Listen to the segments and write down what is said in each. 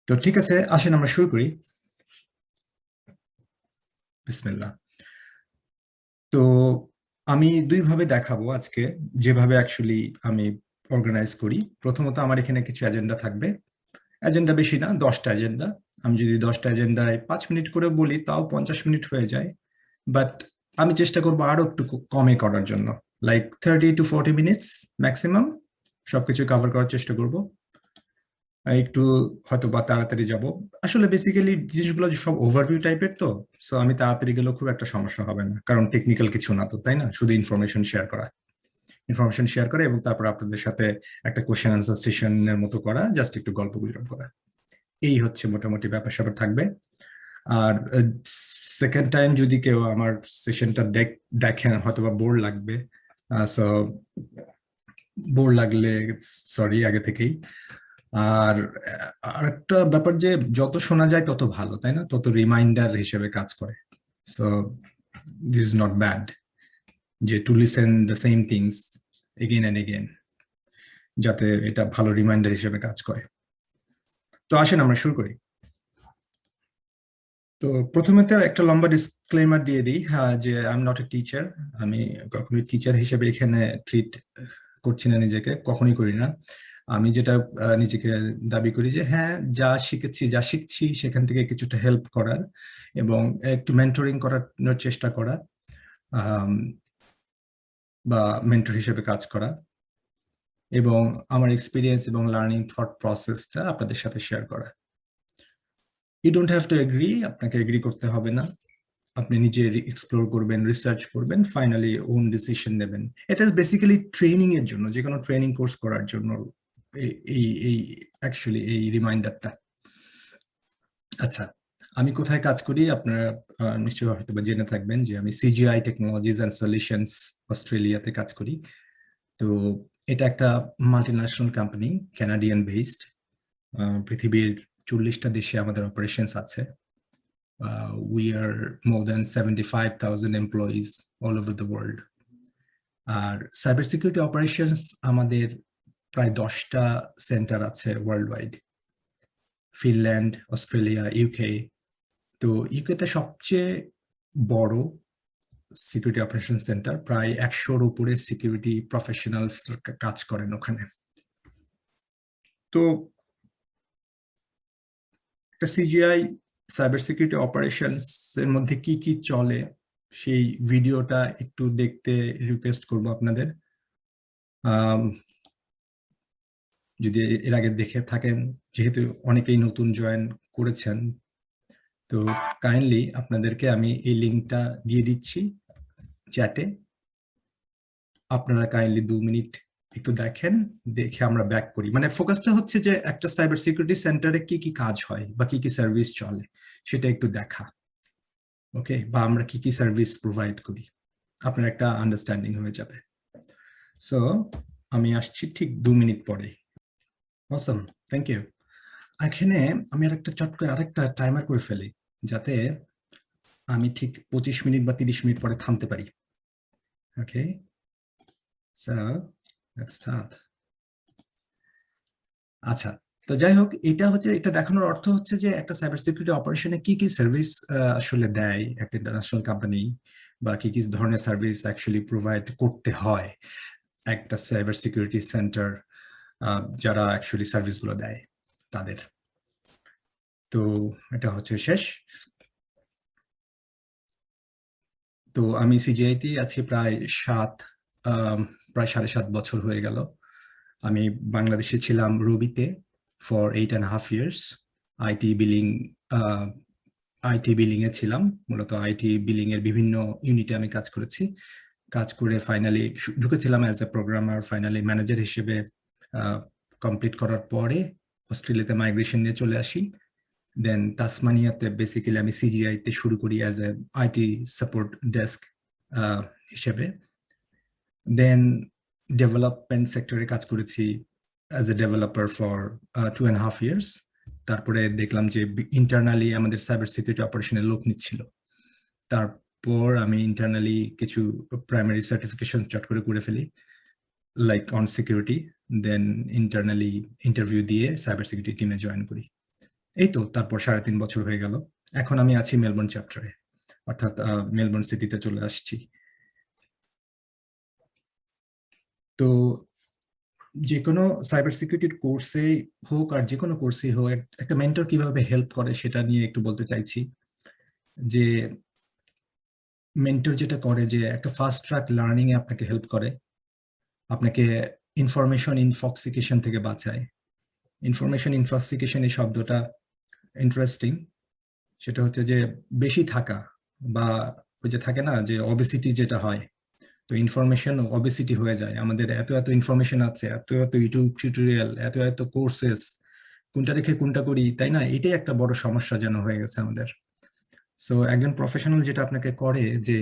তো ঠিক আছে, আসেন আমরা শুরু করি। বিসমিল্লাহ। তো আমি দুইভাবে দেখাবো আজকে, যেভাবে অ্যাকচুয়ালি আমি অর্গানাইজ করি। প্রথমত আমার এখানে কিছু এজেন্ডা থাকবে। এজেন্ডা বেশি না, 10টা এজেন্ডা। আমি যদি 10টা এজেন্ডায় 5 মিনিট করে বলি তাও 50 মিনিট হয়ে যায়। বাট আমি চেষ্টা করবো আরো একটু কমে করার জন্য, লাইক 30 to 40 মিনিটস ম্যাক্সিমাম সবকিছু কভার করার চেষ্টা করব। একটু হয়তো বা তাড়াতাড়ি যাব। আসলে বেসিক্যালি জিনিসগুলো যে সব ওভারভিউ টাইপের, তো সো আমি তাড়াতাড়ি গেলেও খুব একটা সমস্যা হবে না, কারণ টেকনিক্যাল কিছু না তো, তাই না? শুধু ইনফরমেশন শেয়ার করা এবং তারপর আপনাদের সাথে একটা কোশ্চেন আনসার সেশনের মতো করা, জাস্ট একটু গল্প গুজব করা। এই হচ্ছে মোটামুটি ব্যাপার স্যাপার থাকবে। আর সেকেন্ড টাইম যদি কেউ আমার সেশনটা দেখেন, হয়তো বা বোর লাগবে। সো বোর লাগলে সরি আগে থেকেই। আর আরেকটা ব্যাপার যে যত শোনা যায় তত ভালো, তাই না? তত রিমাইন্ডার হিসেবে কাজ করে। So this is not bad যে to listen the same things again and again, যাতে এটা ভালো রিমাইন্ডার হিসেবে কাজ করে। তো আসেন আমরা শুরু করি। তো প্রথমে তো একটা লম্বা ডিসক্লেমার দিয়ে দিই, যে I am not a teacher. আমি কখনোই টিচার হিসেবে এখানে ট্রিট করছি না নিজেকে, কখনোই করি না। আমি যেটা নিজেকে দাবি করি যে হ্যাঁ, যা শিখেছি যা শিখছি সেখান থেকে কিছুটা হেল্প করার এবং একটু মেন্টরিং করার চেষ্টা করা, বা মেন্টর হিসেবে কাজ করা, এবং আমার এক্সপিরিয়েন্স এবং লার্নিং থট প্রসেসটা আপনাদের সাথে শেয়ার করা। You don't have to agree, আপনাকে এগ্রি করতে হবে না। আপনি নিজে এক্সপ্লোর করবেন, রিসার্চ করবেন, ফাইনালি ওন ডিসিশন নেবেন। এটা বেসিক্যালি ট্রেনিং এর জন্য, যে কোনো ট্রেনিং কোর্স করার জন্য এই এই অ্যাকচুয়ালি এই রিমাইন্ডারটা। আচ্ছা, আমি কোথায় কাজ করি আপনারা নিশ্চয়ই হয়তো বা জেনে থাকবেন যে আমি সিজিআই টেকনোলজিস অ্যান্ড সলিউশনস অস্ট্রেলিয়াতে কাজ করি। তো এটা একটা মাল্টিন্যাশনাল কোম্পানি, কানাডিয়ান বেসড। পৃথিবীর 40টা দেশে আমাদের অপারেশনস আছে। We are more than 75,000 employees all over the world. আর সাইবার সিকিউরিটি অপারেশনস আমাদের প্রায় 10টা সেন্টার আছে world wide, Finland, Australia, UK. তো ইউকেতে সবচেয়ে বড় সিকিউরিটি অপারেশন সেন্টার, প্রায় 100-র উপরে সিকিউরিটি প্রফেশনালস কাজ করেন ওখানে। তো একটা সিজিআই সাইবার সিকিউরিটি অপারেশনস এর মধ্যে কি কি চলে সেই ভিডিওটা একটু দেখতে রিকোয়েস্ট করব আপনাদের। যদি এর আগে দেখে থাকেন, যেহেতু অনেকেই নতুন জয়েন করেছেন, তো কাইন্ডলি আপনাদেরকে আমি এই লিঙ্কটা দিয়ে দিচ্ছি চ্যাটে। আপনারা কাইন্ডলি 2 মিনিট একটু দেখেন, দেখে আমরা ব্যাক করি। মানে ফোকাসটা হচ্ছে যে একটা সাইবার সিকিউরিটি সেন্টারে কি কি কাজ হয় বা কি কি সার্ভিস চলে সেটা একটু দেখা, ওকে? বা আমরা কি কি সার্ভিস প্রোভাইড করি, আপনার একটা আন্ডারস্ট্যান্ডিং হয়ে যাবে। সো আমি আসছি ঠিক 2 মিনিট পরে। অসম, থ্যাংক ইউ। এখানে আমি আরেকটা চট করে আরেকটা টাইমার করে ফেলি, যাতে আমি ঠিক 25 মিনিট বা 30 মিনিট পরে থামতে পারি। ওকে, সো লেটস স্টার্ট। আচ্ছা, তো যাই হোক, এটা দেখানোর অর্থ হচ্ছে যে একটা সাইবার সিকিউরিটি অপারেশনে কি কি সার্ভিস আসলে দেয় একটা ইন্টারন্যাশনাল কোম্পানি, বা কি কি ধরনের সার্ভিস অ্যাকচুয়ালি প্রোভাইড করতে হয় একটা সাইবার সিকিউরিটি সেন্টার, যারা অ্যাকচুয়ালি সার্ভিসগুলো দেয় তাদের। তো এটা হচ্ছে শেষ। তো আমি সিজিআইতে আছি প্রায় 7.5 বছর হয়ে গেল। আমি বাংলাদেশে ছিলাম রবিতে for 8.5 years। IT billing IT billing এ ছিলাম, মূলত আইটি বিলিং এর বিভিন্ন ইউনিটে আমি কাজ করেছি। কাজ করে ফাইনালি ঢুকেছিলাম as a programmer, finally manager হিসেবে কমপ্লিট করার পরে অস্ট্রেলিয়াতে মাইগ্রেশন নিয়ে চলে আসি। দেন তাসমানিয়াতে বেসিক্যালি আমি সিজিআই তে শুরু করি as a IT support desk হিসেবে। দেন ডেভেলপমেন্ট সেক্টরে কাজ করেছি as a developer for 2.5 years। তারপরে দেখলাম যে ইন্টারনালি আমাদের সাইবার সিকিউরিটি অপারেশনের লোক নিচ্ছিল। তারপর আমি ইন্টারনালি কিছু প্রাইমারি সার্টিফিকেশন চট করে ফেলি, like on security. Then internally interview দিয়ে সাইবার সিকিউরিটি টিমে জয়েন করি। এই তো তারপর 3.5 বছর হয়ে গেল। এখন আমি আছি মেলবোর্ন চ্যাপ্টারে, অর্থাৎ মেলবোর্ন সিটিতে চলে আসছি। তো যে কোনো সাইবার সিকিউরিটির কোর্সে হোক আর যে কোনো কোর্সে হোক, একটা মেন্টর কিভাবে হেল্প করে সেটা নিয়ে একটু বলতে চাইছি। যে মেন্টর যেটা করে যে একটা ফাস্ট ট্র্যাক লার্নিং এ আপনাকে হেল্প করে, আপনাকে ইনফরমেশন ইনফক্সিকেশন থেকে বাঁচায়। ইনফরমেশন ইনফক্সিকেশন এই শব্দটা ইন্টারেস্টিং। সেটা হচ্ছে যে বেশি থাকা, বা ওই যে থাকে না যে অবেসিটি যেটা হয়, তো ইনফরমেশন অবেসিটি হয়ে যায়। আমাদের এত এত ইনফরমেশন আছে, এত এত ইউটিউব টিউটোরিয়াল, এত এত কোর্সেস, কোনটা রেখে কোনটা করি, তাই না? এটাই একটা বড় সমস্যা যেন হয়ে গেছে আমাদের। সো একজন প্রফেশনাল যেটা আপনাকে করে যে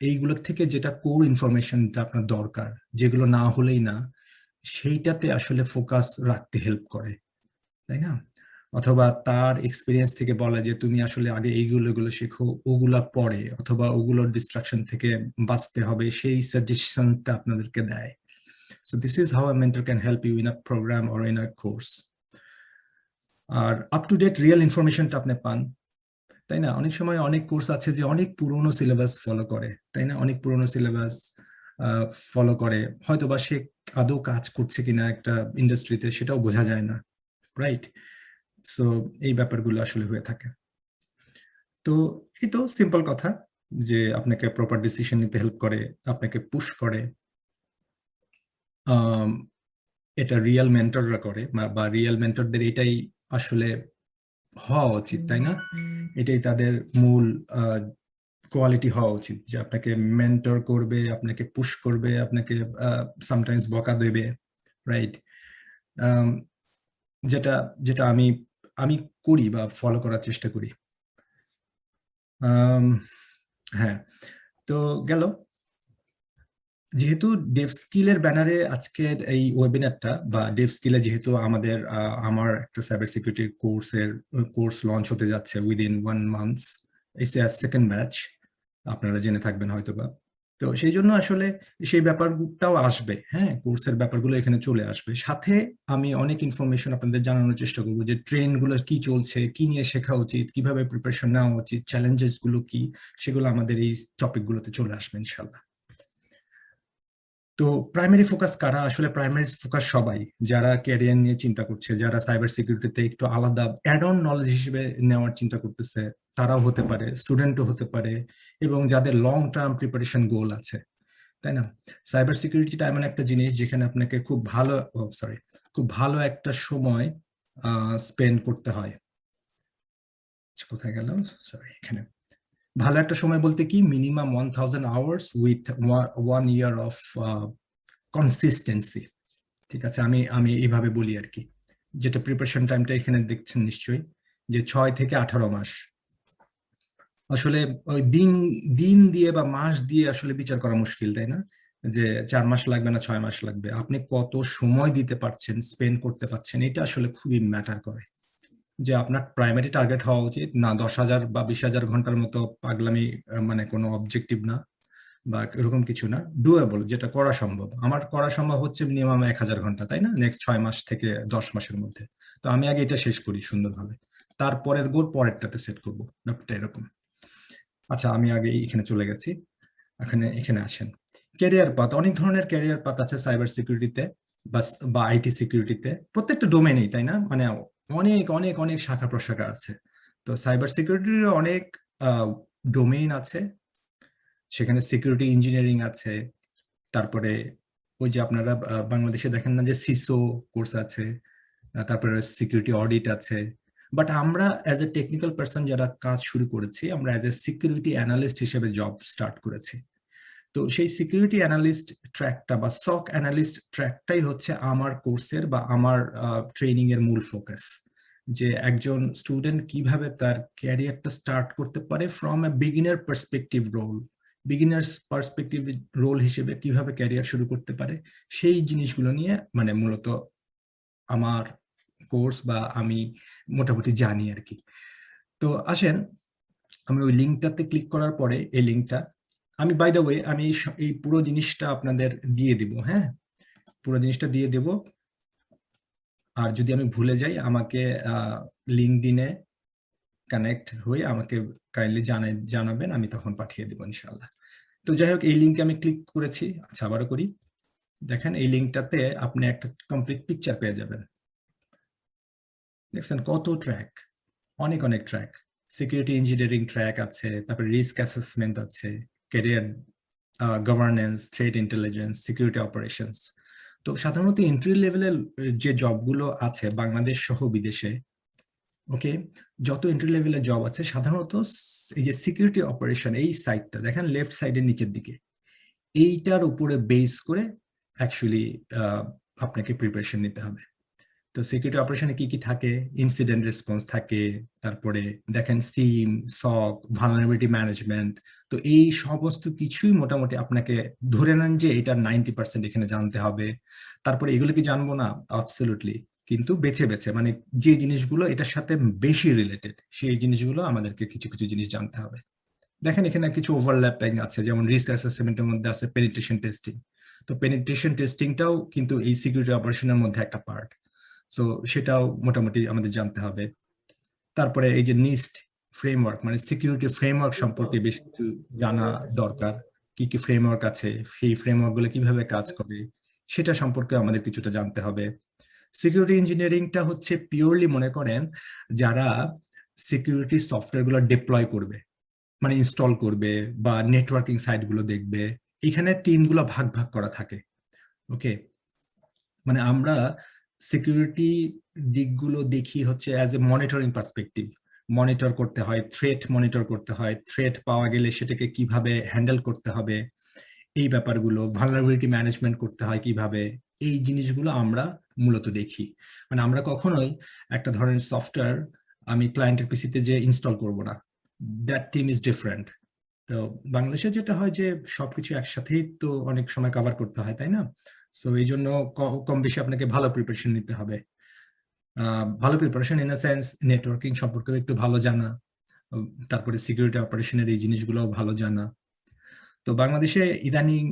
এইগুলোর থেকে যেটা কোর ইনফরমেশনটা আপনার দরকার, যেগুলো না হলেই না, সেইটাতে আসলে ফোকাস রাখতে হেল্প করে, তাই না? অথবা তার এক্সপিরিয়েন্স থেকে বলা যে তুমি আসলে আগে এইগুলো এগুলো শেখো, ওগুলা পরে, অথবা ওগুলোর ডিস্ট্রাকশন থেকে বাঁচতে হবে, সেই সাজেশনটা আপনাদেরকে দেয়। So this is how a mentor can help you in a programme or in a course. আর আপ টু ডেট রিয়েল ইনফরমেশনটা আপনি পান, তাই না? অনেক সময় অনেক কোর্স আছে যে অনেক পুরনো সিলেবাস ফলো করে, তাই না? অনেক পুরনো সিলেবাস ফলো করে, হয়তো বা সে আদৌ কাজ করছে কিনা একটা ইন্ডাস্ট্রিতে সেটাও বোঝা যায় না, রাইট? সো এই ব্যাপারগুলো আসলে হয়ে থাকে। তো এই তো সিম্পল কথা, যে আপনাকে প্রপার ডিসিশন নিতে হেল্প করে, আপনাকে পুশ করে। এটা রিয়েল মেন্টররা করে, বা রিয়েল মেন্টরদের এটাই আসলে হওয়া উচিত, তাই না? এটাই তাদের মূল কোয়ালিটি হওয়া উচিত, যে আপনাকে মেন্টর করবে, আপনাকে পুশ করবে, আপনাকে সামটাইমস বকা দেবে, রাইট? যেটা যেটা আমি আমি করি বা ফলো করার চেষ্টা করি। হ্যাঁ, তো গেল। যেহেতু ডেভ স্কিলের ব্যানারে আজকের এই ওয়েবিনারটা, বা ডেভ স্কিলে যেহেতু আমার একটা সাইবার সিকিউরিটি কোর্স লঞ্চ হতে যাচ্ছে within 1 months, it's a second batch, আপনারা জেনে থাকবেন হয়তোবা। তো সেই জন্য আসলে সেই ব্যাপারটাও আসবে, হ্যাঁ, কোর্সের ব্যাপারগুলো এখানে চলে আসবে। সাথে আমি অনেক ইনফরমেশন আপনাদের জানানোর চেষ্টা করবো, যে ট্রেন্ড গুলো কি চলছে, কি নিয়ে শেখা উচিত, কিভাবে প্রিপারেশন নেওয়া উচিত, চ্যালেঞ্জেস গুলো কি, সেগুলো আমাদের এই টপিক গুলোতে চলে আসবে ইনশাল্লাহ। তো প্রাইমারি ফোকাস কারা? আসলে প্রাইমারি ফোকাস সবাই যারা ক্যারিয়ার নিয়ে চিন্তা করছে, যারা সাইবার সিকিউরিটিতে একটু আলাদা অ্যাড অন নলেজ হিসেবে নেওয়ার চিন্তা করতেছে, তারাও হতে পারে, স্টুডেন্টও হতে পারে, এবং যাদের লং টার্ম প্রিপারেশন গোল আছে, তাই না? সাইবার সিকিউরিটিটা এমন একটা জিনিস যেখানে আপনাকে খুব ভালো একটা সময় স্পেন্ড করতে হয়। কোথায় গেল? সরি, এখানে। ভালো একটা সময় বলতে কি, minimum 1000 hours with 1 year of consistency. ঠিক আছে, আমি আমি এইভাবে বলি আর কি, যেটা প্রিপারেশন টাইমটা এখানে দেখছেন নিশ্চয়ই, যে 6 থেকে 18 মাস। আসলে ওই দিন দিন দিয়ে বা মাস দিয়ে আসলে বিচার করা মুশকিল, তাই না? যে 4 মাস লাগবে না 6 মাস লাগবে, আপনি কত সময় দিতে পারছেন, স্পেন্ড করতে পারছেন, এটা আসলে খুবই ম্যাটার করে। যে আপনার প্রাইমারি টার্গেট হওয়া উচিত না 10,000 বা 20,000 ঘন্টার মতো পাগলামি, মানে কোনো অবজেক্টিভ না, বা এরকম কিছু না, ডুয়েবল, যেটা করা সম্ভব। আমার করা সম্ভব হচ্ছে মিনিমাম 1,000 ঘন্টা, তাই না? নেক্সট 6 মাস থেকে 10 মাসের মধ্যে। তো আমি আগে এটা শেষ করি সুন্দরভাবে, তারপরের গোল পরেরটাতে সেট করবো, ব্যাপারটা এরকম। আচ্ছা, আমি আগে এখানে চলে গেছি, এখানে এখানে আসেন। ক্যারিয়ার পাথ, অনেক ধরনের ক্যারিয়ার পাথ আছে সাইবার সিকিউরিটিতে, বা আইটি সিকিউরিটিতে, প্রত্যেকটা ডোমেনেই, তাই না? মানে অনেক অনেক অনেক শাখা প্রশাখা আছে। তো সাইবার সিকিউরিটির অনেক ডোমেইন আছে, সেখানে সিকিউরিটি ইঞ্জিনিয়ারিং আছে, তারপরে ওই যে আপনারা বাংলাদেশে দেখেন না যে সিসো কোর্স আছে, তারপরে সিকিউরিটি অডিট আছে। বাট আমরা অ্যাজ এ টেকনিক্যাল পার্সন যারা কাজ শুরু করেছি, আমরা অ্যাজ এ সিকিউরিটি অ্যানালিস্ট হিসেবে জব স্টার্ট করেছি। তো সেই সিকিউরিটি অ্যানালিস্ট ট্র্যাকটা বা সক অ্যানালিস্ট ট্র্যাকটাই হচ্ছে আমার কোর্সের বা আমার ট্রেনিং এর মূল ফোকাস। যে একজন স্টুডেন্ট কিভাবে তার ক্যারিয়ারটা স্টার্ট করতে পারে from a beginner perspective role, beginners perspective role হিসেবে কিভাবে ক্যারিয়ার শুরু করতে পারে, সেই জিনিসগুলো নিয়ে মানে মূলত আমার কোর্স, বা আমি মোটামুটি জানি আর কি। তো আসেন, আমি ওই লিঙ্কটাতে ক্লিক করার পরে, এই লিঙ্কটা আমি, বাই দ্য ওয়ে, আমি এই পুরো জিনিসটা আপনাদের দিয়ে দিব, হ্যাঁ, পুরো জিনিসটা দিয়ে দেব। আর যদি আমি ভুলে যাই আমাকে লিঙ্কডইনে কানেক্ট হয়ে আমাকে কাইন্ডলি জানাবেন, আমি তখন পাঠিয়ে দেবো ইনশাআল্লাহ। তো যাই হোক, এই লিঙ্কে আমি ক্লিক করেছি। আচ্ছা, আবারও করি। দেখেন এই লিঙ্কটাতে আপনি একটা কমপ্লিট পিকচার পেয়ে যাবেন। দেখছেন কত ট্র্যাক, অনেক অনেক ট্র্যাক। সিকিউরিটি ইঞ্জিনিয়ারিং ট্র্যাক আছে, তারপরে রিস্ক অ্যাসেসমেন্ট আছে, career governance, threat intelligence, security operations. তো সাধারণত এন্ট্রি লেভেলের যে জবগুলো আছে বাংলাদেশ সহ বিদেশে, ওকে, যত এন্ট্রি লেভেলের জব আছে সাধারণত এই যে সিকিউরিটি অপারেশন, এই সাইডটা দেখেন লেফট সাইডের নিচের দিকে, এইটার উপরে বেস করে অ্যাকচুয়ালি আপনাকে প্রিপারেশন নিতে হবে। তো সিকিউরিটি অপারেশনে কি কি থাকে? ইনসিডেন্ট রেসপন্স থাকে, তারপরে দেখেন সিম, সক, ভালনারেবিলিটি ম্যানেজমেন্ট। তো এই সমস্ত কিছুই মোটামুটি আপনাকে ধরে নেন যে এটা 90% এখানে জানতে হবে। তারপরে এগুলো কি জানবো না? অ্যাবসলিউটলি, কিন্তু বেছে বেছে, মানে যে জিনিসগুলো এটার সাথে বেশি রিলেটেড সেই জিনিসগুলো আমাদেরকে কিছু কিছু জিনিস জানতে হবে। দেখেন এখানে কিছু ওভারল্যাপিং আছে, যেমন রিস্ক অ্যাসেসমেন্টের মধ্যে আছে পেনিট্রেশন টেস্টিং। তো পেনিট্রেশন টেস্টিংটাও কিন্তু এই সিকিউরিটি অপারেশনের মধ্যে একটা পার্ট। সো সেটাও মোটামুটি আমাদের জানতে হবে। তারপরে এই যে নিস্ট ফ্রেমওয়ার্ক, মানে সিকিউরিটি ফ্রেমওয়ার্ক সম্পর্কে বেশ কিছু জানা দরকার। কি কি ফ্রেমওয়ার্ক আছে, সেই ফ্রেমওয়ার্ক গুলো কিভাবে কাজ করে সেটা সম্পর্কে আমাদের কিছুটা জানতে হবে। সিকিউরিটি ইঞ্জিনিয়ারিংটা হচ্ছে পিওরলি মনে করেন যারা সিকিউরিটি সফটওয়্যার গুলো ডিপ্লয় করবে, মানে ইনস্টল করবে বা নেটওয়ার্কিং সাইট গুলো দেখবে, এখানে টিমগুলো ভাগ ভাগ করা থাকে। ওকে, মানে আমরা সিকিউরিটি দিকগুলো দেখি হচ্ছে as a monitoring perspective. Monitor করতে হয়, থ্রেট মনিটর করতে হয়, থ্রেট পাওয়া গেলে সেটাকে কিভাবে হ্যান্ডেল করতে হবে, এই ব্যাপারগুলো, ভালনারেবিলিটি ম্যানেজমেন্ট করতে হয় কিভাবে, এই জিনিসগুলো আমরা মূলত দেখি। মানে আমরা কখনোই একটা ধরনের সফটওয়্যার আমি ক্লায়েন্টের পিসিতে যে ইনস্টল করব না, দ্যাট টিম ইজ ডিফারেন্ট। তো বাংলাদেশে যেটা হয় যে সবকিছু একসাথেই তো অনেক সময় কভার করতে হয়, তাই না? সো এই জন্য কম বেশি আপনাকে ভালো প্রিপারেশন নিতে হবে। ভালো preparation in the sense networking সম্পর্কেও একটু ভালো জানা, তারপরে সিকিউরিটি অপারেশনের এই জিনিসগুলো ভালো জানা। তো বাংলাদেশে ইদানিং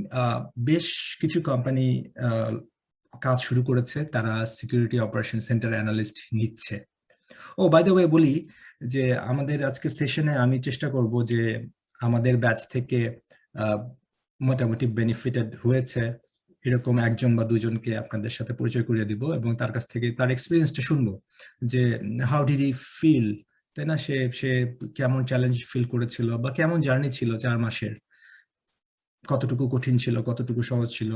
বেশ কিছু কোম্পানি কাজ শুরু করেছে, তারা সিকিউরিটি অপারেশন সেন্টার অ্যানালিস্ট নিচ্ছে। ও বাই দ্য ওয়ে বলি যে আমাদের আজকের সেশনে আমি চেষ্টা করব যে আমাদের ব্যাচ থেকে মোটামুটি বেনিফিটেড হয়েছে এরকম একজন বা দুজনকে আপনাদের সাথে পরিচয় করিয়ে দিব, এবং তার কাছ থেকে তার এক্সপিরিয়েন্সটা শুনবো যে হাউ ডিড হি ফিল, তাই না? সে সে কেমন চ্যালেঞ্জ ফিল করেছিল বা কেমন জার্নি ছিল 4 মাসের, কতটুকু কঠিন ছিল, কতটুকু সহজ ছিল,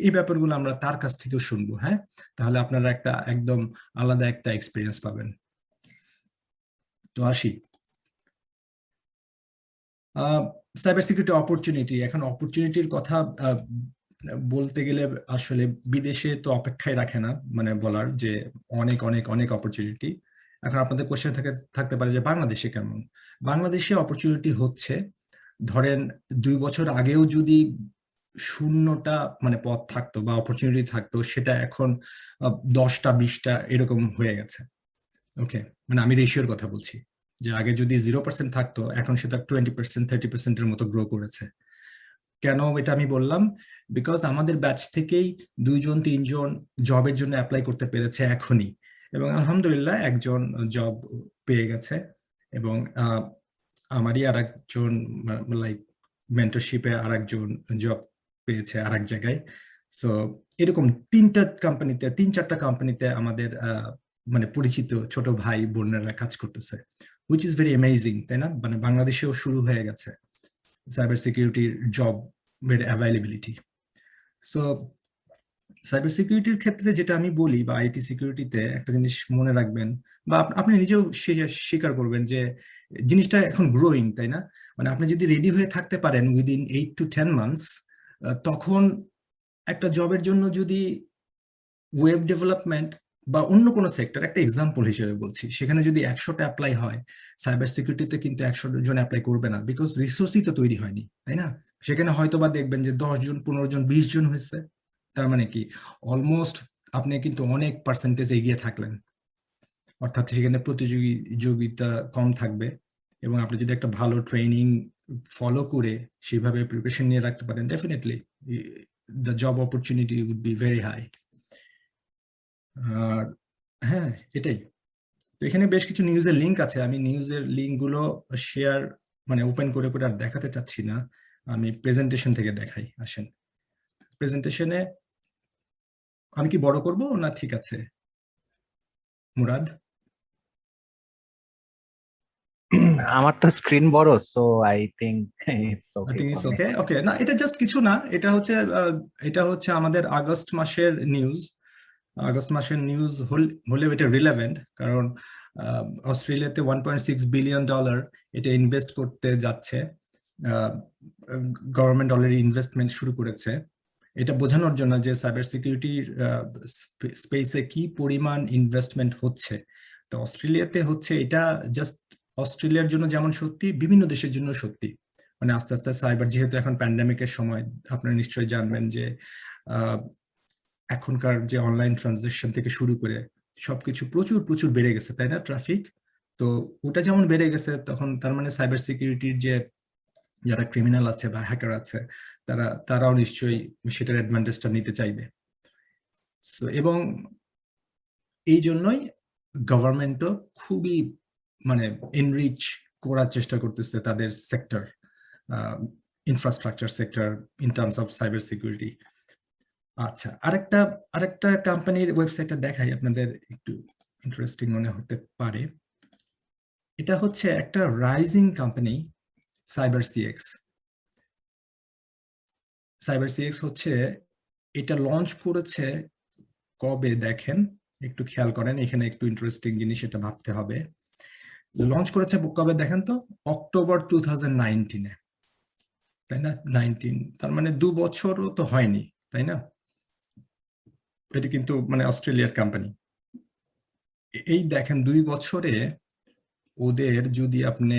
এই ব্যাপারগুলো আমরা তার কাছ থেকেও শুনবো। হ্যাঁ, তাহলে আপনারা একটা একদম আলাদা একটা এক্সপিরিয়েন্স পাবেন। তো আসি সাইবার সিকিউরিটি অপরচুনিটি। এখন অপরচুনিটির কথা বলতে গেলে আসলে বিদেশে তো অপেক্ষায় রাখে না, মানে বলার যে অনেক অনেক অনেক অপরচুনিটি। এখন আপনাদের কোশ্চেন থাকতে পারে যে বাংলাদেশে কেমন? বাংলাদেশে অপরচুনিটি হচ্ছে, ধরেন 2 বছর আগেও যদি শূন্যটা মানে পদ থাকতো বা অপরচুনিটি থাকতো, সেটা এখন 10টা 20টা এরকম হয়ে গেছে। ওকে, মানে আমি রেশিওর কথা বলছি, যে আগে যদি 0% থাকতো এখন সেটা 20% 30%-এর মতো গ্রো করেছে। কেন এটা আমি বললাম? বিকজ আমাদের ব্যাচ থেকেই 2জন 3জন জবের জন্য অ্যাপ্লাই করতে পেরেছে এখনই, এবং আলহামদুলিল্লাহ একজন জব পেয়ে গেছে, এবং আমারই আর একজন লাইক মেন্টরশিপে আর একজন জব পেয়েছে আর এক জায়গায়। সো এরকম 3-4টা কোম্পানিতে আমাদের মানে পরিচিত ছোট ভাই বোনেরা কাজ করতেছে, হুইচ ইজ ভেরি অ্যামেজিং, তাই না? মানে বাংলাদেশেও শুরু হয়ে গেছে সাইবার সিকিউরিটির জব এর অ্যাভেলেবিলিটি। সো সাইবার সিকিউরিটির ক্ষেত্রে যেটা আমি বলি বা আইটি সিকিউরিটিতে একটা জিনিস মনে রাখবেন, বা আপনি নিজেও স্বীকার করবেন যে জিনিসটা এখন গ্রোয়িং, তাই না? মানে আপনি যদি রেডি হয়ে থাকতে পারেন উইদিন 8 to 10 মান্থস, তখন একটা জবের জন্য যদি ওয়েব ডেভেলপমেন্ট বা অন্য কোনো সেক্টর, একটা এক্সাম্পল হিসেবে বলছি, সেখানে যদি 100টা অ্যাপ্লাই হয়, সাইবার সিকিউরিটিতে কিন্তু 100 জন অ্যাপ্লাই করবে না, বিকজ রিসোর্সই তো তৈরি হয়নি, তাই না? সেখানে হয়তো বা দেখবেন যে 10 জন 15 জন 20 জন হয়েছে। তার মানে কি, অলমোস্ট আপনি কিন্তু অনেক পার্সেন্টেজ এগিয়ে থাকলেন, অর্থাৎ সেখানে প্রতিযোগিতা কম থাকবে, এবং আপনি যদি একটা ভালো ট্রেনিং ফলো করে সেভাবে প্রিপারেশন নিয়ে রাখতে পারেন, definitely the job opportunity would be very high. হ্যাঁ, এটাই। তো এখানে বেশ কিছু নিউজের লিংক আছে, আমি নিউজের লিংক গুলো শেয়ার মানে ওপেন করে করে আর দেখাতে চাচ্ছি না, আমি প্রেজেন্টেশন থেকে দেখাই। আসেন প্রেজেন্টেশনে, আমি কি বড় করব না ঠিক আছে মুরাদ? আমার তো স্ক্রিন বড়, so I think it's I okay think for it's me. Okay. Okay, না এটা জাস্ট কিছু না, এটা হচ্ছে আমাদের আগস্ট মাসের নিউজ। আগস্ট মাসের নিউজ হলেও এটা রিলেভেন্ট, কারণ অস্ট্রেলিয়াতে $1.6 বিলিয়ন এটা ইনভেস্ট করতে যাচ্ছে। গভর্নমেন্ট অলরেডি ইনভেস্টমেন্ট শুরু করেছে। এটা বোঝানোর জন্য যে সাইবার সিকিউরিটির স্পেসে কি পরিমাণ ইনভেস্টমেন্ট হচ্ছে। তো অস্ট্রেলিয়াতে হচ্ছে এটা জাস্ট অস্ট্রেলিয়ার জন্য যেমন সত্যি, বিভিন্ন দেশের জন্য সত্যি। মানে আস্তে আস্তে সাইবার, যেহেতু এখন প্যান্ডেমিকের সময়, আপনারা নিশ্চয়ই জানবেন যে আহ, এখনকার যে অনলাইন ট্রানজাকশন থেকে শুরু করে সবকিছু প্রচুর প্রচুর বেড়ে গেছে, তাই না, ট্রাফিক। তো ওটা যেমন বেড়ে গেছে, তখন তার মানে সাইবার সিকিউরিটির যে যারা ক্রিমিনাল আছে বা হ্যাকার আছে, তারাও নিশ্চয়ই সেটার অ্যাডভান্টেজটা নিতে চাইবে। এবং এই জন্যই গভর্নমেন্টও খুবই মানে এনরিচ করার চেষ্টা করতেছে তাদের sector, infrastructure sector, in terms of cyber security. আচ্ছা, আরেকটা আরেকটা কোম্পানির ওয়েবসাইটটা দেখাই, আপনাদের একটু ইন্টারেস্টিং মনে হতে পারে। এটা হচ্ছে একটা rising company, cyber CX. Cyber CX হচ্ছে, এটা লঞ্চ করেছে কবে দেখেন, একটু খেয়াল করেন, এখানে একটু ইন্টারেস্টিং জিনিস এটা ভাবতে হবে। লঞ্চ করেছে কবে দেখেন তো, অক্টোবর 2019-এ, তাই না? 19, তার মানে 2 বছরও তো হয়নি, তাই না? এটা কিন্তু মানে অস্ট্রেলিয়ার কোম্পানি। এই দেখেন 2 বছরে ওদের যদি আপনি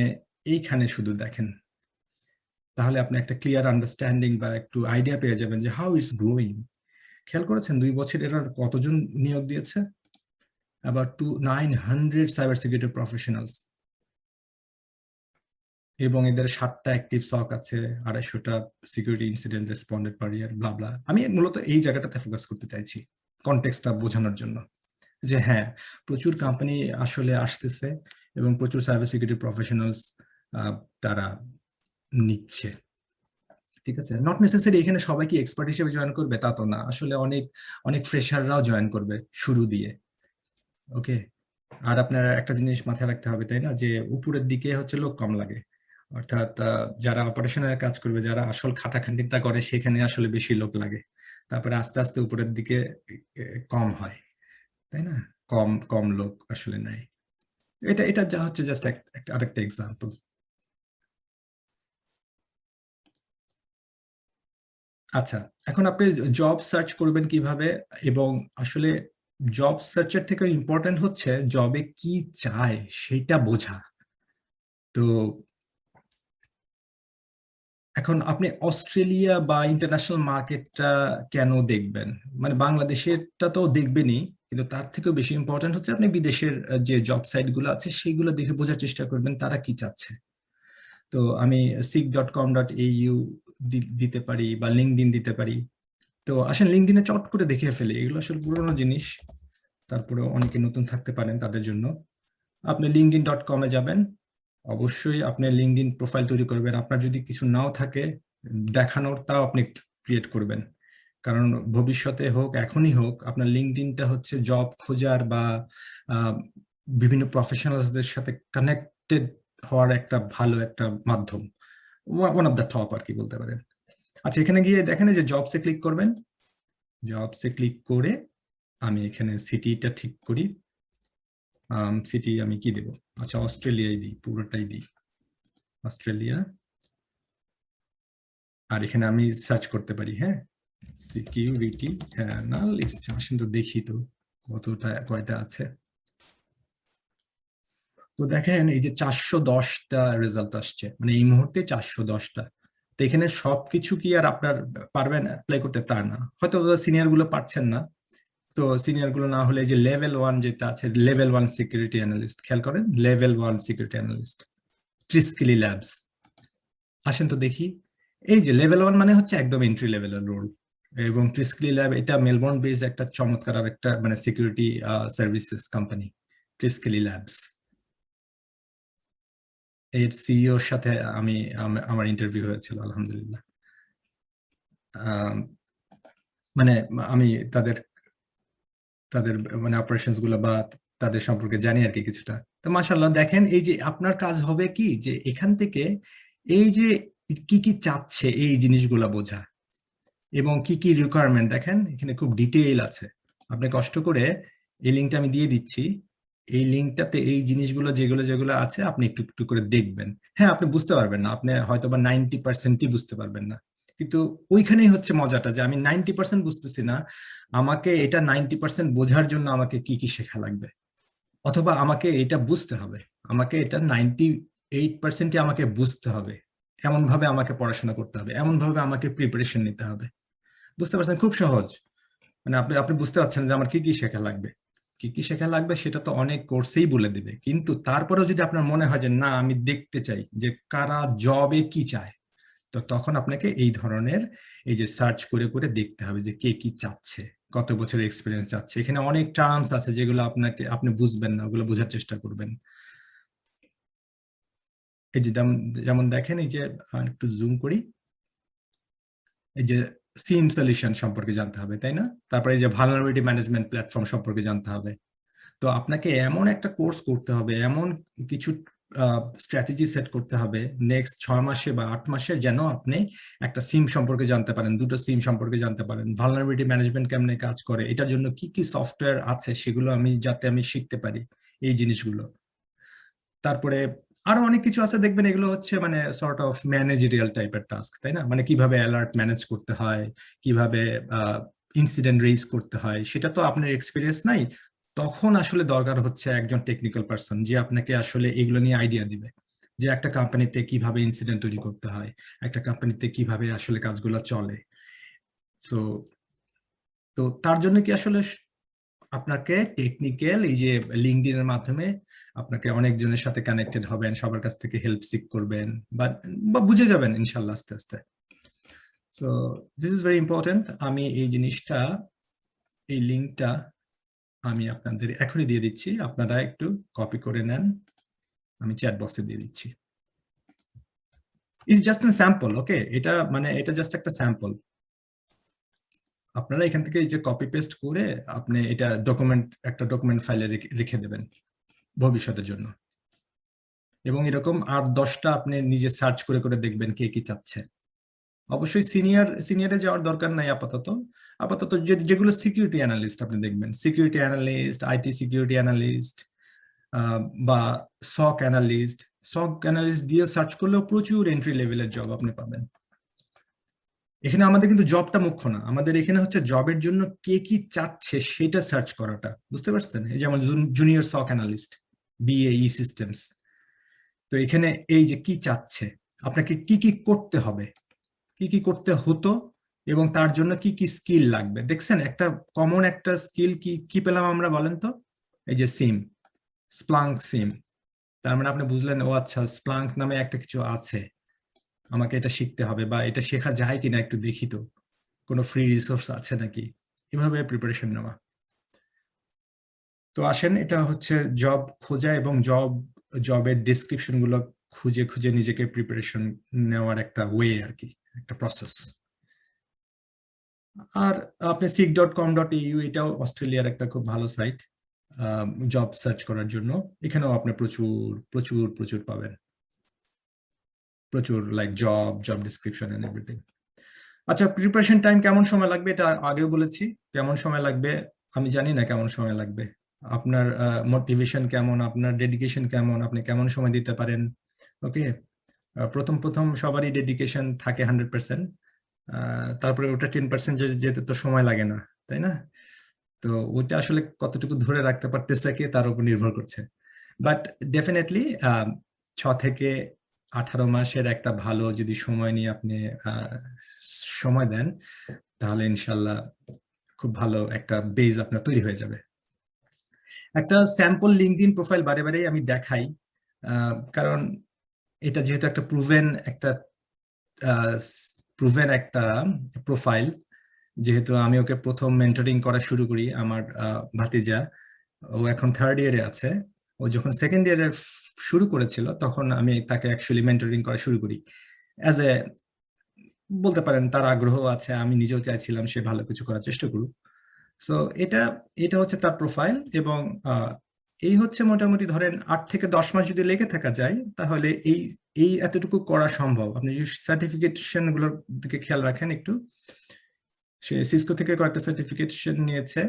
এইখানে শুধু দেখেন, তাহলে আপনি একটা ক্লিয়ার আন্ডারস্ট্যান্ডিং বা একটু আইডিয়া পেয়ে যাবেন যে হাউ ইটস গ্রোয়িং। খেয়াল করেছেন 2 বছর এরা কতজন নিয়োগ দিয়েছে? About 900 cyber security professionals. এবং এদের 7টা অ্যাক্টিভ সক আছে, 250টা সিকিউরিটি ইনসিডেন্ট রেসপন্ডেড পার ইয়ার, ব্লা ব্লা। আমি মূলত এই জায়গাটাতে ফোকাস করতে চাইছি, কনটেক্সটটা বোঝানোর জন্য, যে হ্যাঁ, প্রচুর কোম্পানি আসলে আসতেছে এবং প্রচুর সাইবার সিকিউরিটি প্রফেশনালস তারা নিচ্ছে। ঠিক আছে, নট নেসেসারি এখানে সবাই কি এক্সপার্ট হিসেবে জয়েন করবে, তা তো না, আসলে অনেক অনেক ফ্রেশাররাও জয়েন করবে শুরু দিয়ে। ওকে। আর আপনার একটা জিনিস মাথায় রাখতে হবে, তাই না, যে উপরের দিকে হচ্ছে লোক কম লাগে, অর্থাৎ যারা অপারেশনের কাজ করবে, যারা আসল খাটাখাটনিটা করে, সেখানে আসলে বেশি লোক লাগে। তারপরে আস্তে আস্তে উপরের দিকে কম হয়, তাই না? কম কম লোক আসলে নাই। এটা এটা যা হচ্ছে জাস্ট আরেকটা এক্সাম্পল। আচ্ছা, এখন আপনি জব সার্চ করবেন কিভাবে, এবং আসলে জব সার্চের থেকে ইম্পর্টেন্ট হচ্ছে জবে কি চায় সেটা বোঝা। তো এখন আপনি অস্ট্রেলিয়া বা ইন্টারন্যাশনাল মার্কেটটা কেন দেখবেন, মানে বাংলাদেশেরটা তো দেখবেনই, কিন্তু তার থেকেও বেশি ইম্পর্টেন্ট হচ্ছে আপনি বিদেশের যে জব সাইট গুলো আছে সেগুলো দেখে বোঝার চেষ্টা করবেন তারা কি চাচ্ছে। তো আমি seek.com.au দিতে পারি বা লিঙ্কডইন দিতে পারি। তো আসেন লিঙ্কডইনে চট করে দেখে ফেলি, এগুলো আসলে পুরোনো জিনিস, তারপরে অনেকে নতুন থাকতে পারেন, তাদের জন্য। আপনি linkedin.com-এ যাবেন, অবশ্যই আপনি লিঙ্কডইন প্রোফাইল তৈরি করবেন। আপনার যদি কিছু নাও থাকে দেখানোর, তাও আপনি ক্রিয়েট করবেন, কারণ ভবিষ্যতে হোক এখনই হোক, আপনার লিঙ্কডইনটা হচ্ছে জব খোঁজার বা আহ, বিভিন্ন প্রফেশনালসদের সাথে কানেক্টেড হওয়ার একটা ভালো একটা মাধ্যম, ওয়ান অফ দ্য টপ আর কি বলতে পারেন। আচ্ছা, এখানে গিয়ে দেখেন যে জবসে ক্লিক করবেন। জবসে ক্লিক করে আমি এখানে সিটিটা ঠিক করি। সিটি আমি কি দেব? আচ্ছা, অস্ট্রেলিয়ায় দিই, পুরোটাই দিই অস্ট্রেলিয়া। আর এখানে আমি সার্চ করতে পারি, হ্যাঁ, সিকিউরিটি অ্যানালিস্ট। আসেন তো দেখি তো কয়টা আছে। তো দেখেন এই যে 410টা রেজাল্ট আসছে, মানে এই মুহূর্তে 410টা। তো এখানে সবকিছু কি আর আপনার পারবেন অ্যাপ্লাই করতে, তা না, হয়তো সিনিয়র গুলো পারছেন না। তো সিনিয়র গুলো না হলে, যে লেভেল 1 যেটা আছে, লেভেল 1 সিকিউরিটি অ্যানালিস্ট, খেয়াল করেন, লেভেল 1 সিকিউরিটি অ্যানালিস্ট, ট্রিস্কিলি ল্যাবস। আসেন তো দেখি। এই যে লেভেল 1 মানে হচ্ছে একদম এন্ট্রি লেভেলের রোল। এবং ট্রিস্কলি ল্যাব এটা মেলবোর্ন বেসড একটা চমৎকার আর একটা মানে সিকিউরিটি সার্ভিসেস কোম্পানি, ট্রিস্কলি ল্যাবস। এর সিইওর সাথে আমার ইন্টারভিউ হয়েছিল, আলহামদুলিল্লাহ। মানে আমি তাদের তাদের মানে অপারেশনস গুলো বা তাদের সম্পর্কে জানি আর কি কিছুটা। তো মাশাআল্লাহ, দেখেন এই যে আপনার কাজ হবে কি যে এখান থেকে এই যে কি কি চাচ্ছে এই জিনিসগুলা বোঝা এবং কি কি রিকোয়ারমেন্ট, দেখেন এখানে খুব ডিটেইল আছে। আপনি কষ্ট করে এই লিঙ্কটা আমি দিয়ে দিচ্ছি, এই লিঙ্কটাতে এই জিনিসগুলো যেগুলো যেগুলো আছে আপনি একটু একটু করে দেখবেন। হ্যাঁ, আপনি বুঝতে পারবেন না, আপনি হয়তো বা 90%ই বুঝতে পারবেন না, কিন্তু ওইখানেই হচ্ছে মজাটা যে আমি 90% বুঝতেছি না, আমাকে এটা 90% বোঝার জন্য আমাকে কি কি শেখা লাগবে, অথবা আমাকে এটা বুঝতে হবে, আমাকে এটা 98%ই আমাকে বুঝতে হবে, এমন ভাবে আমাকে পড়াশোনা করতে হবে, এমন ভাবে আমাকে প্রিপারেশন নিতে হবে। বুঝতে পারছেন? খুব সহজ। মানে আপনি আপনি বুঝতে পারছেন যে আমার কি কি শেখা লাগবে। কি কি শেখা লাগবে সেটা তো অনেক কোর্সেই বলে দিবে, কিন্তু তারপরেও যদি আপনার মনে হয় যে না আমি দেখতে চাই যে কারা জবে কি চায়, তো তখন আপনাকে এই ধরনের এই যে সার্চ করে করে দেখতে হবে যে কে কি চাচ্ছে, কত বছরের এক্সপিরিয়েন্স চাচ্ছে। এখানে অনেক টার্মস আছে যেগুলো আপনি বুঝবেন না, ওগুলো বোঝার চেষ্টা করবেন। এই যে যেমন যেমন দেখেন, এই যে একটু জুম করি, এই যে সিম সলিউশন সম্পর্কে জানতে হবে, তাই না? তারপরে এই যে ভালনারেবিলিটি ম্যানেজমেন্ট প্ল্যাটফর্ম সম্পর্কে জানতে হবে। তো আপনাকে এমন একটা কোর্স করতে হবে, এমন কিছু স্ট্র্যাটেজি সেট করতে হবে নেক্সট 6 মাসে বা 8 মাসে, যেন আপনি একটা সিম সম্পর্কে জানতে পারেন, দুটো সিম সম্পর্কে জানতে পারেন, ভালনারেবিলিটি ম্যানেজমেন্ট কেমনে কাজ করে, এটার জন্য কি কি সফটওয়্যার আছে সেগুলো যাতে আমি শিখতে পারি, এই জিনিসগুলো। তারপরে আরো অনেক কিছু আছে, দেখবেন এগুলো হচ্ছে মানে সর্ট অফ ম্যানেজেরিয়াল টাইপের টাস্ক, তাই না? মানে কিভাবে অ্যালার্ট ম্যানেজ করতে হয়, কিভাবে ইনসিডেন্ট রেইজ করতে হয়, সেটা তো আপনার এক্সপিরিয়েন্স নাই। তখন আসলে দরকার হচ্ছে একজন টেকনিক্যাল পার্সন যে আপনাকে আসলে এগুলো নিয়ে আইডিয়া দিবে, যে একটা কোম্পানিতে কিভাবে ইনসিডেন্ট তৈরি করতে হয়, একটা কোম্পানিতে কিভাবে আসলে কাজগুলো চলে। সো তো তার জন্য কি আসলে আপনাকে টেকনিক্যাল এই যে লিঙ্কডইন এর মাধ্যমে আপনাকে অনেকজনের সাথে কানেক্টেড হবেন, সবার কাছ থেকে হেল্প সিক করবেন, বা বুঝে যাবেন ইনশাল্লাহ আস্তে আস্তে। So this is very important. আমি এই জিনিসটা, এই লিঙ্কটা আমি আপনাদের এখনই দিয়ে দিচ্ছি, আপনারা একটু কপি করে নেন, আমি চ্যাট বক্সে দিয়ে দিচ্ছি। ইটস জাস্ট এ স্যাম্পল, ওকে? এটা মানে এটা জাস্ট একটা স্যাম্পল। আপনারা এখান থেকে এই যে কপি পেস্ট করে আপনি এটা একটা ডকুমেন্ট ফাইলে রেখে দেবেন ভবিষ্যতের জন্য। এবং এরকম আর 10টা আপনি নিজে সার্চ করে করে দেখবেন কে কি চাচ্ছে। অবশ্যই সিনিয়রে যাওয়ার দরকার নাই আপাতত। আপাতত যেগুলো সিকিউরিটি অ্যানালিস্ট আপনি দেখবেন, security analyst, IT security analyst, বা সক অ্যানালিস্ট দিয়ে সার্চ করলেও প্রচুর এন্ট্রি লেভেলের জব আপনি পাবেন। এখানে আমাদের কিন্তু জবটা মুখ্য না, আমাদের এখানে হচ্ছে জবের জন্য কে কি চাচ্ছে সেটা সার্চ করাটা। বুঝতে পারছেন? এই যেমন জুনিয়র সক অ্যানালিস্ট, বিএই সিস্টেমস। তো এখানে এই যে কি চাচ্ছে, আপনাকে কি কি করতে হবে, কি কি করতে হতো, এবং তার জন্য কি কি স্কিল লাগবে। দেখছেন একটা কমন একটা স্কিল কি কি পেলাম আমরা, বলেন তো? এই যে স্প্লাঙ্ক সিম। তার মানে আপনি বুঝলেন, ও আচ্ছা, স্প্লাঙ্ক নামে একটা কিছু আছে, আমাকে এটা শিখতে হবে, বা এটা শেখা যায় কিনা একটু দেখি তো, কোনো ফ্রি রিসোর্স আছে নাকি, এভাবে প্রিপারেশন নেওয়া। তো আসেন, এটা হচ্ছে জব খোঁজা এবং জবের ডিসক্রিপশন গুলো খুঁজে খুঁজে নিজেকে প্রিপারেশন নেওয়ার একটা ওয়ে আর কি, একটা প্রসেস। আর আপনি seek.com.au, এটাও অস্ট্রেলিয়ার একটা খুব ভালো সাইট জব সার্চ করার জন্য। এখানেও আপনি প্রচুর প্রচুর প্রচুর পাবেন, প্রচুর like job description and everything. আচ্ছা, প্রিপারেশন টাইম কেমন সময় লাগবে এটা আগেও বলেছি। কেমন সময় লাগবে আমি জানি না, কেমন সময় লাগবে, আপনার মোটিভেশন কেমন, আপনার ডেডিকেশন কেমন, আপনি কেমন সময় দিতে পারেন। ওকে, প্রথম প্রথম সবারই ডেডিকেশন থাকে 100%, তারপরে ওটা 10% যেতে তো সময় লাগে না, তাই না? তো ওইটা আসলে কতটুকু ধরে রাখতে পারতেছে কে, তার উপর নির্ভর করছে। বাট ডেফিনেটলি 6 থেকে 18 মাসের একটা ভালো যদি সময় নিয়ে আপনি সময় দেন, তাহলে ইনশাল্লাহ খুব ভালো একটা বেজ আপনার তৈরি হয়ে যাবে। একটা স্যাম্পল লিঙ্কডইন প্রোফাইল বারে বারে আমি দেখাই, কারণ এটা যেহেতু একটা প্রুভেন একটা প্রোফাইল, যেহেতু আমি ওকে প্রথম মেন্টরিং করা শুরু করি, আমার ভাতিজা, ও এখন 3rd ইয়ারে আছে। ও যখন 2nd ইয়ারে শুরু করেছিল তখন আমি তাকে অ্যাকচুয়ালি মেন্টরিং করা শুরু করি। অ্যাজ এ, বলতে পারেন তার আগ্রহ আছে, আমি নিজেও চাইছিলাম সে ভালো কিছু করার চেষ্টা করুক। সো এটা এটা হচ্ছে তার প্রোফাইল। এবং এই হচ্ছে মোটামুটি ধরেন 8 থেকে 10 মাস যদি লেগে থাকা যায় তাহলে এই এই এতটুকু করা সম্ভব। আপনি যদি সার্টিফিকেশন গুলোর দিকে খেয়াল রাখেন একটু, সে সিসকো থেকে কয়েকটা সার্টিফিকেশন নিয়েছে,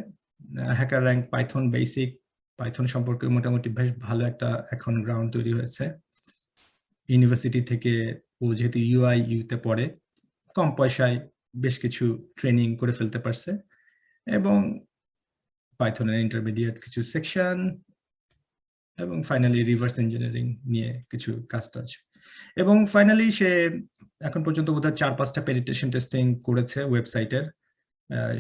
hacker rank, Python basic, Python সম্পর্কে মোটামুটি বেশ ভালো একটা এখন গ্রাউন্ড তৈরি হয়েছে। ইউনিভার্সিটি থেকে ও যেহেতু ইউআই ইউতে পড়ে, কম পয়সায় বেশ কিছু ট্রেনিং করে ফেলতে পারছে, এবং পাইথনের ইন্টারমিডিয়েট কিছু সেকশন, এবং ফাইনালি রিভার্স ইঞ্জিনিয়ারিং নিয়ে কিছু কাজ টাজ। এবং ফাইনালি সে এখন পর্যন্ত বোধহয় 4-5টা পেনিট্রেশন টেস্টিং করেছে ওয়েবসাইটের,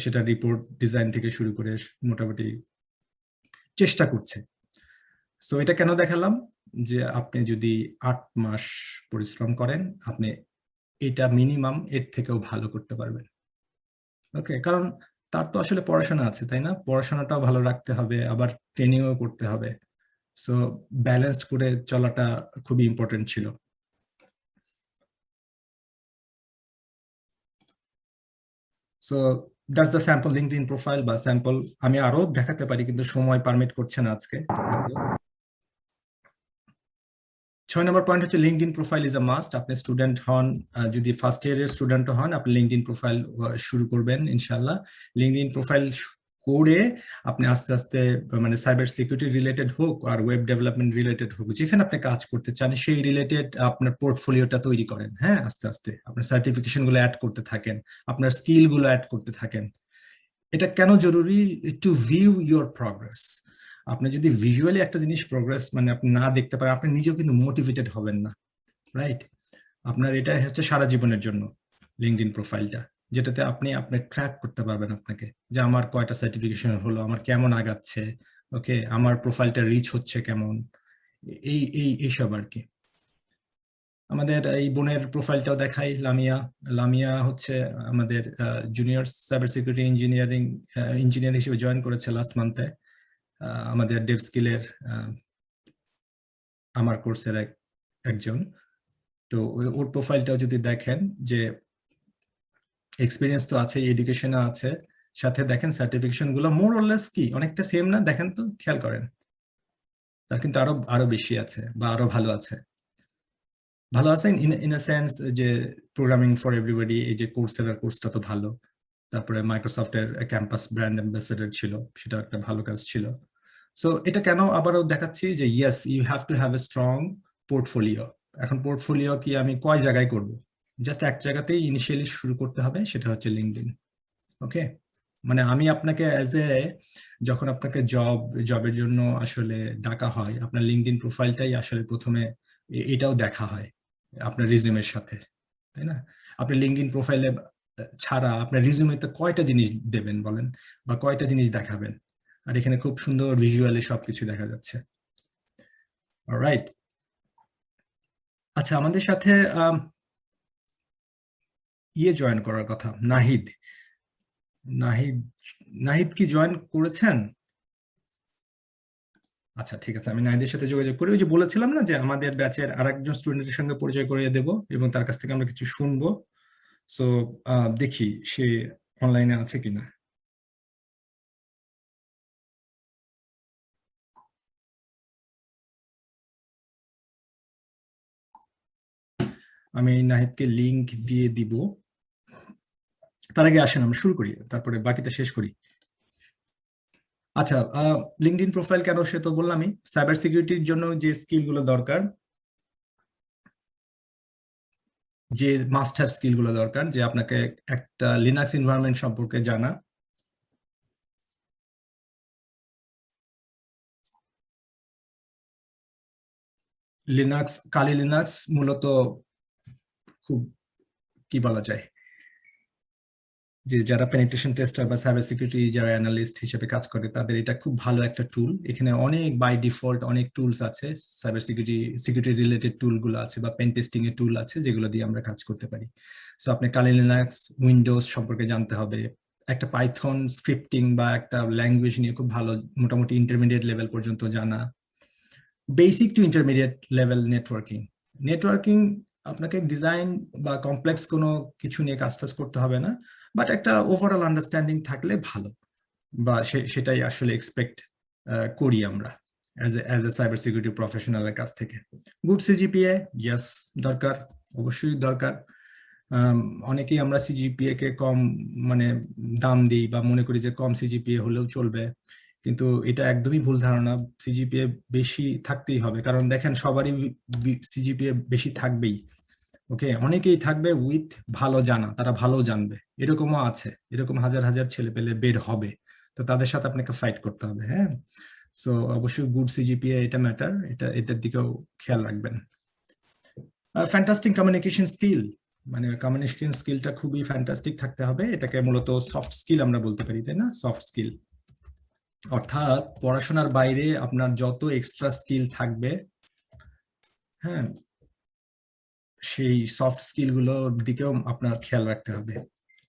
সেটা রিপোর্ট ডিজাইন থেকে শুরু করে মোটামুটি চেষ্টা করছে। সো এটা কেন দেখালাম, যে আপনি যদি 8 মাস পরিশ্রম করেন আপনি এটা মিনিমাম এর থেকেও ভালো করতে পারবেন। ওকে, কারণ তার তো আসলে পড়াশোনা আছে, তাই না? পড়াশোনাটাও ভালো রাখতে হবে, আবার ট্রেনিংও করতে হবে। সো ব্যালেন্সড করে চলাটা খুবই ইম্পর্টেন্ট ছিল। So that's the sample LinkedIn profile বা স্যাম্পল। আমি আরো দেখাতে পারি কিন্তু সময় পারমিট করছে না আজকে। 6 নম্বর পয়েন্ট হচ্ছে LinkedIn profile is a must. আপনি স্টুডেন্ট হন, যদি ফার্স্ট ইয়ারের স্টুডেন্টও হন, আপনি লিঙ্কডইন প্রোফাইল শুরু করবেন ইনশাআল্লাহ। লিঙ্কডইন প্রোফাইল করে আপনি আস্তে আস্তে মানে সাইবার সিকিউরিটি রিলেটেড হোক আর ওয়েব ডেভেলপমেন্ট রিলেটেড হোক, যেখানে আপনি কাজ করতে চান সেই রিলেটেড আপনার পোর্টফোলিওটা তৈরি করেন। হ্যাঁ, আস্তে আস্তে আপনার সার্টিফিকেশন গুলো অ্যাড করতে থাকেন, আপনার স্কিল গুলো অ্যাড করতে থাকেন। এটা কেন জরুরি? Two view your progress. আপনি যদি ভিজুয়ালি একটা জিনিস প্রগ্রেস মানে আপনি না দেখতে পারেন, আপনি নিজেও কিন্তু মোটিভেটেড হবেন না, রাইট? আপনার এটা হচ্ছে সারা জীবনের জন্য লিঙ্কডইন প্রোফাইলটা, যেটাতে আপনি ট্র্যাক করতে পারবেন আপনাকে, যে আমার কয়টা সার্টিফিকেশন হলো, আমার কেমন আগাচ্ছে, ওকে, আমার প্রোফাইলটা রিচ হচ্ছে কেমন, এইসব আর কি। আমাদের এই বোনের প্রোফাইলটাও দেখাই, লামিয়া। লামিয়া হচ্ছে আমাদের জুনিয়র সাইবার সিকিউরিটি ইঞ্জিনিয়ার হিসেবে জয়েন করেছে লাস্ট মান্থে আমাদের ডেভ স্কিলের আমার কোর্সের একজন। তো ওর প্রোফাইলটাও যদি দেখেন, যে এক্সপিরিয়েন্স তো আছে, এডুকেশনও আছে, সাথে দেখেন সার্টিফিকেশন গুলো মোর অর লেস কি অনেকটা সেম না? দেখেন তো, খেয়াল করেন, তার কিন্তু আরো বেশি আছে বা আরো ভালো আছে। ভালো আছে ইন আ সেন্স যে প্রোগ্রামিং ফর এভরিবডি, এই যে কোর্সটা তো ভালো। তারপরে মাইক্রোসফটের ক্যাম্পাস ব্র্যান্ড অ্যাম্বাসেডর ছিল, সেটা একটা ভালো কাজ ছিল। সো এটা কেন আবারও দেখাচ্ছি, যে yes, you have to have a strong portfolio. এখন পোর্টফোলিও কি আমি কয় জায়গায় করব? জাস্ট এক জায়গাতেই ইনিশিয়ালি শুরু করতে হবে, সেটা হচ্ছে লিঙ্কডইন। ওকে, মানে আমি আপনাকে যখন আপনাকে জবের জন্য আসলে ডাকা হয়, আপনার লিঙ্কডইন প্রোফাইলটাই আসলে প্রথমে এটাও দেখা হয় আপনার রিজিউমের সাথে, তাই না? আপনি লিঙ্কডইন প্রোফাইলে ছাড়া আপনার রিজিউমেতে কয়টা জিনিস দেবেন বলেন, বা কয়টা জিনিস দেখাবেন? আর এখানে খুব সুন্দর ভিজুয়ালি সবকিছু দেখা যাচ্ছে। অলরাইট, আচ্ছা, আমাদের সাথে জয়েন করার কথা, নাহিদ। নাহিদ নাহিদ কি জয়েন করেছেন? আচ্ছা, ঠিক আছে, আমি নাহিদের সাথে যোগাযোগ করি। ওই যে বলেছিলাম না, যে আমাদের ব্যাচের আরেকজন স্টুডেন্টের সঙ্গে পরিচয় করিয়ে দেব এবং তার কাছ থেকে আমরা কিছু শুনবো। সো দেখি সে অনলাইনে আছে কিনা। আমি নাহিদকে লিংক দিয়ে দিব। তার আগে আসেন আমরা শুরু করি, তারপরে বাকিটা শেষ করি। আচ্ছা, লিঙ্কডইন প্রোফাইল কেন সে তো বললামই। সাইবার সিকিউরিটির জন্য যে স্কিল গুলো দরকার, যে মাস্ট হ্যাভ স্কিল গুলো দরকার, যে আপনাকে একটা লিনাক্স এনভায়রনমেন্ট সম্পর্কে জানা, কালি লিনাক্স মূলত খুব কি বলা যায়, যে যারা পেনিট্রেশন টেস্টার বা সাইবার সিকিউরিটি যারা অ্যানালিস্ট হিসেবে কাজ করে তাদের এটা খুব ভালো একটা টুল। এখানে অনেক বাই ডিফল্ট অনেক টুলস আছে, সাইবার সিকিউরিটি রিলেটেড টুল গুলো আছে বা পেন টেস্টিং এর টুল আছে, যেগুলো দিয়ে আমরা কাজ করতে পারি। সো আপনি কালি লিনাক্স, উইন্ডোজ সম্পর্কে জানতে হবে, একটা পাইথন স্ক্রিপ্টিং বা একটা ল্যাঙ্গুয়েজ নিয়ে খুব ভালো, মোটামুটি ইন্টারমিডিয়েট লেভেল পর্যন্ত জানা, basic to intermediate level networking. Networking আপনাকে ডিজাইন বা কমপ্লেক্স কোনো কিছু নিয়ে কাজ টাজ করতে হবে না, বাট একটা ওভারঅল আন্ডারস্ট্যান্ডিং থাকলে ভালো, বা সেটাই আসলে এক্সপেক্ট করি আমরা অ্যাজ এ সাইবার সিকিউরিটি প্রফেশনালের কাছ থেকে। গুড সিজিপিএ, ইয়েস, দরকার, অবশ্যই দরকার। অনেকেই আমরা সিজিপিএ কে কম মানে দাম দিই বা মনে করি যে কম সিজিপিএ হলেও চলবে, কিন্তু এটা একদমই ভুল ধারণা। সিজিপিএ বেশি থাকতেই হবে, কারণ দেখেন সবারই সিজিপিএ বেশি থাকবেই। ওকে, অনেকেই থাকবে উইথ ভালো জানা, তারা ভালো জানবে, এরকমও আছে, এরকম হাজার হাজার ছেলে পেলে বের হবে, তো তাদের সাথে আপনাকে ফাইট করতে হবে। হ্যাঁ, সো অবশ্যই গুড সিজিপিএ এটা ম্যাটার, এটার দিকেও খেয়াল রাখবেন। ফ্যান্টাস্টিক কমিউনিকেশন স্কিল, মানে কমিউনিকেশন স্কিলটা খুবই ফ্যান্টাস্টিক থাকতে হবে। এটাকে মূলত সফট স্কিল আমরা বলতে পারি, তাই না? সফট স্কিল অর্থাৎ পড়াশোনার বাইরে আপনার যত এক্সট্রা স্কিল থাকবে, হ্যাঁ, সেই সফট স্কিল গুলোর দিকেও আপনার খেয়াল রাখতে হবে।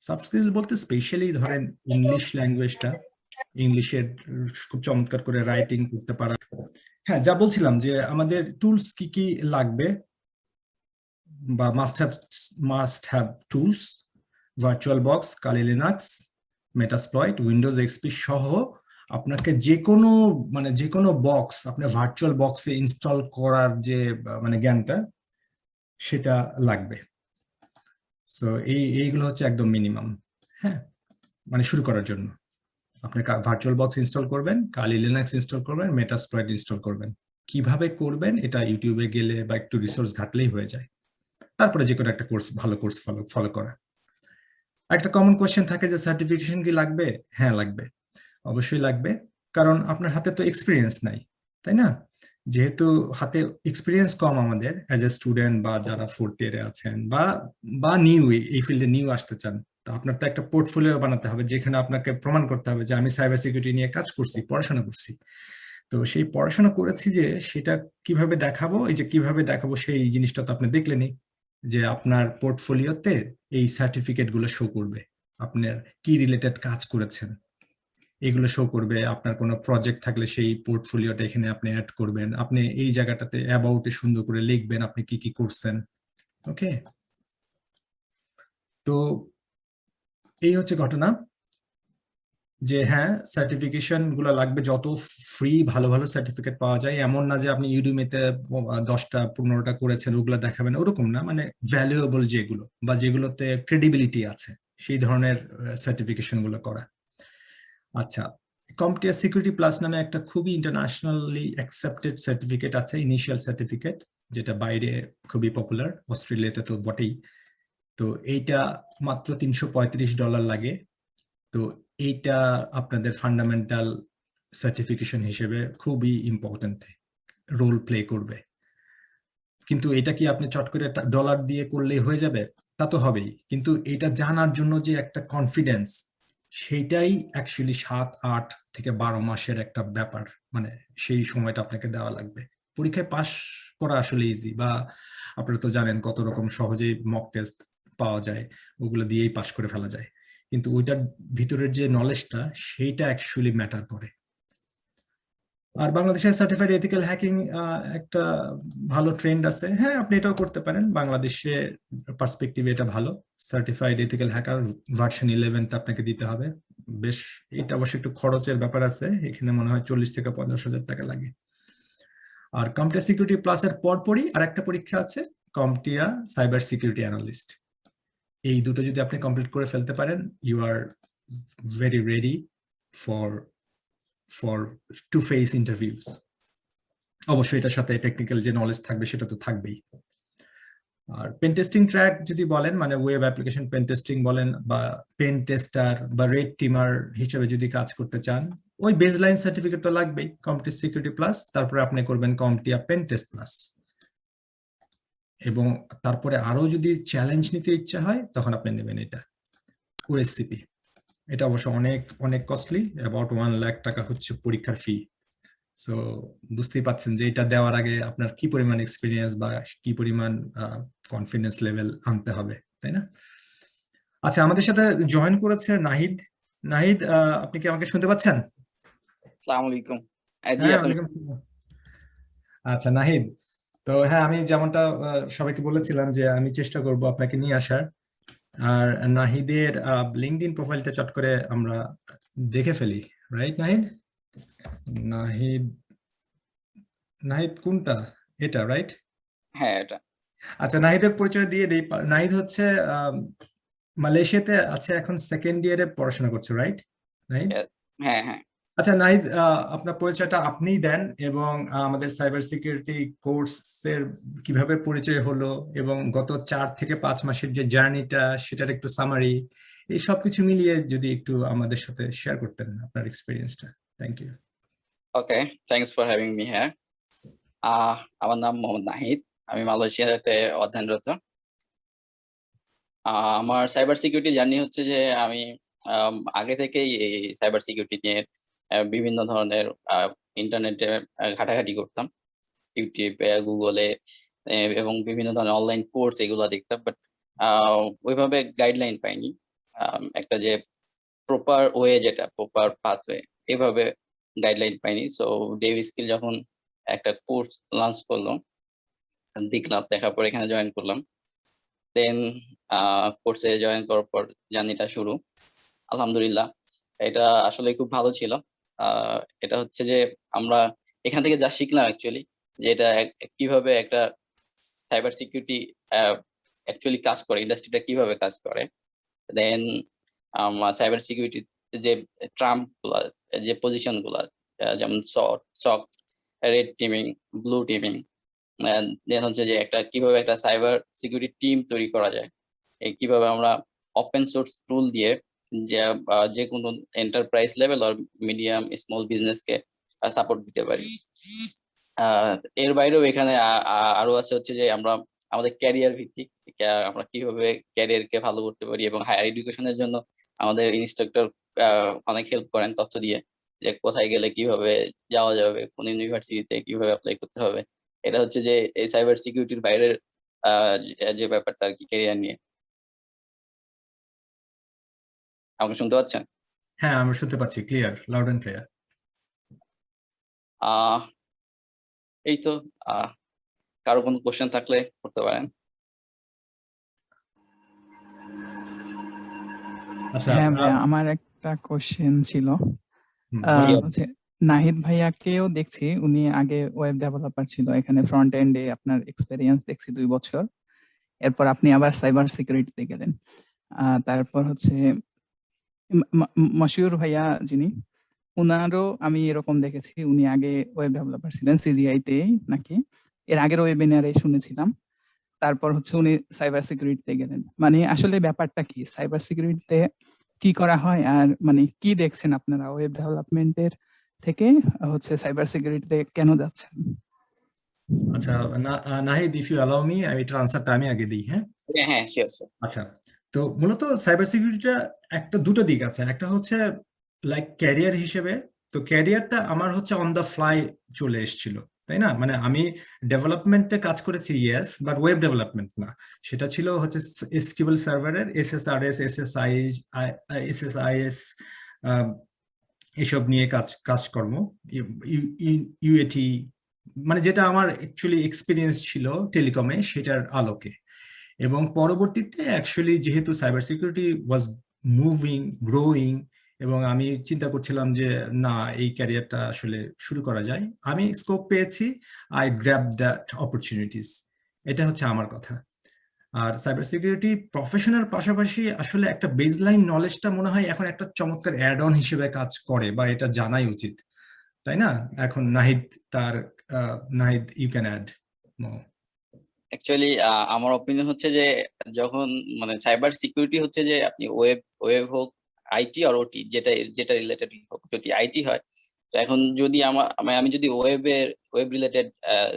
সফট স্কিল বলতে স্পেশালি ধরেন ইংলিশ ল্যাঙ্গুয়েজটা, ইংলিশের খুব চমৎকার করে রাইটিং করতে পারা। হ্যাঁ, যা বলছিলাম যে আমাদের টুলস কি কি লাগবে বা must have tools, virtual box, Kali Linux, Metasploit, Windows XP সহ আপনাকে যে কোনো বক্স আপনার ভার্চুয়াল বক্সে ইনস্টল করার যে মানে জ্ঞানটা, সেটা লাগবে। সো এইগুলো হচ্ছে একদম মিনিমাম। হ্যাঁ, মানে শুরু করার জন্য আপনি ভার্চুয়াল বক্স ইনস্টল করবেন, কালি লিনাক্স ইনস্টল করবেন, মেটাসপ্লয়েট ইনস্টল করবেন। কিভাবে করবেন এটা ইউটিউবে গেলে বা একটু রিসোর্স ঘাটলেই হয়ে যায়। তারপরে যে কোনো একটা ভালো কোর্স ফলো করা। একটা কমন কোয়েশ্চেন থাকে যে সার্টিফিকেশন কি লাগবে? হ্যাঁ, লাগবে, অবশ্যই লাগবে, কারণ আপনার হাতে তো এক্সপিরিয়েন্স নাই, তাই না? যেহেতু হাতে এক্সপিরিয়েন্স কম আমাদের অ্যাজ এ স্টুডেন্ট বা যারা ফোর্থ ইয়ারে আছেন বা নিউ এই ফিল্ডে নিউ আসতে চান, তো আপনার তো একটা পোর্টফোলিও বানাতে হবে যেখানে আপনাকে প্রমাণ করতে হবে যে আমি সাইবার সিকিউরিটি নিয়ে কাজ করছি, পড়াশোনা করছি। তো সেই পড়াশোনা করেছি যে সেটা কিভাবে দেখাবো, এই যে কিভাবে দেখাবো সেই জিনিসটা তো আপনি দেখলেনই, যে আপনার পোর্টফোলিওতে এই সার্টিফিকেট গুলো শো করবে, আপনার কি রিলেটেড কাজ করেছেন এগুলো শো করবে। আপনার কোনো প্রজেক্ট থাকলে সেই পোর্টফোলিওটা এখানে আপনি অ্যাড করবেন, আপনি এই জায়গাটাতে অ্যাবাউটে সুন্দর করে লিখবেন আপনি কি কি করছেন। ওকে, তো এই হচ্ছে ঘটনা, যে হ্যাঁ সার্টিফিকেশন গুলো লাগবে, যত ফ্রি ভালো ভালো সার্টিফিকেট পাওয়া যায়, এমন না যে আপনি ইউডিমিতে 10টা 15টা করেছেন ওগুলো দেখাবেন, ওরকম না, মানে ভ্যালুয়েবল যেগুলো বা যেগুলোতে ক্রেডিবিলিটি আছে সেই ধরনের সার্টিফিকেশন গুলো করা। আচ্ছা, কম্পিটিয়া সিকিউরিটি প্লাস নামে একটা খুবই ইন্টারন্যাশনালি অ্যাকসেপ্টেড সার্টিফিকেট আছে, ইনিশিয়াল সার্টিফিকেট, যেটা বাইরে খুবই পপুলার, অস্ট্রেলিয়াতে তো বটেই। তো এইটা মাত্র $335 লাগে। তো এইটা আপনাদের ফান্ডামেন্টাল সার্টিফিকেশন হিসেবে খুবই ইম্পর্টেন্ট রোল প্লে করবে। কিন্তু এটা কি আপনি চট করে ডলার দিয়ে করলেই হয়ে যাবে? তা তো হবেই, কিন্তু এটা জানার জন্য যে একটা কনফিডেন্স, সেইটাই অ্যাকচুয়ালি 7, 8 থেকে 12 মাসের একটা ব্যাপার, মানে সেই সময়টা আপনাকে দেওয়া লাগবে। পরীক্ষায় পাশ করা আসলে ইজি, বা আপনারা তো জানেন কত রকম সহজেই মক টেস্ট পাওয়া যায়, ওগুলো দিয়েই পাশ করে ফেলা যায়, কিন্তু ওইটার ভিতরের যে নলেজটা সেইটা অ্যাকচুয়ালি ম্যাটার করে। আর বাংলাদেশের সার্টিফাইড এথিক্যাল হ্যাকিং একটা ভালো ট্রেন্ড আছে, হ্যাঁ আপনি এটাও করতে পারেন, বাংলাদেশে পার্সপেক্টিভে এটা ভালো। সার্টিফাইড এথিক্যাল হ্যাকার ভার্সন 11টা আপনাকে দিতে হবে, বেশ এটা অবশ্য একটু খরচের ব্যাপার আছে, এখানে মনে হয় 40 থেকে 50 হাজার টাকা লাগে। আর কম্পিটিয়া সিকিউরিটি প্লাস এর পরপরই আর একটা পরীক্ষা আছে, কম্পিটিয়া সাইবার সিকিউরিটি অ্যানালিস্ট। এই দুটো যদি আপনি কমপ্লিট করে ফেলতে পারেন, you are very ready for to face interviews. অবশ্যই এটার সাথে টেকনিক্যাল যে নলেজ থাকবে সেটা তো থাকবেই। আর পেন টেস্টিং ট্র্যাক যদি বলেন, মানে ওয়েব অ্যাপ্লিকেশন পেন টেস্টিং বলেন বা পেন টেস্টার বা রেড টিমার হিসেবে যদি কাজ করতে চান, ওই বেসলাইন সার্টিফিকেট তো লাগবেই, কম্পিটিয়া সিকিউরিটি প্লাস, তারপরে আপনি করবেন কম্পিটিয়া পেন টেস্ট প্লাস, এবং তারপরে আরো যদি চ্যালেঞ্জ নিতে ইচ্ছা হয় তখন আপনি নেবেন এটা ওএসসিপি। এটা অবশ্য অনেক অনেক কস্টলি, অ্যাবাউট 1 লাখ টাকা হচ্ছে পরীক্ষার ফি। সো বুঝতেই পাচ্ছেন যে এটা দেওয়ার আগে আপনার কি পরিমাণ এক্সপিরিয়েন্স বা কি পরিমাণ কনফিডেন্স লেভেল আনতে হবে, তাই না? আচ্ছা, আমাদের সাথে জয়েন করেছে নাহিদ, নাহিদ, আপনি কি আমাকে শুনতে পাচ্ছেন? আসসালামু আলাইকুম। জি, হ্যাঁ, আপনি ওয়ালাইকুম আসসালাম। আচ্ছা নাহিদ, তো হ্যাঁ, আমি যেমনটা সবাইকে বলেছিলাম যে আমি চেষ্টা করব আপনাকে নিয়ে আসার। আর নাহিদের লিঙ্কডইন প্রোফাইলটা চট করে আমরা দেখে ফেলি, রাইট নাহিদ? নাহিদ, নাহিদ কোনটা? এটা রাইট? হ্যাঁ, এটা আচ্ছা, নাহিদের পরিচয় দিয়ে দিই। নাহিদ হচ্ছে মালয়েশিয়াতে আছে, এখন সেকেন্ড ইয়ারে পড়াশোনা করছে, রাইট নাহিদ? yes, হ্যাঁ, হ্যাঁ। আচ্ছা নাহিদ, আপনার পরিচয়টা আপনিই দেন, এবং আমাদের সাইবার সিকিউরিটি কোর্সের কিভাবে পরিচয় হলো এবং গত 4 থেকে 5 মাসের যে জার্নিটা, সেটার একটু সামারি, এই সব কিছু মিলিয়ে যদি একটু আমাদের সাথে শেয়ার করতেন আপনার এক্সপিরিয়েন্সটা। Thank you. Okay, thanks for having me here. আমার নাম মোহাম্মদ নাহিদ। আমি মালয়েশিয়াতে অধ্যয়নরত। আমার সাইবার সিকিউরিটি জার্নি হচ্ছে যে আমি আগে থেকেই এই সাইবার সিকিউরিটি নিয়ে বিভিন্ন ধরনের ইন্টারনেটে ঘাটাঘাটি করতাম, ইউটিউবে, গুগলে, এবং বিভিন্ন ধরনের অনলাইন কোর্স এগুলো দেখতাম, বাট ওইভাবে গাইডলাইন পাইনি। একটা যে প্রপার ওয়ে, যেটা প্রপার পাথওয়ে, এভাবে গাইডলাইন পাইনি। সো ডেভ স্কিল যখন একটা কোর্স লঞ্চ করলো, দেখলাম, দেখার পর এখানে জয়েন করলাম। দেন কোর্সে জয়েন করার পর জার্নিটা শুরু। আলহামদুলিল্লাহ, এটা আসলে খুব ভালো ছিল। এটা হচ্ছে যে আমরা এখান থেকে যা শিখলাম অ্যাকচুয়ালি, যে এটা কিভাবে একটা সাইবার সিকিউরিটি অ্যাকচুয়ালি কাজ করে, ইন্ডাস্ট্রিটা কিভাবে কাজ করে। দেন সাইবার সিকিউরিটি যে ট্রাম্প গুলা, যে পজিশন গুলা, যেমন সক, রেড টিমিং, ব্লু টিমিং, দেন হচ্ছে যে একটা কিভাবে একটা সাইবার সিকিউরিটি টিম তৈরি করা যায়, কিভাবে আমরা ওপেন সোর্স টুল দিয়ে যে কোনো এন্টারপ্রাইজ লেভেল আর মিডিয়াম স্মল বিজনেসকে সাপোর্ট দিতে পারি। এর বাইরেও এখানে আরো আছে হচ্ছে যে আমরা আমাদের ক্যারিয়ার ভিত্তিক আমরা কিভাবে ক্যারিয়ারকে ভালো করতে পারি, এবং হায়ার এডুকেশনের জন্য আমাদের ইনস্ট্রাক্টর অনেক হেল্প করেন তথ্য দিয়ে, যে কোথায় গেলে কিভাবে যাওয়া যাবে, কোন ইউনিভার্সিটিতে কিভাবে অ্যাপ্লাই করতে হবে। এটা হচ্ছে যে এই সাইবার সিকিউরিটির বাইরের যে ব্যাপারটা আর কি, ক্যারিয়ার নিয়ে। আমাকে শুনতে পাচ্ছেন? হ্যাঁ, আমরা শুনতে পাচ্ছি, ক্লিয়ার, লাউড এন্ড ক্লিয়ার। আহ এই তো, কারো কোনো কোশ্চেন থাকলে করতে পারেন। আচ্ছা, হ্যাঁ ভাইয়া, আমার একটা কোশ্চেন ছিল। বলুন। হচ্ছে নাহিদ ভাইয়াকেও দেখছি, উনি আগে ওয়েব ডেভেলপার ছিল, এখানে ফ্রন্ট এন্ডে আপনার এক্সপেরিয়েন্স দেখছি 2 বছর। এরপর আপনি আবার সাইবার সিকিউরিটিতে গেলেন। তারপর হচ্ছে মশিউর ভাইয়া যিনি, উনারও আমি এরকম দেখেছি, উনি আগে ওয়েব ডেভেলপার ছিলেন সিজিআই তে নাকি, এর আগের ওয়েবিনারে শুনেছিলাম। তারপর হচ্ছে উনি সাইবার সিকিউরিটিতে গেলেন। মানে আসলে ব্যাপারটা কি, সাইবার সিকিউরিটিতে কি করা হয়, আর মানে কি দেখছেন আপনারা ওয়েব ডেভেলপমেন্টের থেকে হচ্ছে সাইবার সিকিউরিটিতে কেন যাচ্ছেন? আচ্ছা Nahid, if you allow me, আমি এটার আনসারটা আমি আগে দিই, হ্যাঁ? হ্যাঁ, শিওর স্যার। আচ্ছা, তো মূলত সাইবার সিকিউরিটিটা একটা দুটো দিক আছে। একটা হচ্ছে লাইক ক্যারিয়ার হিসেবে, তো ক্যারিয়ারটা আমার হচ্ছে অন দ্য ফ্লাই চলে এসেছিল, তাই না? মানে আমি ডেভেলপমেন্টে কাজ করেছি, ইয়েস, বাট ওয়েব ডেভেলপমেন্ট না। সেটা ছিল হচ্ছে এসকিউএল সার্ভারের এসএসআরএস, এসএসআইএস, এসব নিয়ে কাজকর্ম, ইউএটি, মানে যেটা আমার অ্যাকচুয়ালি এক্সপিরিয়েন্স ছিল টেলিকমে, সেটার আলোকে। এবং পরবর্তীতে অ্যাকচুয়ালি যেহেতু cyber security was moving, growing, এবং আমি চিন্তা করছিলাম যে না, এই ক্যারিয়ারটা আসলে শুরু করা যায়, আমি স্কোপ পেয়েছি, আই গ্র্যাব দ্যাট অপরচুনিটিস। এটা হচ্ছে আমার কথা। আর সাইবার সিকিউরিটি প্রফেশনের পাশাপাশি আসলে একটা বেসলাইন নলেজটা মনে হয় এখন একটা চমৎকার অ্যাড অন হিসেবে কাজ করে, বা এটা জানাই উচিত, তাই না? এখন Nahid, Nahid, you can add. Actually আমার অপিনিয়ন হচ্ছে যে যখন মানে সাইবার সিকিউরিটি হচ্ছে যে আপনি ওয়েব হোক, আইটি আর ওটি, যেটা রিলেটেড হোক, যদি আইটি হয়, তো এখন যদি আমি যদি ওয়েব রিলেটেড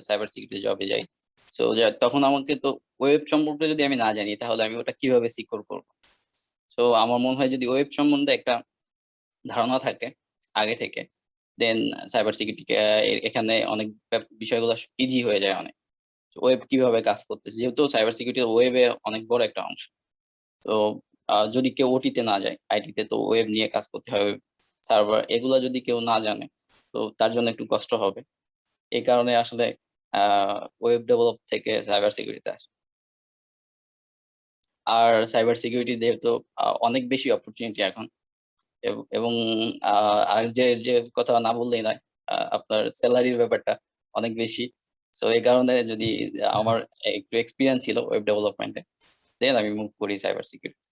সাইবার সিকিউরিটি জবে যাই, সো তখন আমাকে তো ওয়েব সম্পর্কে যদি আমি না জানি, তাহলে আমি ওটা কিভাবে সিকিউর করবো? সো আমার মনে হয় যদি ওয়েব সম্বন্ধে একটা ধারণা থাকে আগে থেকে, দেন সাইবার সিকিউরিটি এখানে অনেক বিষয়গুলো ইজি হয়ে যায় অনেক। ওয়েব কিভাবে কাজ করতেছে, যেহেতু সাইবার সিকিউরিটি ওয়েবে অনেক বড় একটা অংশ, তো যদি কেউ ওটিতে না যায়, আইটিতে তো ওয়েব নিয়ে কাজ করতে হয়, ওয়েব সার্ভার এগুলা যদি কেউ না জানে তো তার জন্য একটু কষ্ট হবে। এই কারণে আসলে ওয়েব ডেভেলপ থেকে সাইবার সিকিউরিটিতে আসে। আর সাইবার সিকিউরিটি যেহেতু অনেক বেশি অপরচুনিটি এখন, এবং আর যে কথা না বললেই নয়, আপনার স্যালারির ব্যাপারটা অনেক বেশি। তো এই কারণে যদি আমার একটু এক্সপিরিয়েন্স ছিল ওয়েব ডেভেলপমেন্টে, দেন আমি মুভ করি সাইবার সিকিউরিটি।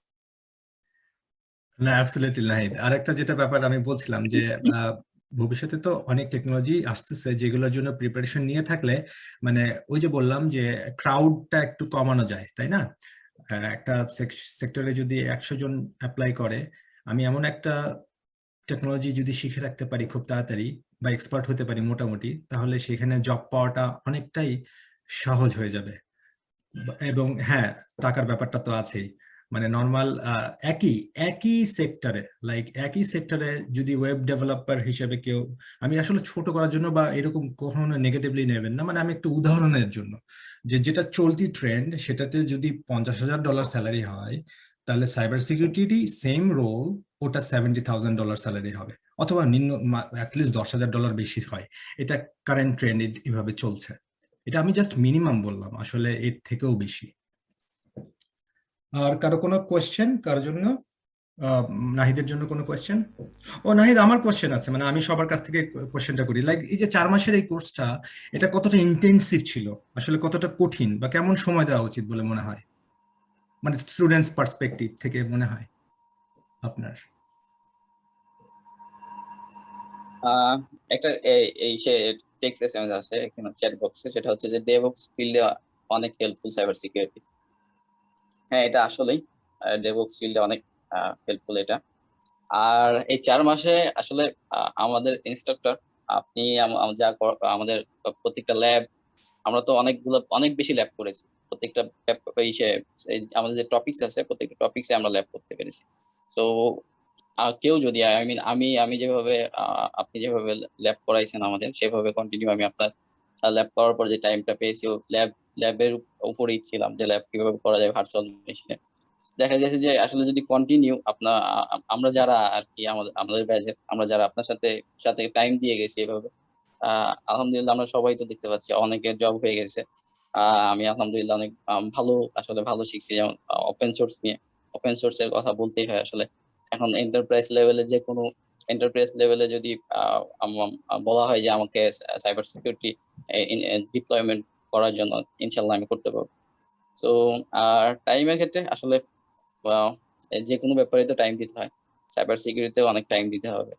না, অ্যাবসলিউটলি নাহিদ। আরেকটা যেটা ব্যাপার আমি বলছিলাম যে ভবিষ্যতে তো অনেক টেকনোলজি আসতেছে যেগুলোর জন্য প্রিপারেশন নিয়ে থাকলে মানে ওই যে বললাম যে ক্রাউডটা একটু কমানো যায়, তাই না? একটা সেক্টরে যদি 100 জন অ্যাপ্লাই করে, আমি এমন একটা টেকনোলজি যদি শিখে রাখতে পারি খুব তাড়াতাড়ি বা এক্সপার্ট হতে পারি মোটামুটি, তাহলে সেখানে জব পাওয়াটা অনেকটাই সহজ হয়ে যাবে। এবং হ্যাঁ, টাকার ব্যাপারটা তো আছেই। মানে নর্মাল একই একই সেক্টরে, লাইক একই সেক্টরে যদি ওয়েব ডেভেলপার হিসেবে কেউ, আমি আসলে ছোট করার জন্য বা এরকম কখনো নেগেটিভলি নেবেন না, মানে আমি একটু উদাহরণের জন্য, যে যেটা চলতি ট্রেন্ড সেটাতে যদি $50,000 স্যালারি হয়, তাহলে সাইবার সিকিউরিটি সেম রোল ওটা $70,000 স্যালারি হবে, অথবা নিম্ন অ্যাটলিস্ট $10,000 বেশি হয়। এটা কারেন্ট ট্রেন্ড এভাবে চলছে। এটা আমি জাস্ট মিনিমাম বললাম, আসলে এর থেকেও বেশি। আর কারো কোনো কোয়েশ্চেন কারোর জন্য? নাহিদের জন্য কোনো কোয়েশ্চেন? ও নাহিদ, আমার কোয়েশ্চেন আছে, মানে আমি সবার কাছ থেকে কোয়েশ্চেনটা করি, লাইক এই যে 4 মাসের এই কোর্সটা, এটা কতটা ইন্টেন্সিভ ছিল, আসলে কতটা কঠিন, বা কেমন সময় দেওয়া উচিত বলে মনে হয়, মানে স্টুডেন্টস পার্সপেক্টিভ থেকে মনে হয় আপনার? একটা এই সে টেক্সট এসএমএস আছে এখানে চ্যাট বক্সে, সেটা হচ্ছে যে ডেভঅপস ফিল্ডে অনেক হেল্পফুল সাইবার সিকিউরিটি। হ্যাঁ, এটা আসলেই ডেভঅপস ফিল্ডে অনেক হেল্পফুল এটা। আর এই 4 মাসে আসলে আমাদের ইনস্ট্রাক্টর, আপনি আমাদের প্রত্যেকটা ল্যাব, আমরা তো অনেক বেশি ল্যাব করেছি। প্রত্যেকটা আমাদের যে টপিকস আছে প্রত্যেকটা টপিকসে আমরা ল্যাব করতে পেরেছি। তো কেউ যদি আই মিন আমি যেভাবে আপনি যেভাবে ল্যাব করাইছেন আমাদের, সেভাবে কন্টিনিউ আমি আপনার ল্যাব করার পর যে টাইমটা পেয়েছি, ল্যাবের উপরেই ছিলাম যে ল্যাব কিভাবে করা যায় ভার্চুয়াল মেশিনে। দেখা গেছে যে আসলে যদি কন্টিনিউ আমরা যারা আর কি আমাদের ব্যাচের, আমরা যারা আপনার সাথে সাথে টাইম দিয়ে গেছি এভাবে, আলহামদুলিল্লাহ আমরা সবাই তো দেখতে পাচ্ছি অনেকের জব হয়ে গেছে। আমি আলহামদুলিল্লাহ অনেক ভালো শিখছি, যেমন ওপেন সোর্স নিয়ে। ওপেন সোর্সের কথা বলতেই হয় আসলে, এখন এন্টারপ্রাইজ লেভেলে যদি বলা হয় যে আমাকে সাইবার সিকিউরিটি ডিপ্লয়মেন্ট করার জন্য, ইনশাল্লাহ আমি করতে পারবো। তো আর টাইমের ক্ষেত্রে আসলে যে কোনো ব্যাপারে তো টাইম দিতে হয়, সাইবার সিকিউরিটিতেও অনেক টাইম দিতে হবে।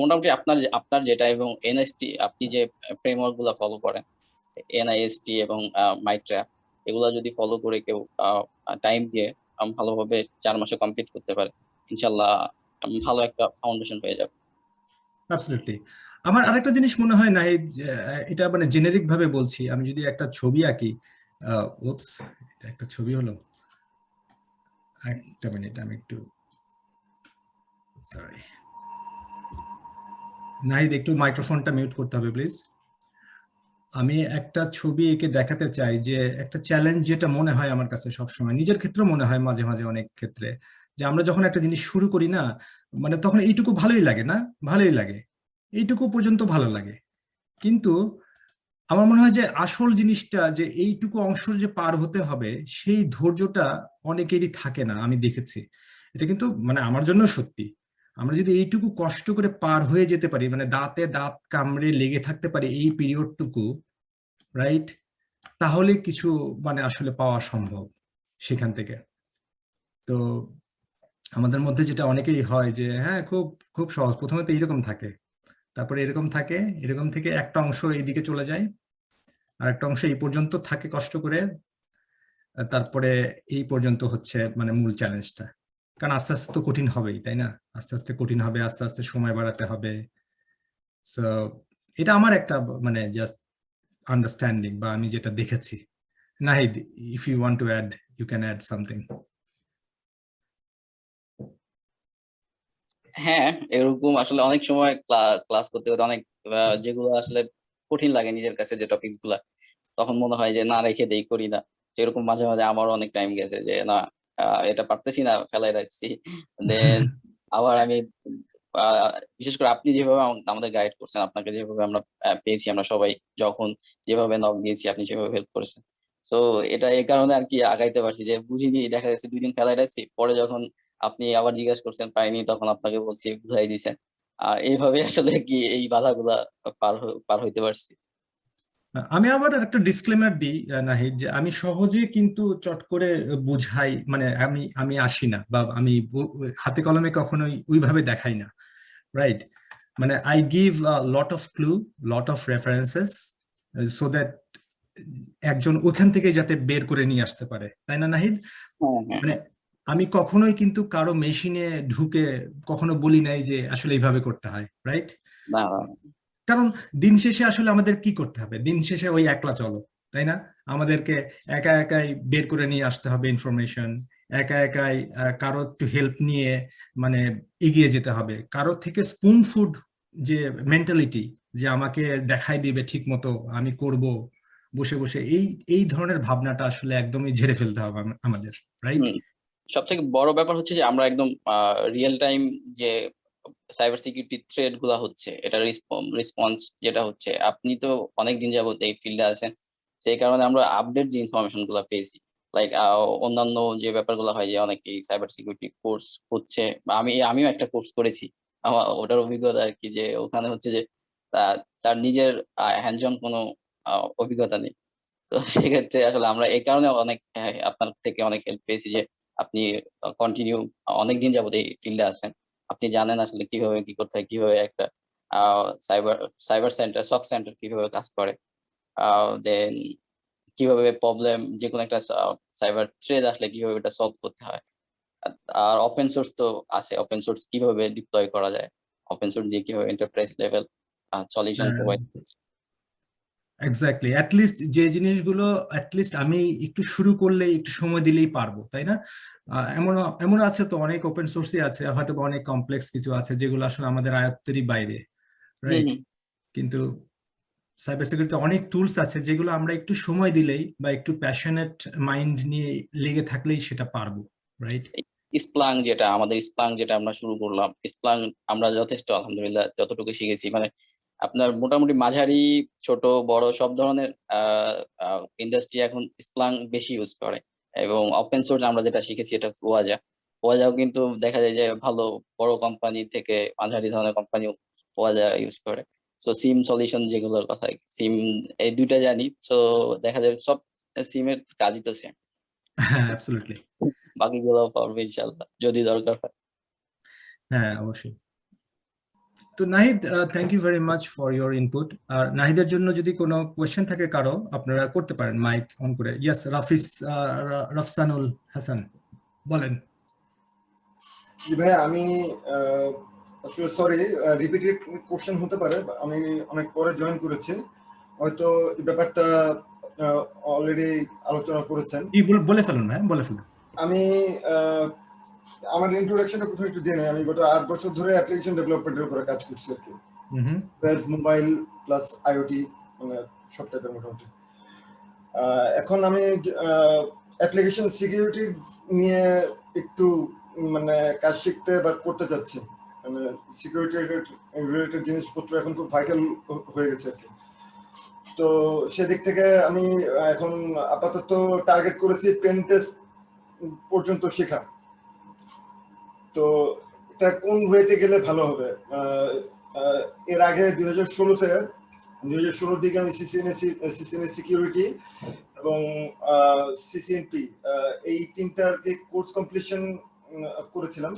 মোটামুটি আপনার যেটা, এবং এনএসটি আপনি যে ফ্রেমওয়ার্ক গুলা ফলো করেন, এনআইএসটি এবং মাইট্রা, এগুলা যদি ফলো করে কেউ টাইম দিয়ে ভালোভাবে 4 মাসে কমপ্লিট করতে পারে, ইনশাল্লাহ ভালো একটা ফাউন্ডেশন হয়ে যাবে। অ্যাবসলিউটলি। আমার আরেকটা জিনিস মনে হয় নাহিদ, এটা মানে জেনেরিক ভাবে বলছি, আমি যদি একটা ছবি আঁকি, উপস, এটা একটা ছবি হলো, একটা মিনিট আমি একটু সরি, নাহিদ একটু মাইক্রোফোনটা মিউট করতে হবে প্লিজ। আমি একটা ছবি এঁকে দেখাতে চাই যে একটা চ্যালেঞ্জ যেটা মনে হয় আমার কাছে সবসময়, নিজের ক্ষেত্রে মনে হয় মাঝে মাঝে অনেক ক্ষেত্রে, যে আমরা যখন একটা জিনিস শুরু করি না, মানে তখন এইটুকু ভালোই লাগে না, ভালোই লাগে, এইটুকু পর্যন্ত ভালো লাগে, কিন্তু আমার মনে হয় যে আসল জিনিসটা যে এইটুকু অংশ যে পার হতে হবে, সেই ধৈর্যটা অনেকেরই থাকে না, আমি দেখেছি। এটা কিন্তু মানে আমার জন্য সত্যি। আমরা যদি এইটুকু কষ্ট করে পার হয়ে যেতে পারি, মানে দাঁতে দাঁত কামড়ে লেগে থাকতে পারি এই পিরিয়ডটুকু, রাইট, তাহলে কিছু মানে আসলে পাওয়া সম্ভব সেখান থেকে। তো আমাদের মধ্যে যেটা অনেকেই হয় যে হ্যাঁ খুব খুব সহজ, প্রথমে তো এইরকম থাকে, তারপরে এরকম থাকে, এরকম থেকে একটা অংশ এইদিকে চলে যায়, আর একটা অংশ এই পর্যন্ত থাকে কষ্ট করে, তারপরে এই পর্যন্ত হচ্ছে মানে মূল চ্যালেঞ্জটা। কারণ আস্তে আস্তে তো কঠিন হবেই, তাই না? আস্তে আস্তে কঠিন হবে, আস্তে আস্তে সময় বাড়াতে হবে। সো এটা আমার একটা মানে জাস্ট আন্ডারস্ট্যান্ডিং, বা আমি যেটা দেখেছি। Nahid, if you want to add, you can add something. হ্যাঁ, এরকম আসলে অনেক সময় ক্লাস করতে করতে অনেক যেগুলো আসলে কঠিন লাগে নিজের কাছে, যে টপিক গুলা, তখন মনে হয় যে না রেখে দেই, করি না। সেরকম মাঝে মাঝে আমারও অনেক টাইম গেছে যে না এটা পারতেছি না, ফেলাই রাখছি। দেন আবার আমি বিশেষ করে আপনি যেভাবে আমাদের গাইড করছেন, আপনাকে যেভাবে আমরা পেয়েছি, আমরা সবাই যখন যেভাবে নক দিয়েছি আপনি সেভাবে হেল্প করেছেন। তো এটা এই কারণে আর কি আগাইতে পারছি, যে বুঝিনি, দেখা গেছে 2 দিন ফেলাই রাখছি, পরে যখন আপনি আবার জিজ্ঞাসা করছেন পাইনি, তখন আপনাকে বলছি, বুঝাই দিয়েছেন। এইভাবে আসলে কি এই বাধাগুলা পার হইতে পারছি। আমি আবার একটা ডিসক্লেমার দিই নাহিদ, যে আমি সহজে কিন্তু চট করে বুঝাই, মানে আমি আসি না, বা আমি হাতে কলমে কখনোই ওইভাবে দেখাই না, রাইট? মানে I give lot of clue, lot of references, so that একজন ওইখান থেকে যাতে বের করে নিয়ে আসতে পারে, তাই না নাহিদ? হ্যাঁ, মানে আমি কখনোই কিন্তু কারো মেশিনে ঢুকে কখনো বলি নাই যে আসলে এইভাবে করতে হয়, রাইট? না, কারণ দিন শেষে আসলে আমাদের কি করতে হবে, দিন শেষে ওই একলা চলো, তাই না? আমাদেরকে একা একাই বের করে নিয়ে আসতে হবে ইনফরমেশন, একা একাই কারো একটু হেল্প নিয়ে মানে এগিয়ে যেতে হবে। কারো থেকে স্পুন ফুড যে মেন্টালিটি, যে আমাকে দেখাই দিবে ঠিক মতো, আমি করব বসে বসে, এই ধরনের ভাবনাটা আসলে একদমই ঝেড়ে ফেলতে হবে আমাদের, রাইট? সব থেকে বড় ব্যাপার হচ্ছে যে আমরা একদম রিয়েল টাইম যে সাইবার সিকিউরিটি থ্রেট গুলা হচ্ছে, এটা রেসপন্স যেটা হচ্ছে, আপনি তো অনেকদিন যাবত এই ফিল্ডে আছেন, সেই কারণে আমরা আপডেট যে ইনফরমেশন গুলা পেয়েছি, লাইক অন্যান্য যে ব্যাপারগুলো হয়, যে অনেকেই সাইবার সিকিউরিটি কোর্স হচ্ছে, বা আমিও একটা কোর্স করেছি, আমার ওটার অভিজ্ঞতা আর কি, যে ওখানে হচ্ছে যে তার নিজের হ্যান্ডস অন কোনো অভিজ্ঞতা নেই। তো সেক্ষেত্রে আসলে আমরা এই কারণে অনেক আপনার থেকে অনেক হেল্প পেয়েছি, যে আপনি কন্টিনিউ অনেকদিন যাবত এই ফিল্ডে আছেন, আপনি জানেন আসলে কিভাবে কি করতে হয়, কিভাবে একটা সাইবার সাইবার সেন্টার, সক সেন্টার কিভাবে কাজ করে, দেন কিভাবে প্রবলেম, যে কোনো একটা সাইবার থ্রেট আসলে কিভাবে এটা সলভ করতে হয়। আর ওপেন সোর্স তো আছে, ওপেন সোর্স কিভাবে ডিপ্লয় করা যায়, ওপেন সোর্স দিয়ে কিভাবে enterprise level solution provide. Exactly, at least যে জিনিসগুলো অ্যাটলিস্ট আমি একটু শুরু করলে একটু সময় দিলেই পারবো, তাই না? এমন এমন আছে তো, অনেক ওপেন সোর্সই আছে, হয়তো বা অনেক কমপ্লেক্স কিছু আছে যেগুলো আসলে আমাদের আয়ত্তেরই বাইরে, রাইট? কিন্তু সাইবার সিকিউরিটিতে অনেক টুলস আছে যেগুলো আমরা একটু সময় দিলেই বা একটু প্যাশনেট মাইন্ড নিয়ে লেগে থাকলেই সেটা পারবো, রাইট? স্প্লাং যেটা আমরা শুরু করলাম, স্প্লাং আমরা যথেষ্ট আলহামদুলিল্লাহ যতটুকু শিখেছি, মানে আপনার মোটামুটি মাঝারি, ছোট, বড় সব ধরনের ইন্ডাস্ট্রি এখন স্প্লাং বেশি ইউজ করে। এবং ওপেন সোর্স আমরা যেটা শিখেছি এটা ওয়াজাও কিন্তু দেখা যায় যে ভালো বড় কোম্পানি থেকে মাঝারি ধরনের কোম্পানি ওয়াজা ইউজ করে। সো সিম সলিউশন যেগুলোর কথা, সিম, এই দুইটা জানি। তো দেখা যায় সব সিমের কাজই তো সেম, হ্যাঁ, অ্যাবসলিউটলি। বাকিগুলো পারবে ইনশাল্লাহ যদি দরকার হয়। হ্যাঁ, অবশ্যই। তো Nahid, thank you very much for your input. আর নাহিদের জন্য যদি কোনো কোয়েশ্চেন থাকে কারো, আপনারা করতে পারেন মাইক অন করে। ইয়েস, রাফসানুল হাসান, বলেন। জি ভাই, আমি আসলে সরি, রিপিটেড কোশ্চেন হতে পারে, আমি অনেক পরে জয়েন করেছি, হয়তো এই ব্যাপারটা অলরেডি আলোচনা করেছেন। বলে ফেলুন ভাই, বলে ফেলুন। আমি আমার ইন্ট্রোডাকশনটা প্রথমে একটু দিয়ে নেই। আমি গত 8 বছর ধরে অ্যাপ্লিকেশন ডেভেলপমেন্টের উপরে কাজ করছি আর কি, ওয়েব, মোবাইল প্লাস আইওটি, মানে সব টাইপের মোটামুটি। এখন আমি অ্যাপ্লিকেশন সিকিউরিটি নিয়ে একটু মানে কাজ শিখতে বা করতে চাচ্ছি, মানে সিকিউরিটি রিলেটেড জিনিসপত্র এখন খুব ভাইটাল হয়ে গেছে আর কি। তো সেদিক থেকে আমি এখন আপাতত টার্গেট করেছি পেন টেস্ট পর্যন্ত শেখা। তো এটা কোন ওয়েতে গেলে ভালো হবে? এর আগে 2016 দিকে আমি সিসিএনএ সিকিউরিটি এবং সিসিএনপি এই তিনটার কোর্স কমপ্লিশন করেছিলাম,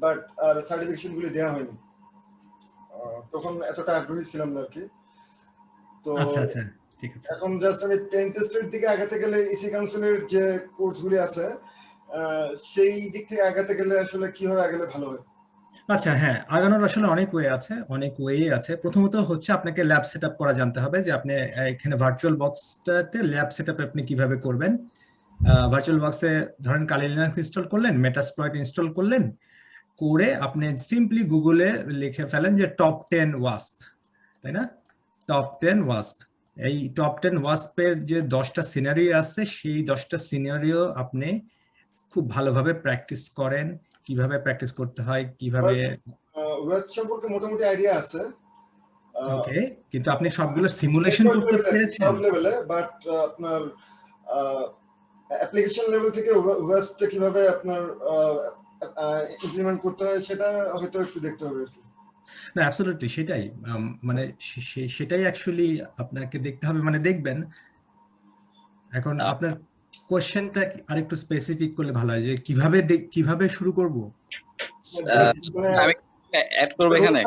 বাট আর সার্টিফিকেশন গুলি দেওয়া হয়নি, তখন এতটা আগ্রহী ছিলাম না আর কি। তো এখন জাস্ট আমি পেন টেস্টের দিকে আগাতে গেলে ইসি কাউন্সিলের যে কোর্সগুলি আছে সেই দিক থেকে আগাতে গেলে আসলে কিভাবে আগালে ভালো হয়? আচ্ছা, হ্যাঁ, আগানোর আসলে অনেক ওয়ে আছে, অনেক ওয়ে আছে। প্রথমত হচ্ছে আপনাকে ল্যাব সেট আপ করা জানতে হবে, যে আপনি এখানে ভার্চুয়াল বক্সটাতে ল্যাব সেট আপ আপনি কিভাবে করবেন। ভার্চুয়াল বক্সে ধরেন কালি লিনাক্স ইনস্টল করলেন, মেটাস্প্লয়েট ইনস্টল করলেন, করে আপনি সিম্পলি গুগলে লিখে ফেলেন যে টপ 10 ওয়াস্প, তাই না? টপ 10 ওয়াস্প, এই টপ 10 ওয়াসপের যে 10টা সিনারিও আছে সেই 10টা সিনারিও আপনি খুব ভালোভাবে প্র্যাকটিস করেন, কিভাবে প্র্যাকটিস করতে হয়, কিভাবে। ওয়েব সম্পর্কে মোটামুটি আইডিয়া আছে, ওকে, কিন্তু আপনি সবগুলো সিমুলেশন করতে পেরেছেন? সব লেভেলে, বাট আপনার অ্যাপ্লিকেশন লেভেল থেকে ওয়েবটা কিভাবে আপনার ইমপ্লিমেন্ট করতে হয় সেটা হয়তো একটু দেখতে হবে আর কি। না, অ্যাবসলিউটলি সেটাই, মানে সেটাই অ্যাকচুয়ালি আপনাকে দেখতে হবে, মানে দেখবেন। এখন আপনার কোশ্চেনটা আরেকটু স্পেসিফিক করলে ভালো হয়, যে কিভাবে শুরু করব। আমি অ্যাড করব এখানে।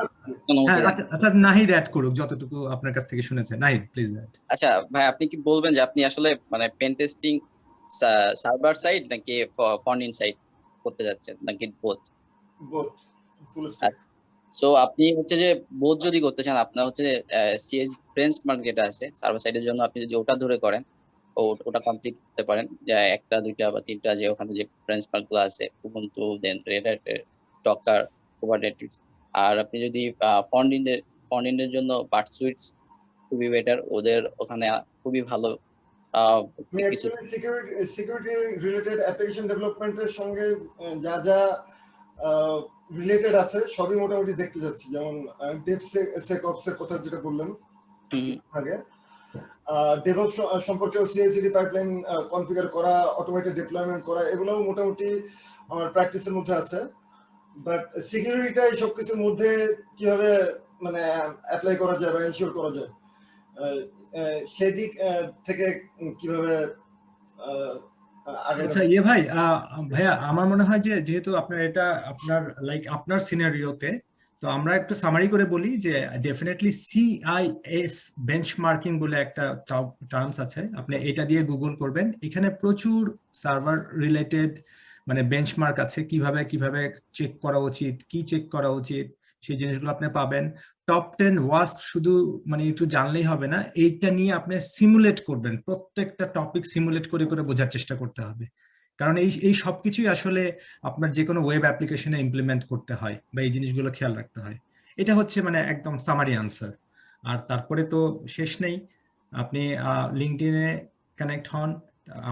হ্যাঁ, আচ্ছা নাহিদ অ্যাড করুক যতটুকু আপনার কাছ থেকে শুনেছে। Nahid please add. আচ্ছা ভাই, আপনি কি বলবেন যে আপনি আসলে মানে পেন টেস্টিং সার্ভার সাইড নাকি ফ্রন্ট এন্ড সাইড করতে যাচ্ছেন, নাকি both? Both, full stack. So আপনি হচ্ছে যে বোথ যদি করতে চান, আপনার হচ্ছে সিএস বেঞ্চমার্ক যেটা আছে সার্ভার সাইডের জন্য, আপনি যদি ওটা ধরে করেন, ওটা কমপ্লিট করতে পারেন, যে একটা দুইটা বা তিনটা যে ওখানে যে বেঞ্চমার্ক গুলো আছে, উবুন্টু, দেন রেড হ্যাট, ডকার, কুবারনেটিস। আর আপনি যদি ফ্রন্ট এন্ডের জন্য বাট সুইটস খুবই বেটার, ওদের ওখানে খুবই ভালো আমি অ্যাকচুয়ালি সিকিউরিটি রিলেটেড অ্যাপ্লিকেশন ডেভেলপমেন্টের সঙ্গে যা যা রিলেটেড আছে সবই মোটামুটি দেখতে যাচ্ছি, যেমন ডেভসেকঅপস এর কথা যেটা বললেন আগে, ডেভঅপস সম্পর্কেও সিআই/সিডি পাইপলাইন কনফিগার করা, অটোমেটেড ডিপ্লয়মেন্ট করা, এগুলোও মোটামুটি আমার প্র্যাকটিসের মধ্যে আছে। বাট সিকিউরিটিটা এই সবকিছুর মধ্যে কিভাবে মানে অ্যাপ্লাই করা যায় বা ইনশিওর করা যায়, সেদিক থেকে কিভাবে আচ্ছা ভাইয়া আমার মনে হয় যে যেহেতু আপনার এটা আপনার সিনারিওতে, তো আমরা একটু সামারি করে বলি যে ডেফিনেটলি সিআইএস বেঞ্চমার্কিং বলে একটা টার্মস আছে, আপনি এটা দিয়ে গুগল করবেন, এখানে প্রচুর সার্ভার রিলেটেড মানে বেঞ্চমার্ক আছে, কিভাবে চেক করা উচিত, কি চেক করা উচিত, সেই জিনিসগুলো আপনি পাবেন। টপ 10 ওয়াস্ট শুধু মানে একটু জানলেই হবে না, এইটা নিয়ে আপনি সিমুলেট করবেন, প্রত্যেকটা টপিক সিমুলেট করে করে বোঝার চেষ্টা করতে হবে, কারণ এই সবকিছুই আসলে আপনার যে কোনো ওয়েব অ্যাপ্লিকেশনে ইমপ্লিমেন্ট করতে হয় বা এই জিনিসগুলো খেয়াল রাখতে হয়। এটা হচ্ছে মানে একদম সামারি আনসার। আর তারপরে তো শেষ নেই, আপনি লিঙ্কডইনে কানেক্ট হন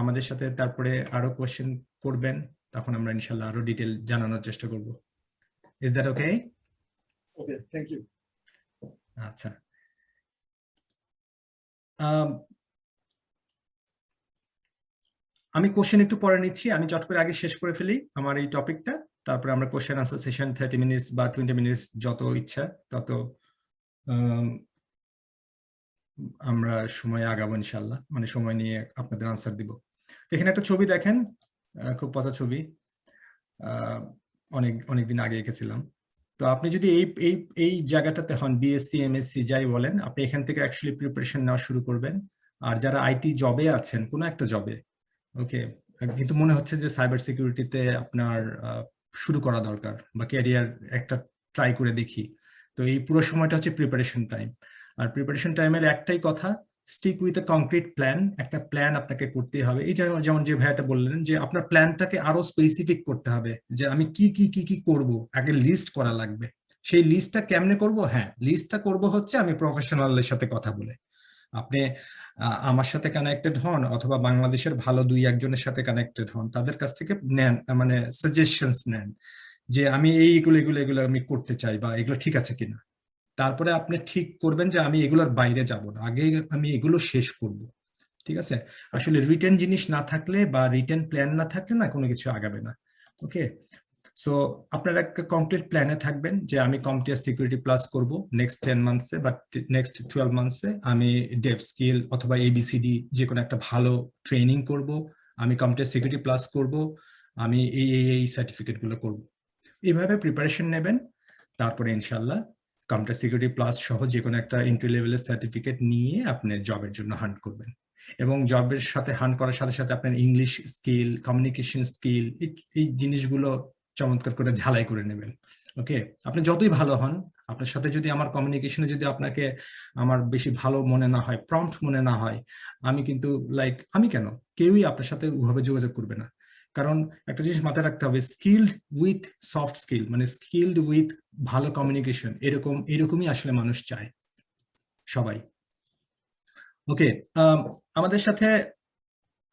আমাদের সাথে, তারপরে আরো কোশ্চেন করবেন, তখন আমরা ইনশাল্লাহ আরো ডিটেল জানানোর চেষ্টা করব। Is that okay? Okay, thank you. আচ্ছা, আমি কোশ্চেন একটু পরে নিচ্ছি, আমি চট করে আগে শেষ করে ফেলি আমার এই টপিকটা, তারপরে আমরা কোশ্চেন আনসার সেশন 30 মিনিটস বা 20 মিনিটস যত ইচ্ছা তত আমরা সময় আগাবো ইনশাল্লাহ, মানে সময় নিয়ে আপনাদের আনসার দিব। এখানে একটা ছবি দেখেন, খুব পচা ছবি, অনেকদিন আগে এঁকেছিলাম। তো আপনি যদি এই জায়গাটাতে হন, বিএসসি এমএসসি যাই বলেন, আপনি এখান থেকে অ্যাকচুয়ালি প্রিপারেশন নেওয়া শুরু করবেন। আর যারা আইটি জবে আছেন, কোনো একটা জবে, ওকে, কিন্তু মনে হচ্ছে যে সাইবার সিকিউরিটিতে আপনার শুরু করা দরকার বা ক্যারিয়ার একটা ট্রাই করে দেখি, তো এই পুরো সময়টা হচ্ছে প্রিপারেশন টাইম। আর প্রিপারেশন টাইমের একটাই কথা, stick with a concrete plan. একটা প্ল্যান আপনাকে করতেই হবে। এই যেমন যে ভাইয়াটা বললেন যে আপনার প্ল্যানটাকে আরো স্পেসিফিক করতে হবে, যে আমি কি কি কি কি করব, আগে লিস্ট করা লাগবে। সেই লিস্টটা কেমনে করব? হ্যাঁ, লিস্টটা করব হচ্ছে আমি প্রফেশনালদের সাথে কথা বলে। আপনি আমার সাথে কানেক্টেড হন অথবা বাংলাদেশের ভালো 2-1 জনের সাথে কানেক্টেড হন, তাদের কাছ থেকে নেন, মানে সাজেশনস নেন যে আমি এগুলো আমি করতে চাই বা এগুলো ঠিক আছে কিনা। তারপরে আপনি ঠিক করবেন যে আমি এগুলোর বাইরে যাব না, আগে আমি এগুলো শেষ করব। ঠিক আছে? আসলে রিটেন জিনিস না থাকলে বা রিটেন প্ল্যান না থাকলে না কোনো কিছু আগাবে না। ওকে, সো আপনারা একটা কমপ্লিট প্ল্যানে থাকবেন যে আমি কম্পিউটার সিকিউরিটি প্লাস করব নেক্সট 10 মান্থসে বা নেক্সট 12 মান্থসে, আমি ডেভ স্কিল অথবা এবিসিডি যে কোনো একটা ভালো ট্রেনিং করব, আমি কম্পিউটার সিকিউরিটি প্লাস করব, আমি এই সার্টিফিকেট গুলো করব। এইভাবে প্রিপারেশন নেবেন, তারপরে ইনশাল্লাহ কম্পিউটার সিকিউরিটি প্লাস সহ যে কোনো একটা এন্ট্রি লেভেলের সার্টিফিকেট নিয়ে আপনি জবের জন্য হান্ট করবেন। এবং জবের সাথে হান্ট করার সাথে সাথে আপনার ইংলিশ স্কিল, কমিউনিকেশন স্কিল, এই জিনিসগুলো চমৎকার করে ঝালাই করে নেবেন। ওকে, আপনি যতই ভালো হন, আপনার সাথে যদি আমার কমিউনিকেশনে যদি আপনাকে আমার বেশি ভালো মনে না হয়, প্রম্পট মনে না হয়, আমি কিন্তু আমি কেন, কেউই আপনার সাথে ওভাবে যোগাযোগ করবে না। কারণ একটা জিনিস মাথায় রাখতে হবে, স্কিলড উইথ সফট স্কিল, মানে স্কিলড উইথ ভালো কমিউনিকেশন, এরকমই আসলে মানুষ চায় সবাই। ওকে, আমাদের সাথে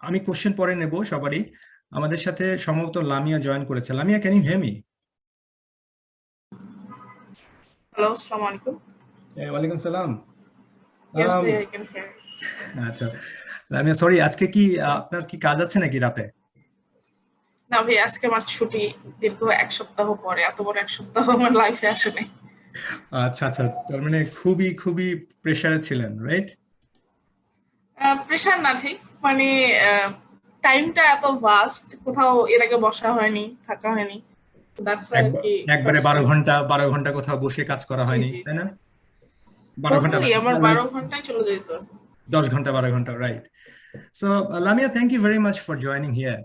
আমি কোশ্চেন পরে নেব সবারই। আমাদের সাথে সম্ভবত লামিয়া জয়েন করেছে। Lamia, can you hear me? Hello, Assalamu alaikum. ওয়ালাইকুম সালাম। Yes, Um, bhai, I can hear. আচ্ছা লামিয়া, সরি, আজকে কি আপনার কি কাজ আছে নাকি রাতে? না ভাই, আজকে আমার ছুটি দীর্ঘ 1 সপ্তাহ পরে, এত বড় 1 সপ্তাহ আমার লাইফে আসে নাই। আচ্ছা আচ্ছা, তার মানে খুবই খুবই প্রেসারে ছিলেন, রাইট? প্রেশার না ঠিক, মানে টাইমটা এত ভাস্ট, কোথাও এর আগে বসা হয়নি, থাকা হয়নি, দ্যাটস ওয়াই আর কি। একবারে 12 ঘন্টা কোথাও বসে কাজ করা হয়নি, জি তাই না? 12 ঘন্টা টোটালি আমার 12 ঘন্টায় চলে যেত। 10 ঘন্টা 12 ঘন্টা, right? So Lamia, thank you very much for joining here.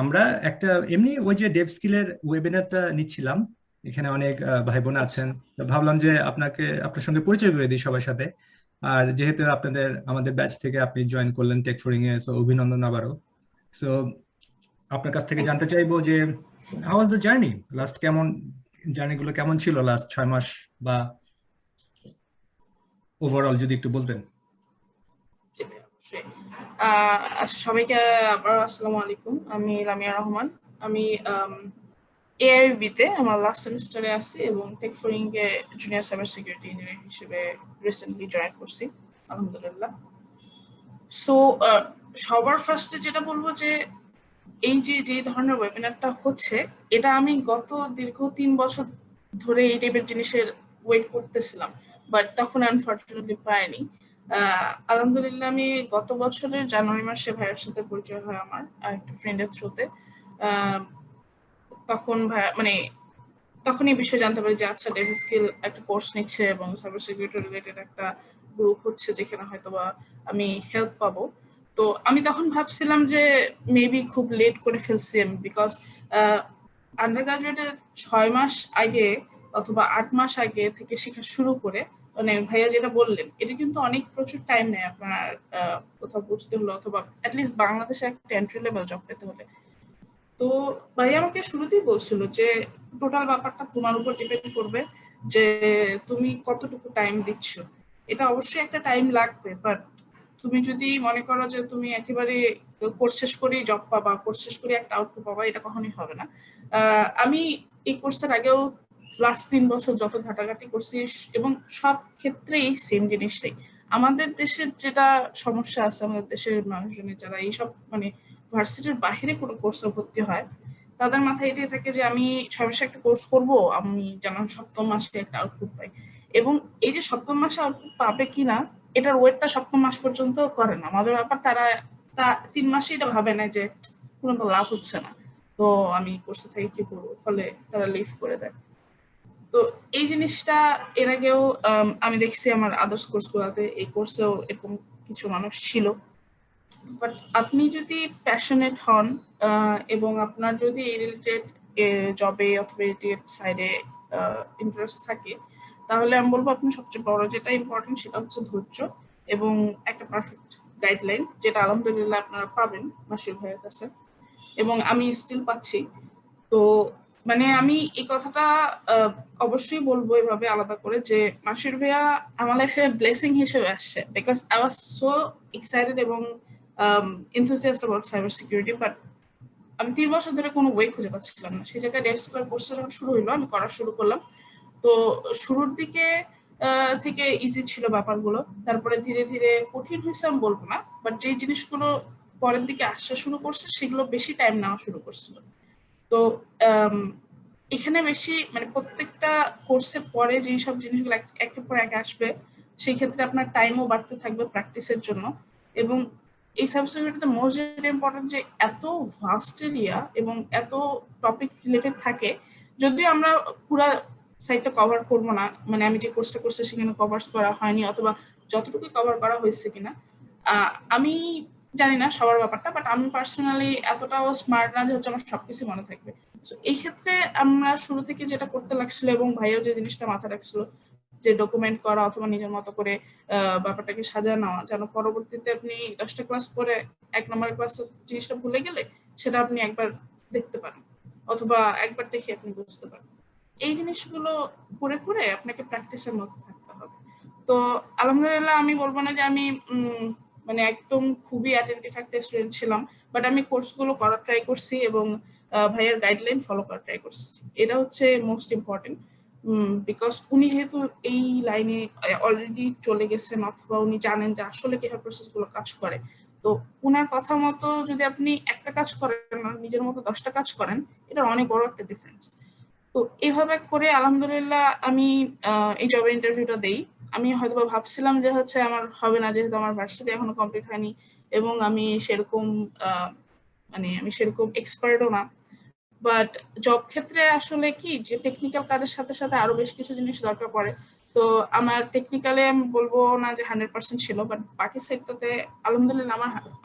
আমরা একটা এমনি ওই যে ডেভ স্কিলের ওয়েবিনারটা নিচ্ছিলাম, এখানে অনেক ভাই বোন আছেন, তো ভাবলাম যে আপনার সঙ্গে পরিচয় করে দিই সবার সাথে। আর যেহেতু আমাদের ব্যাচ থেকে আপনি জয়েন করলেন টেকফোরিং এ, সো অভিনন্দন আবারও। সো আপনার কাছ থেকে জানতে চাইবো যে how was the journey last, জার্নিগুলো কেমন ছিল লাস্ট 6 মাস, বা ওভারঅল যদি একটু বলতেন। জি ভাই, অবশ্যই। আচ্ছা, সবাইকে আবার আসসালামু আলাইকুম। আমি লামিয়া রহমান। আমি AIUB তে আমার লাস্ট সেমিস্টারে আছি এবং টেকফোরিং এ জুনিয়র সাইবার সিকিউরিটি ইঞ্জিনিয়ার হিসেবে রিসেন্টলি জয়েন করছি, আলহামদুলিল্লাহ। সো সবার ফার্স্টে যেটা বলবো যে এই যে ধরনের ওয়েবিনারটা হচ্ছে, এটা আমি গত দীর্ঘ 3 বছর ধরে এই টাইপের জিনিসের ওয়েট করতেছিলাম, বাট তখন আনফরচুনেটলি পাইনি। আলহামদুলিল্লাহ, আমি গত বছরের জানুয়ারি মাসে ভাইয়ের সাথে পরিচয় হয় আমার একটা ফ্রেন্ডের থ্রুতে। তখন তখন এই বিষয়ে জানতে পারি যে আচ্ছা, ডেভ স্কিল একটা কোর্স নিচ্ছে এবং সাইবার সিকিউরিটি রিলেটেড একটা গ্রুপ হচ্ছে যেখানে হয়তোবা আমি হেল্প পাবো। তো আমি তখন ভাবছিলাম যে মেবি খুব লেট করে ফেলছি আমি, বিকজ আন্ডার গ্রাজুয়েটে 6 মাস আগে অথবা 8 মাস আগে থেকে শেখা শুরু করে, মানে ভাইয়া যেটা বললেন, এটা কিন্তু অনেক প্রচুর টাইম নেয় আপনার কোথাও বুঝতে হলো অথবা অ্যাটলিস্ট বাংলাদেশে একটা এন্ট্রি লেভেল জব পেতে হলে। তো ভাই আমাকে শুরুতেই বলছিল যে টোটাল ব্যাপারটা তোমার উপর ডিপেন্ড করবে যে তুমি কতটুকু টাইম দিচ্ছ। এটা অবশ্যই একটা টাইম লাগবে, বাট তুমি যদি মনে করো যে তুমি একেবারে কোর্স শেষ করেই জব পাবা, কোর্স শেষ করে একটা আউটপুট পাবা, এটা কখনোই হবে না। আমি এই কোর্সের আগেও লাস্ট 3 বছর যত ঘাটাঘাটি করছি এবং সব ক্ষেত্রেই সেম জিনিসটাই। আমাদের দেশের যেটা সমস্যা আছে, আমাদের দেশের মানুষজনের যারা এইসব মানে ভার্সিটির বাইরে কোনো কোর্সে ভর্তি হয়, তাদের মাথায় এটাই থাকে যে আমি 6 মাসে একটা কোর্স করব, আমি যেন 7ম মাসে একটা আউটপুট পাই। এবং এই যে 7ম মাসে আউটপুট পাবে কিনা এটার ওয়েটটা 7ম মাস পর্যন্ত করে না। মজার ব্যাপার, তারা 3 মাসে এটা ভাবে না যে কোনো তো লাভ হচ্ছে না, তো আমি কোর্সে থেকে কি করবো, ফলে তারা লিভ করে দেয়। তো এই জিনিসটা এর আগেও আমি দেখছি আমার আদার্স কোর্স গুলাতে, এই কোর্সেও এরকম কিছু মানুষ ছিল। বাট আপনি যদি প্যাশনেট হন এবং আপনার যদি এই রিলেটেড জবে অথবা রিলেটেড সাইডে ইন্টারেস্ট থাকে, তাহলে আমি বলবো আপনি সবচেয়ে বড় যেটা ইম্পর্টেন্ট সেটা হচ্ছে ধৈর্য এবং একটা পারফেক্ট গাইডলাইন, যেটা আলহামদুলিল্লাহ আপনারা পাবেন মাসুর ভাইয়ের কাছে, এবং আমি স্টিল পাচ্ছি। তো মানে আমি এই কথাটা অবশ্যই বলবো এভাবে আলাদা করে যে মাসুর ভাইয়া আমার লাইফে ব্লেসিং হিসেবে আসছে, because I was so excited এবং enthusiastic about cyber security, but আমি 3 বছর ধরে কোনো ওয়ে খুঁজে পাচ্ছিলাম না। সেই জায়গায় ডেভ স্কোয়ার কোর্সটা যখন শুরু হলো, আমি করা শুরু করলাম। তো শুরুর দিকে থেকে ইজি ছিল ব্যাপারগুলো, তারপরে ধীরে ধীরে কঠিন হয়েছে আমি বলবো না, বাট যে জিনিসগুলো পরের দিকে আসা শুরু করছে সেগুলো বেশি টাইম নেওয়া শুরু করছিল। তো এখানে বেশি মানে প্রত্যেকটা কোর্সের পরে যেই সব জিনিসগুলো একের পর এক আসবে, সেই ক্ষেত্রে আপনার টাইমও বাড়তে থাকবে প্র্যাকটিসের জন্য। এবং এই সাবজেক্টটাতে মোস্ট ইম্পর্টেন্ট যে এত ভাস্ট এরিয়া এবং এত টপিক রিলেটেড থাকে, যদিও আমরা পুরা সাইটটা কভার করবো না, মানে আমি যে কোর্সটা করছি সেখানে কভার করা হয়নি অথবা যতটুকু কভার করা হয়েছে কিনা আমি জানি না সবার ব্যাপারটা, বাট আমি পার্সোনালি এতটাও স্মার্ট না যে হচ্ছে আমার সবকিছু মনে থাকবে। তো এই ক্ষেত্রে আমরা শুরু থেকে যেটা করতে লাগছিল এবং ভাইও যে জিনিসটা মাথায় রাখছিল যে ডকুমেন্ট করা অথবা নিজের মতো করে ব্যাপারটাকে সাজা নেওয়া, যেন পরবর্তীতে আপনি 10টা ক্লাস পরে 1 নম্বরের ক্লাস জিনিসটা ভুলে গেলে সেটা আপনি একবার দেখতে পারেন অথবা একবার দেখে আপনি বুঝতে পারেন। এই জিনিসগুলো করে করে আপনাকে প্র্যাকটিসের মধ্যে থাকতে হবে। তো আলহামদুলিল্লাহ আমি বলবো না যে আমি মানে একদম খুবই অ্যাটেন্টিভ একটা স্টুডেন্ট ছিলাম, বাট আমি কোর্সগুলো করার ট্রাই করছি এবং ভাইয়ের গাইডলাইন ফলো করার ট্রাই করছি। এটা হচ্ছে মোস্ট ইম্পর্টেন্ট, বিকজ উনি যেহেতু এই লাইনে অলরেডি চলে গেছেন অথবা উনি জানেন যে আসলে কিভাবে প্রসেসগুলো কাজ করে। তো উনার কথা মতো যদি আপনি একটা কাজ করেন আর নিজের মতো 10টা কাজ করেন, এটা অনেক বড় একটা ডিফারেন্স। তো এইভাবে করে আলহামদুলিল্লাহ আমি এই জবের ইন্টারভিউটা দেই। আমি হয়তো ভাবছিলাম যে হচ্ছে আমার হবে না, যেহেতু আমার ভার্সিটি এখনো কমপ্লিট হয়নি এবং আমি সেরকম এক্সপার্টও না। বাট জব ক্ষেত্রে আসলে কি যে টেকনিক্যাল কাজের সাথে সাথে আরো বেশ কিছু জিনিস দরকার পড়ে। তো আমার টেকনিক্যালে আমি বলবো না যে 100% ছিল, বাট বাকি সেক্টরতে আলহামদুলিল্লাহ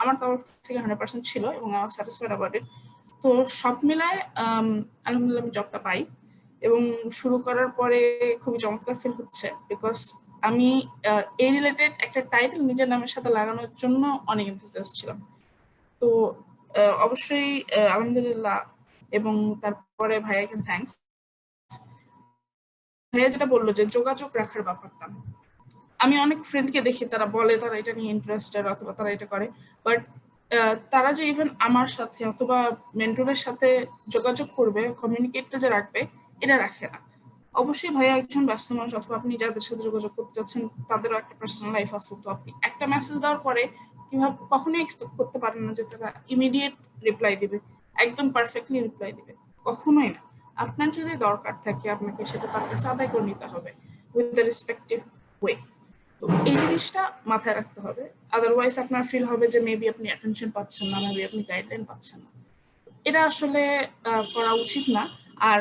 আমার তরফ থেকে 100% ছিল এবং আমার স্যাটিসফাইড অ্যাবাউট ইট। তো সব মিলায় আলহামদুলিল্লাহ আমি জবটা পাই এবং শুরু করার পরে খুবই চমৎকার ফিল হচ্ছে, বিকজ আমি এই রিলেটেড একটা টাইটেল নিজের নামের সাথে লাগানোর জন্য অনেক এনথুজিয়াস্ট ছিলাম। তো অবশ্যই আলহামদুলিল্লাহ। এবং তারপরে ভাইয়াকে থ্যাঙ্কস। ভাইয়া যেটা বললো যে যোগাযোগ রাখার ব্যাপারটা, আমি অনেক ফ্রেন্ডকে দেখি তারা বলে তারা এটা নিয়ে ইন্টারেস্টেড অথবা তারা এটা করে, বাট তারা যে ইভেন আমার সাথে অথবা মেন্টরের সাথে যোগাযোগ করবে, কমিউনিকেটটা যে রাখবে, এটা রাখে না। অবশ্যই ভাইয়া একজন ব্যস্ত মানুষ অথবা আপনি যাদের সাথে যোগাযোগ করতে চাচ্ছেন তাদেরও একটা পার্সোনাল লাইফ আছে। তো আপনি একটা মেসেজ দেওয়ার পরে কিভাবে কখনোই এক্সপেক্ট করতে পারেন না যে তারা ইমিডিয়েট রিপ্লাই দিবে, একদম পারফেক্টলি রিপ্লাই দিবে, কখনোই না। আপনার যদি দরকার থাকে আপনাকে সেটা তার কাছে আদায় করে নিতে হবে উইথ দ্য রেসপেক্টিভ ওয়ে। তো এই জিনিসটা মাথায় রাখতে হবে, আদারওয়াইজ আপনার ফিল হবে যে মেবি আপনি অ্যাটেনশন পাচ্ছেন না, মেবি আপনি গাইডলাইন পাচ্ছেন না। এটা আসলে করা উচিত না। আর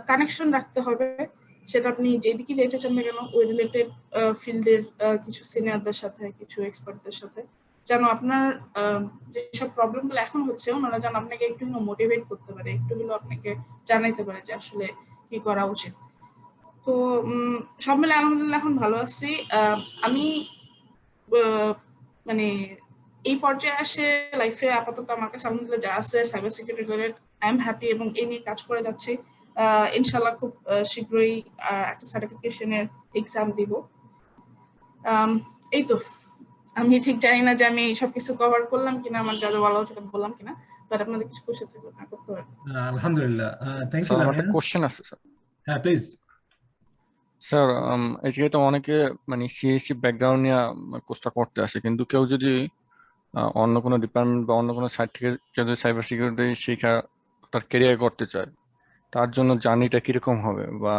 কানেকশন রাখতে হবে, সেটা আপনি যেদিকে যেতে চান না কেন ওই রিলেটেড ফিল্ডের কিছু সিনিয়রদের সাথে, কিছু এক্সপার্টদের সাথে, যেন আপনার যেসব প্রবলেমগুলো এখন হচ্ছে ওনারা যেন আপনাকে একটু হলেও মোটিভেট করতে পারে, একটু হলেও আপনাকে জানাইতে পারে যে আসলে কি করা উচিত। তো সব মিলে আলহামদুলিল্লাহ এখন ভালো আছি। আমি মানে এই পর্যায়ে আসে লাইফে আপাতত আমার কাছে আলহামদুলিল্লাহ যা আছে cyber security related I am happy এবং এই নিয়ে কাজ করে যাচ্ছি। ইনশাল্লাহ খুব শীঘ্রই একটা সার্টিফিকেশনের এক্সাম দিব। এই তো, আমি ঠিক জানি না যে আমি সবকিছু কভার করলাম কিনা, আমার যা যা বলা উচিত বললাম কিনা, বাট আপনাদের কিছু কোশ্চেন থাকলে আপনারা করতে পারেন। আলহামদুলিল্লাহ, থ্যাংক ইউ স্যার আমার লামিয়া। একটা কোশ্চেন আছে স্যার। হ্যাঁ প্লিজ। স্যার এই জায়গায় তো অনেকে মানে সিএসসি ব্যাকগ্রাউন্ড নিয়ে কোর্সটা করতে আসে, কিন্তু কেউ যদি অন্য কোনো ডিপার্টমেন্ট বা অন্য কোনো সাইট থেকে কেউ যদি সাইবার সিকিউরিটি শেখা তার ক্যারিয়ার করতে চায়, তার জন্য জার্নিটা কিরকম হবে? বা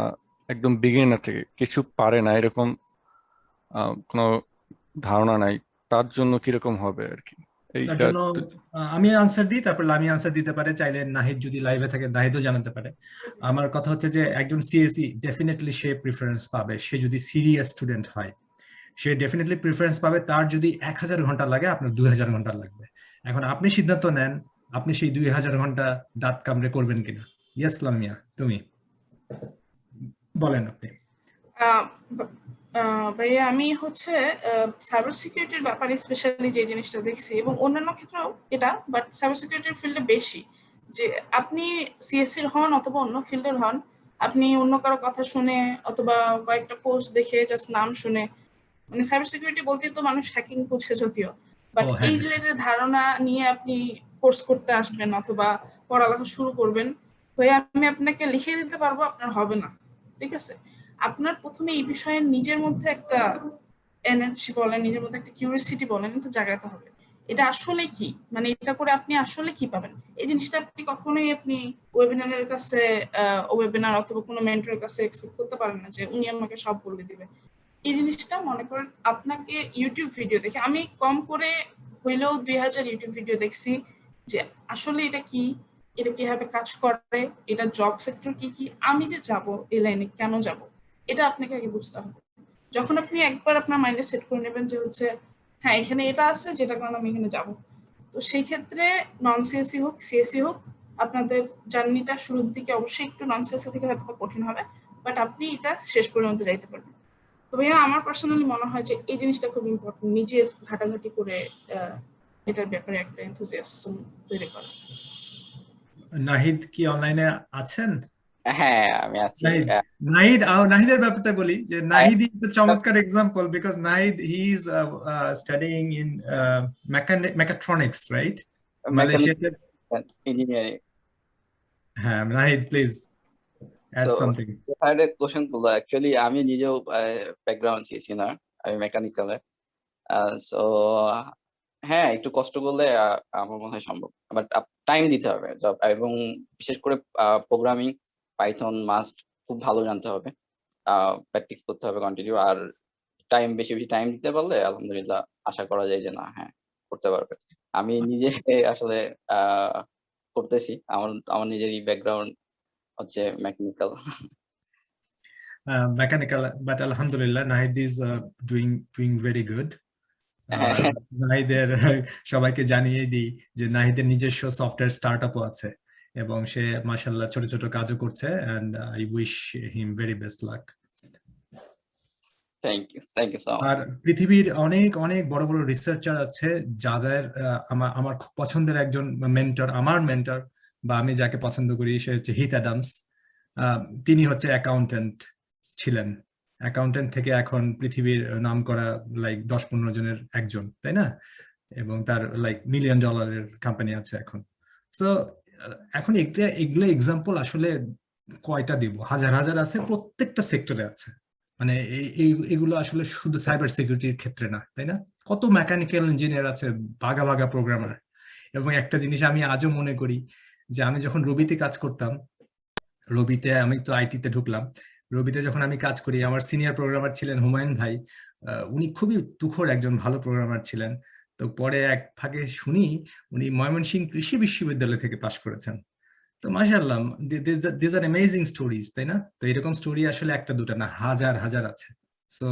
একদম বিগিনার থেকে কিছু পারে না এরকম কোনো ধারণা নাই, তার জন্য কিরকম হবে আর কি? তার এইটা জন্য আমি আনসার দিই, তারপর লামি আনসার দিতে পারে, চাইলে নাহিদ যদি লাইভে থাকে নাহিদও জানাতে পারে। আমার কথা হচ্ছে যে একজন সিএসই ডেফিনেটলি সে প্রিফারেন্স পাবে, সে যদি সিরিয়াস স্টুডেন্ট হয় সে ডেফিনেটলি প্রিফারেন্স পাবে। তার যদি 1000 ঘন্টা লাগে আপনার 2000 ঘন্টা লাগবে। এখন আপনি সিদ্ধান্ত নেন আপনি সেই 2000 ঘন্টা দাঁত কামড়ে করবেন কিনা। ইয়েস লামিয়া, তুমি বলেন আপনি। ভাইয়া আমি হচ্ছে সাইবার সিকিউরিটির ব্যাপারে স্পেশালি যে জিনিসটা দেখছি এবং অন্যান্য ক্ষেত্রেও এটা, বাট সাইবার সিকিউরিটির ফিল্ডে বেশি, যে আপনি সিএসসির হন অথবা অন্য ফিল্ডের হন, আপনি অন্য কারো কথা শুনে অথবা কয়েকটা পোস্ট দেখে জাস্ট নাম শুনে, মানে সাইবার সিকিউরিটি বলতেই তো মানুষ হ্যাকিং করছে যদিও, বাট এই রিলেটেড ধারণা নিয়ে আপনি কোর্স করতে আসবেন অথবা পড়ালেখা শুরু করবেন, ভাইয়া আমি আপনাকে লিখে দিতে পারবো আপনার হবে না। ঠিক আছে, আপনার প্রথমে এই বিষয়ে নিজের মধ্যে একটা এনার্জি বলেন, নিজের মধ্যে একটা কিউরিয়াসিটি বলেন, এটা জাগাতে হবে। এটা আসলে কি, মানে এটা করে আপনি আসলে কি পাবেন, এই জিনিসটা আপনি কখনোই আপনি ওয়েবিনারের কাছে ওয়েবিনার অথবা কোনো মেন্টরের কাছে এক্সপেক্ট করতে পারেন না যে উনি আমাকে সব বলে দিবে। এই জিনিসটা মনে করেন আপনাকে ইউটিউব ভিডিও দেখে, আমি কম করে হইলেও 2000 ইউটিউব ভিডিও দেখছি যে আসলে এটা কি, এটা কিভাবে কাজ করে, এটা জব সেক্টর কি কি, আমি যে যাব এই লাইনে কেন যাব, এটা আপনাকে আগে বুঝতে হবে। যখন আপনি একবার আপনার মাইন্ডে সেট করে নেবেন যে হচ্ছে হ্যাঁ এখানে এটা আছে যেটা কারণে আমি এখানে যাব, তো সেই ক্ষেত্রে নন সিএসসি হোক সিএসসি হোক আপনাদের জার্নিটা শুরুর দিকে অবশ্যই একটু নন সিএসসি থেকে হয়তো কঠিন হবে, বাট আপনি এটা শেষ পর্যন্ত যাইতে পারবেন। তো ভাইয়া আমার পার্সোনালি মনে হয় যে এই জিনিসটা খুব ইম্পর্টেন্ট, নিজের ঘাটাঘাটি করে এটার ব্যাপারে একটা এনথুজিয়াজম তৈরি করা। নাহিদ কি অনলাইনে আছেন? হ্যাঁ আমি আছি। নাহিদ নাহিদের ব্যাপারটা বলি যে নাহিদ ইজ দ্য চমৎকার example because Nahid he is studying in mechatronics right mechanic মালয়েশিয়াতে। ইঞ্জিনিয়ারিং। হ্যাঁ Nahid please add so something. Question গুলো অ্যাকচুয়ালি আমি নিজেও ব্যাকগ্রাউন্ড সিএসি না, আমি মেকানিক্যালে। সো হ্যাঁ একটু কষ্ট করলে আমার মনে হয় সম্ভব, বাট টাইম দিতে হবে এবং বিশেষ করে প্রোগ্রামিং পাইথন মাস্ট খুব ভালো জানতে হবে, প্র্যাকটিস করতে হবে কন্টিনিউ। আর বেশি বেশি টাইম দিতে পারলে আলহামদুলিল্লাহ আশা করা যায় যে না হ্যাঁ করতে পারবে। আমি নিজে আসলে করতেছি, আমার নিজেরই ব্যাকগ্রাউন্ড হচ্ছে মেকানিক্যাল। মেকানিক্যাল, বাট আলহামদুলিল্লাহ Nahid is doing very good. নাহিদের সবাইকে জানিয়ে দিই যে নাহিদের নিজস্ব সফটওয়্যার স্টার্টআপও আছে এবং সে মাশাআল্লাহ ছোট ছোট কাজও করছে, and I wish him very best luck. Thank you so much. আর পৃথিবীর অনেক অনেক বড় বড় রিসার্চার আছে যাদের আমার খুব পছন্দের একজন মেন্টর, আমার মেন্টর বা আমি যাকে পছন্দ করি সে হচ্ছে হিথ অ্যাডামস। তিনি হচ্ছে অ্যাকাউন্টেন্ট ছিলেন, অ্যাকাউন্টেন্ট থেকে এখন পৃথিবীর নাম করা লাইক 10-15 জনের একজন, তাই না? এবং তার লাইক $1 মিলিয়ন কোম্পানি আছে এখন। সো এখন এগুলো এক্সাম্পল আসলে কয়টা দিব, হাজার হাজার আছে, প্রত্যেকটা সেক্টরে আছে। মানে এগুলো আসলে শুধু সাইবার সিকিউরিটির ক্ষেত্রে না, তাই না? কত মেকানিক্যাল ইঞ্জিনিয়ার আছে, ভাগা ভাগা প্রোগ্রামার। এবং একটা জিনিস আমি আজও মনে করি যে আমি যখন রবিতে কাজ করতাম, রবিতে আমি তো আইটিতে ঢুকলাম, রবিতে যখন আমি কাজ করি আমার সিনিয়র প্রোগ্রামার ছিলেন হুমায়ুন ভাই। উনি খুবই তুখোড় একজন ভালো প্রোগ্রামার ছিলেন। তো পরে এক ফাঁকে শুনি উনি ময়মনসিংহ কৃষি বিশ্ববিদ্যালয় থেকে পাশ করেছেন। তো মাশাআল্লাহ, দিস আর অ্যামেজিং স্টোরিজ, তাই না? তো এরকম স্টোরি আসলে একটা দুটা না, হাজার হাজার আছে। সো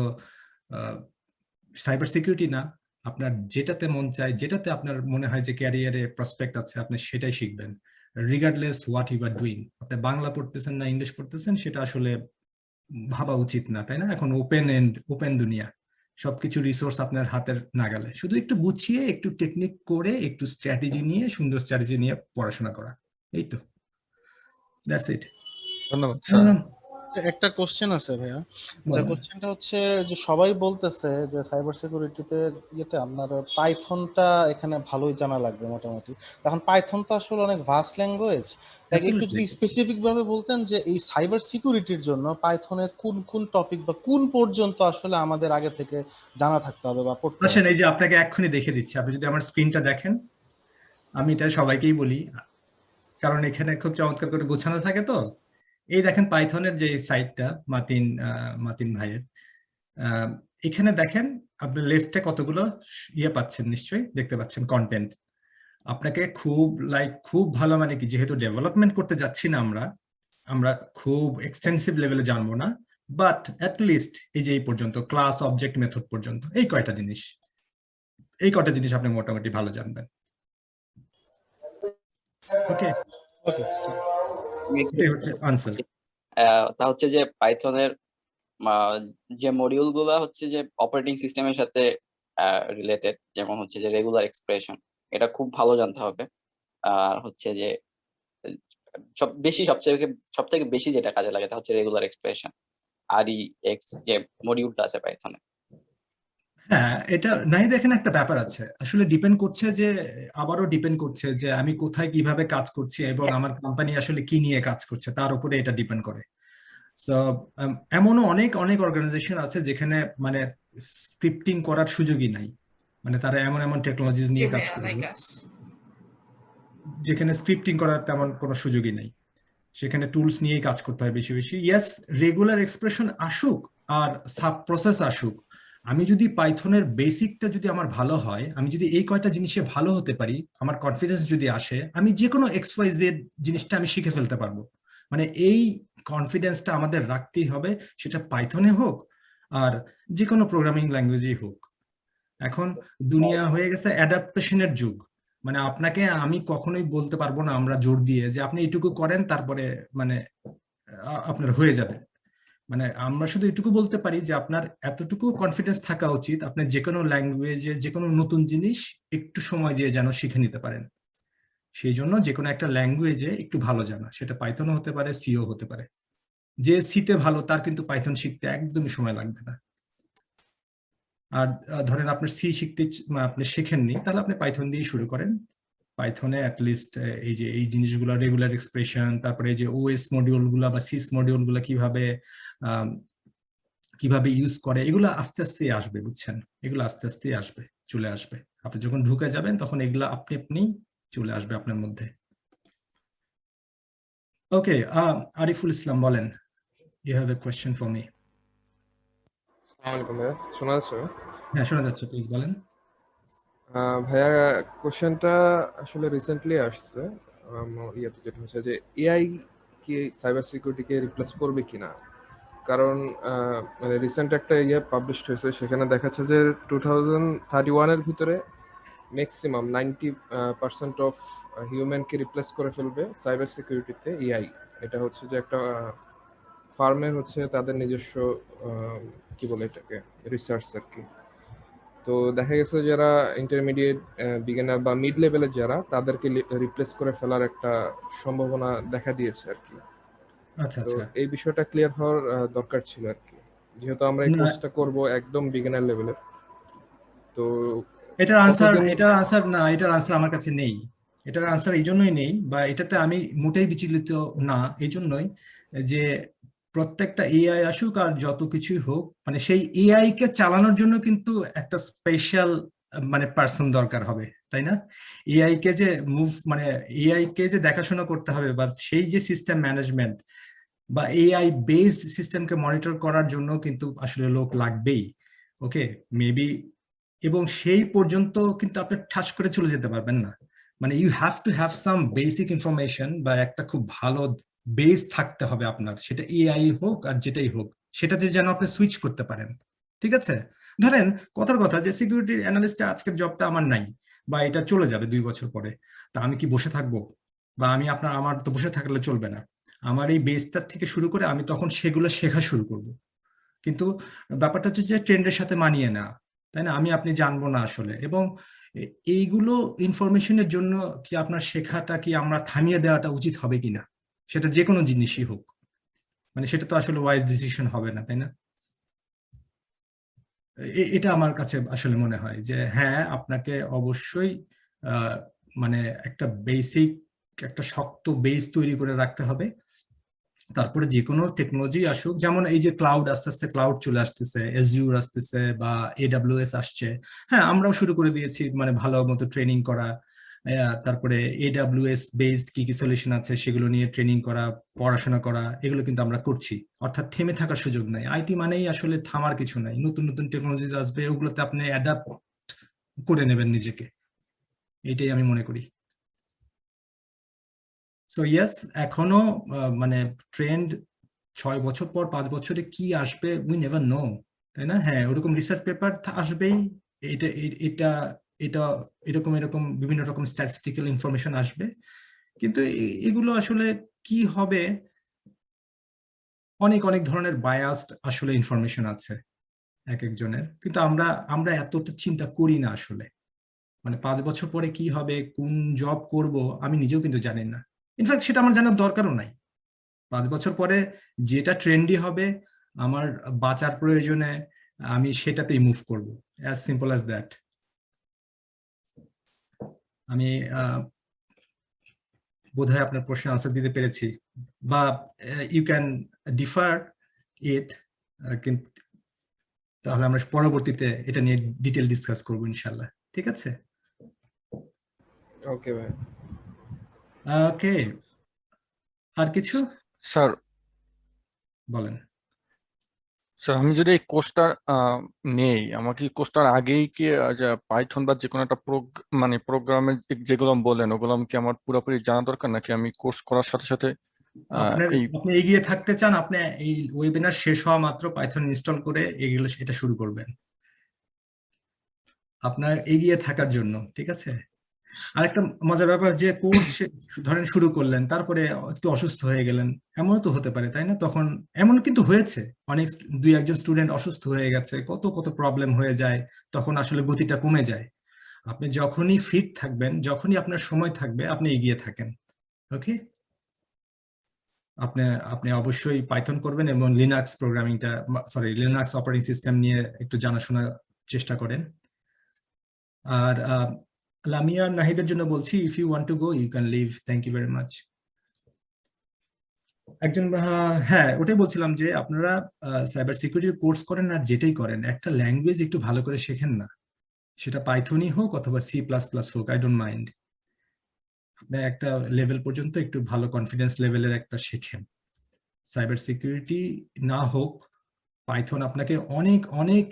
সাইবার সিকিউরিটি না, আপনার যেটাতে মন চায়, যেটাতে আপনার মনে হয় যে ক্যারিয়ারে প্রসপেক্ট আছে, আপনি সেটাই শিখবেন, regardless what you are doing. আপনি বাংলা পড়তেছেন না ইংলিশ পড়তেছেন সেটা আসলে ভাবা উচিত না, তাই না? এখন ওপেন দুনিয়া, সবকিছু রিসোর্স আপনার হাতের নাগালে, শুধু একটু গুছিয়ে, একটু টেকনিক করে, একটু স্ট্র্যাটেজি নিয়ে, সুন্দর স্ট্র্যাটেজি নিয়ে পড়াশোনা করা, এই তো, দ্যাটস ইট। ধন্যবাদ স্যার। একটা কোশ্চেন আছে ভাইয়া, যে কোশ্চেনটা হচ্ছে যে সবাই বলতেছে যে সাইবার সিকিউরিটিতে ইয়েতে আপনার পাইথনটা এখানে ভালোই জানা লাগবে মোটামুটি। এখন পাইথন তো আসলে অনেক ভাস্ট ল্যাঙ্গুয়েজ, তাই একটু যদি স্পেসিফিক ভাবে বলতেন যে এই সাইবার সিকিউরিটির জন্য পাইথনের কোন কোন টপিক বা কোন পর্যন্ত আসলে আমাদের আগে থেকে জানা থাকতে হবে বা পড়তে হবে। আসেন, এই যে আপনাকে এক্ষুনি দেখে দিচ্ছি, আপনি যদি আমার স্ক্রিনটা দেখেন, আমি এটা সবাইকেই বলি কারণ এখানে খুব চমৎকার করে গোছানো থাকে। তো এই দেখেন পাইথনের যে সাইটটা মাতিন ভাইয়ের, এখানে দেখেন আপনি লেফটে কতগুলো ইয়ে পাচ্ছেন, নিশ্চয়ই দেখতে পাচ্ছেন কন্টেন্ট। আপনাকে খুব ভালো, মানে কি, যেহেতু ডেভেলপমেন্ট করতে যাচ্ছি না আমরা খুব এক্সটেন্সিভ লেভেলে জানবো না, বাট অ্যাটলিস্ট এই যে এই পর্যন্ত ক্লাস অবজেক্ট মেথড পর্যন্ত এই কয়টা জিনিস আপনি মোটামুটি ভালো জানবেন। ওকে, এটাই হচ্ছে আনসার। তা হচ্ছে যে পাইথনের যে মডিউল গুলা হচ্ছে যে অপারেটিং সিস্টেমের সাথে রিলেটেড, যেমন হচ্ছে যে রেগুলার এক্সপ্রেশন, এটা খুব ভালো জানতে হবে। আর হচ্ছে যে সবথেকে বেশি যেটা কাজে লাগে তা হচ্ছে রেগুলার এক্সপ্রেশন, REX যে মডিউলটা আছে পাইথনে। হ্যাঁ, এটা নাই, দেখেন একটা ব্যাপার আছে, আসলে আবারও ডিপেন্ড করছে যে আমি কোথায় কিভাবে কাজ করছি এবং আমার কোম্পানি আসলে কি নিয়ে কাজ করছে, তার উপরে এটা ডিপেন্ড করে। সো এমনও অনেক অনেক অর্গানাইজেশন আছে যেখানে মানে স্ক্রিপ্টিং করার সুযোগই নাই, মানে তারা এমন টেকনোলজিস নিয়ে কাজ করে যেখানে স্ক্রিপ্টিং করার তেমন কোনো সুযোগই নেই, সেখানে টুলস নিয়েই কাজ করতে হয় বেশি বেশি। ইয়েস, রেগুলার এক্সপ্রেশন আসুক আর সাব প্রসেস আসুক, আমি যদি পাইথনের বেসিকটা যদি আমার ভালো হয়, আমি যদি এই কয়টা জিনিসে ভালো হতে পারি, আমার কনফিডেন্স যদি আসে, আমি যে কোনো XYZ জিনিসটা আমি শিখে ফেলতে পারবো। মানে এই কনফিডেন্সটা আমাদের রাখতেই হবে, সেটা পাইথনে হোক আর যে কোনো প্রোগ্রামিং ল্যাঙ্গুয়েজেই হোক। এখন দুনিয়া হয়ে গেছে অ্যাডাপ্টেশনের যুগ, মানে আপনাকে আমি কখনোই বলতে পারবো না আমরা জোর দিয়ে যে আপনি এইটুকু করেন তারপরে মানে আপনার হয়ে যাবে। মানে আমরা শুধু এটুকু বলতে পারি যে আপনার এতটুকু কনফিডেন্স থাকা উচিত, আপনি যে কোনো ল্যাঙ্গুয়েজে যে কোনো নতুন জিনিস একটু সময় দিয়ে যেন শিখে নিতে পারেন। সেই জন্য যে কোনো একটা ল্যাঙ্গুয়েজে একটু ভালো জানা, সেটা পাইথনও হতে পারে, সিও হতে পারে। যে সিতে ভালো তার কিন্তু পাইথন শিখতে একদমই সময় লাগবে না। আর ধরেন আপনার সি শিখতে আপনি শেখেননি, তাহলে আপনি পাইথন দিয়ে শুরু করেন। পাইথনে অ্যাটলিস্ট এই যে এই জিনিসগুলো, রেগুলার এক্সপ্রেশন, তারপরে এই যে ওএস মডিউল গুলা বা সিস মডিউল গুলা কিভাবে ইউজ করে, এগুলো আস্তে আস্তে আসবে, বুঝছেন? এগুলো আস্তে আস্তে আসবে, চলে আসবে। আপনি যখন ঢুকে যাবেন তখন এগুলা আপনি আপনি চলে আসবে আপনার মধ্যে। ওকে, আরিফুল ইসলাম বলেন, you have a question for me. আসসালামু আলাইকুম ভাইয়া, শোনা যাচ্ছে? হ্যাঁ, শোনা যাচ্ছে, প্লিজ বলেন। ভাইয়া, কোশ্চেনটা আসলে রিসেন্টলি আসছে ইয়েতে, যেটা হচ্ছে যে এআই কি সাইবার সিকিউরিটিকে রিপ্লেস করবে কিনা। কারণ মানে রিসেন্ট একটা পাবলিশড হয়েছে, সেখানে দেখাচ্ছে যে 2031-এর ভিতরে ম্যাক্সিমাম 90% অফ হিউম্যানকে রিপ্লেস করে ফেলবে সাইবার সিকিউরিটিতে এআই। এটা হচ্ছে যে একটা ফার্মের হচ্ছে তাদের নিজস্ব কি বলে এটাকে, রিসার্চ আর কি। তো দেখা গেছে যারা ইন্টারমিডিয়েট, বিগিনার বা মিড লেভেলের যারা, তাদেরকে রিপ্লেস করে ফেলার একটা সম্ভাবনা দেখা দিয়েছে আর কি। আচ্ছা তো আচ্ছা, এই বিষয়টা ক্লিয়ার হওয়ার দরকার ছিল আর কি, যেহেতু আমরা এই না, কোর্সটা করব একদম বিগিনার লেভেলের। তো এটার আনসার কতদিন এটার আনসার আমার কাছে নেই। এটার আনসার এই জন্যই নেই, বা এটাতে আমি মোটেই বিচলিত না, এই জন্যই যে প্রত্যেকটা এআই আসুক আর যত কিছুই হোক, মানে সেই এআই কে চালানোর জন্য কিন্তু একটা স্পেশাল মানে পার্সন দরকার হবে, তাই না? এআই কে যে এআই কে যে দেখাশোনা করতে হবে, বা সেই যে সিস্টেম ম্যানেজমেন্ট বা এআই বেসড সিস্টেমকে মনিটর করার জন্য কিন্তু আসলে লোক লাগবেই। ওকে, মেবি, এবং সেই পর্যন্ত কিন্তু আপনি ঠাস করে চলে যেতে পারবেন না। মানে you have to have some basic information, বা একটা খুব ভালো বেস থাকতে হবে আপনার, সেটা এআই হোক আর যেটাই হোক, সেটাতে যেন আপনি সুইচ করতে পারেন। ঠিক আছে, ধরেন কথার কথা যে সিকিউরিটি অ্যানালিস্টে আজকের জবটা আমার নাই, বা এটা চলে যাবে 2 বছর পরে, তা আমি কি বসে থাকবো? বা আমার তো বসে থাকলে চলবে না। আমার এই বেসটার থেকে শুরু করে আমি তখন সেগুলো শেখা শুরু করব। কিন্তু ব্যাপারটা হচ্ছে যে ট্রেন্ডের সাথে মানিয়ে না, তাই না? আপনি জানবো না আসলে। এবং এইগুলো ইনফরমেশনের জন্য কি আপনার শেখাটা কি আমরা থামিয়ে দেওয়াটা উচিত হবে কিনা, সেটা যে কোনো জিনিসই হোক, মানে সেটা তো আসলে ওয়াইজ ডিসিশন হবে না, তাই না? এটা আমার কাছে আসলে মনে হয় যে হ্যাঁ, আপনাকে অবশ্যই মানে একটা বেসিক, একটা শক্ত বেস তৈরি করে রাখতে হবে। তারপরে যে কোনো টেকনোলজি আসুক, যেমন এই যে ক্লাউড, আস্তে আস্তে ক্লাউড চলে আসতেছে, এজুর আসতেছে, বা এডাব্লিউএস আসছে। হ্যাঁ, আমরাও শুরু করে দিয়েছি মানে ভালো মতো ট্রেনিং করা। তারপরে এডাব্লিউএস বেসড কি কি সলিউশন আছে সেগুলো নিয়ে ট্রেনিং করা, পড়াশোনা করা, এগুলো কিন্তু আমরা করছি। অর্থাৎ থেমে থাকার সুযোগ নাই। আইটি মানেই আসলে থামার কিছু নাই, নতুন নতুন টেকনোলজি আসবে, ওগুলোতে আপনি অ্যাডাপ্ট করে নেবেন নিজেকে, এটাই আমি মনে করি। সো ইয়েস, এখনো মানে ট্রেন্ড 6 বছর পর 5 বছরে কি আসবে উই নেভার নো, তাই না? হ্যাঁ, ওরকম রিসার্চ পেপার আসবেই, এটা এটা এটা এরকম এরকম বিভিন্ন রকম স্ট্যাটিস্টিক্যাল ইনফরমেশন আসবে, কিন্তু এগুলো আসলে কি হবে, অনেক অনেক ধরনের বায়াসড আসলে ইনফরমেশন আছে এক একজনের, কিন্তু আমরা এতটা চিন্তা করি না আসলে। মানে 5 বছর পরে কি হবে, কোন জব করব, আমি নিজেও কিন্তু জানি না। ইনফ্যাক্ট সেটা আমার জানার দরকারও নাই। 5 বছর পরে যেটা ট্রেন্ডি হবে, আমার বাঁচার প্রয়োজনে আমি সেটাতেই মুভ করব, অ্যাজ সিম্পল অ্যাজ দ্যাট। আমি বোধহয় আপনার প্রশ্নের আনসার দিতে পেরেছি, বা ইউ ক্যান ডিফার ইট, কিন্তু তাহলে আমরা পরবর্তীতে এটা নিয়ে ডিটেল ডিসকাস করবো ইনশাল্লাহ। ঠিক আছে, ওকে ভাই। ওকে, আর কিছু স্যার, বলেন। স্যার আমি যদি এই কোর্সটা নেই, আমাকে এই কোর্সটার আগেই কি যে পাইথন বা যে কোনো একটা মানে প্রোগ্রামে যেগুলো বলেন ওগুলো কি আমার পুরোপুরি জানা দরকার, নাকি আমি কোর্স করার সাথে সাথে আপনি এগিয়ে থাকতে চান, আপনি এই ওয়েবিনার শেষ হওয়া মাত্র পাইথন ইনস্টল করে এটা শুরু করবেন আপনার এগিয়ে থাকার জন্য, ঠিক আছে? আর একটা মজার ব্যাপার, যে কোর্স ধরেন শুরু করলেন, তারপরে একটু অসুস্থ হয়ে গেলেন, এমনও তো হতে পারে, তাই না? তখন এমন কিন্তু হয়েছে, অনেক 2-1 জন স্টুডেন্ট অসুস্থ হয়ে গেছে, কত কত প্রবলেম হয়ে যায়, তখন আসলে গতিটা কমে যায়। আপনি যখনই ফিট থাকবেন, যখনই আপনার সময় থাকবে, আপনি এগিয়ে থাকেন। ওকে, আপনি আপনি অবশ্যই পাইথন করবেন এবং লিনাক্স প্রোগ্রামিংটা, সরি, লিনাক্স অপারেটিং সিস্টেম নিয়ে একটু জানাশোনার চেষ্টা করেন। আর লামিয়া নাহিদের জন্য বলছি, if you want to go you can leave, thank you very much. একজন, হ্যাঁ ওটাই বলছিলাম যে আপনারা সাইবার সিকিউরিটির কোর্স করেন আর যেটাই করেন, একটা ল্যাঙ্গুয়েজ একটু ভালো করে শেখেন না, সেটা পাইথনই হোক অথবা C++ হোক, আই ডোন্ট মাইন্ড। আপনি একটা লেভেল পর্যন্ত একটু ভালো কনফিডেন্স লেভেলের একটা শেখেন। সাইবার সিকিউরিটি না হোক, পাইথন আপনাকে অনেক অনেক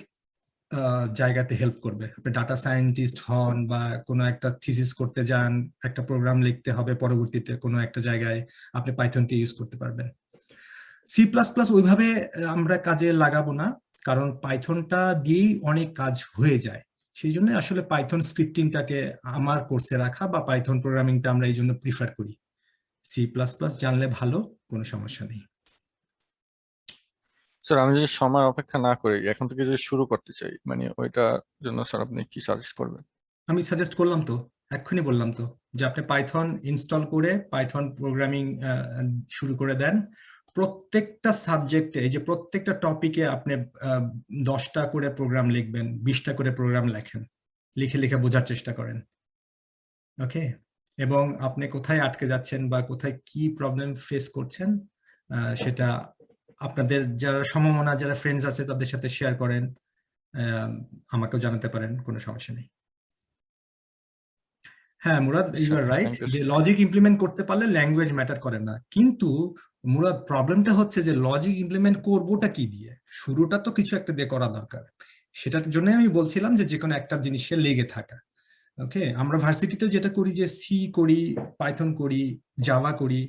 জায়গাতে হেল্প করবে। আপনি ডাটা সায়েন্টিস্ট হন বা কোনো একটা থিসিস করতে যান, একটা প্রোগ্রাম লিখতে হবে পরবর্তীতে কোনো একটা জায়গায়, আপনি পাইথনকে ইউজ করতে পারবেন। C++ ওইভাবে আমরা কাজে লাগাবো না, কারণ পাইথনটা দিয়েই অনেক কাজ হয়ে যায়। সেই জন্য আসলে পাইথন স্ক্রিপ্টিংটাকে আমার কোর্সে রাখা বা পাইথন প্রোগ্রামিংটা আমরা এই জন্য প্রিফার করি। C++ জানলে ভালো, কোনো সমস্যা নেই। স্যার আমি যদি সময় অপেক্ষা না করি, এখন থেকে যদি শুরু করতে চাই, মানে ওইটার জন্য স্যার আপনি কি সাজেস্ট করবেন? আমি সাজেস্ট করলাম তো, এক্ষুনি বললাম তো, যে আপনি পাইথন ইনস্টল করে পাইথন প্রোগ্রামিং শুরু করে দেন। প্রত্যেকটা সাবজেক্টে, এই যে প্রত্যেকটা টপিকে আপনি 10টা করে প্রোগ্রাম লিখবেন, 20টা করে প্রোগ্রাম লেখেন, লিখে লিখে বোঝার চেষ্টা করেন। ওকে, এবং আপনি কোথায় আটকে যাচ্ছেন বা কোথায় কি প্রবলেম ফেস করছেন সেটা আপনাদের যারা সমমনা, যারা ফ্রেন্ডস আছে তাদের সাথে শেয়ার করেন, আমাকেও জানাতে পারেন, কোনো সমস্যা নেই। হ্যাঁ মুরাদ, ইউ আর রাইট, যে লজিক ইমপ্লিমেন্ট করতে পারলে ল্যাঙ্গুয়েজ ম্যাটার করে না। কিন্তু মুরাদ, প্রবলেমটা হচ্ছে যে লজিক ইমপ্লিমেন্ট করবোটা কি দিয়ে? শুরুটা তো কিছু একটা দিয়ে করা দরকার। সেটার জন্য আমি বলছিলাম যে কোনো একটা জিনিসে লেগে থাকা। ওকে, আমরা ভার্সিটিতে যেটা করি, যে সি করি, পাইথন করি, জাভা করি,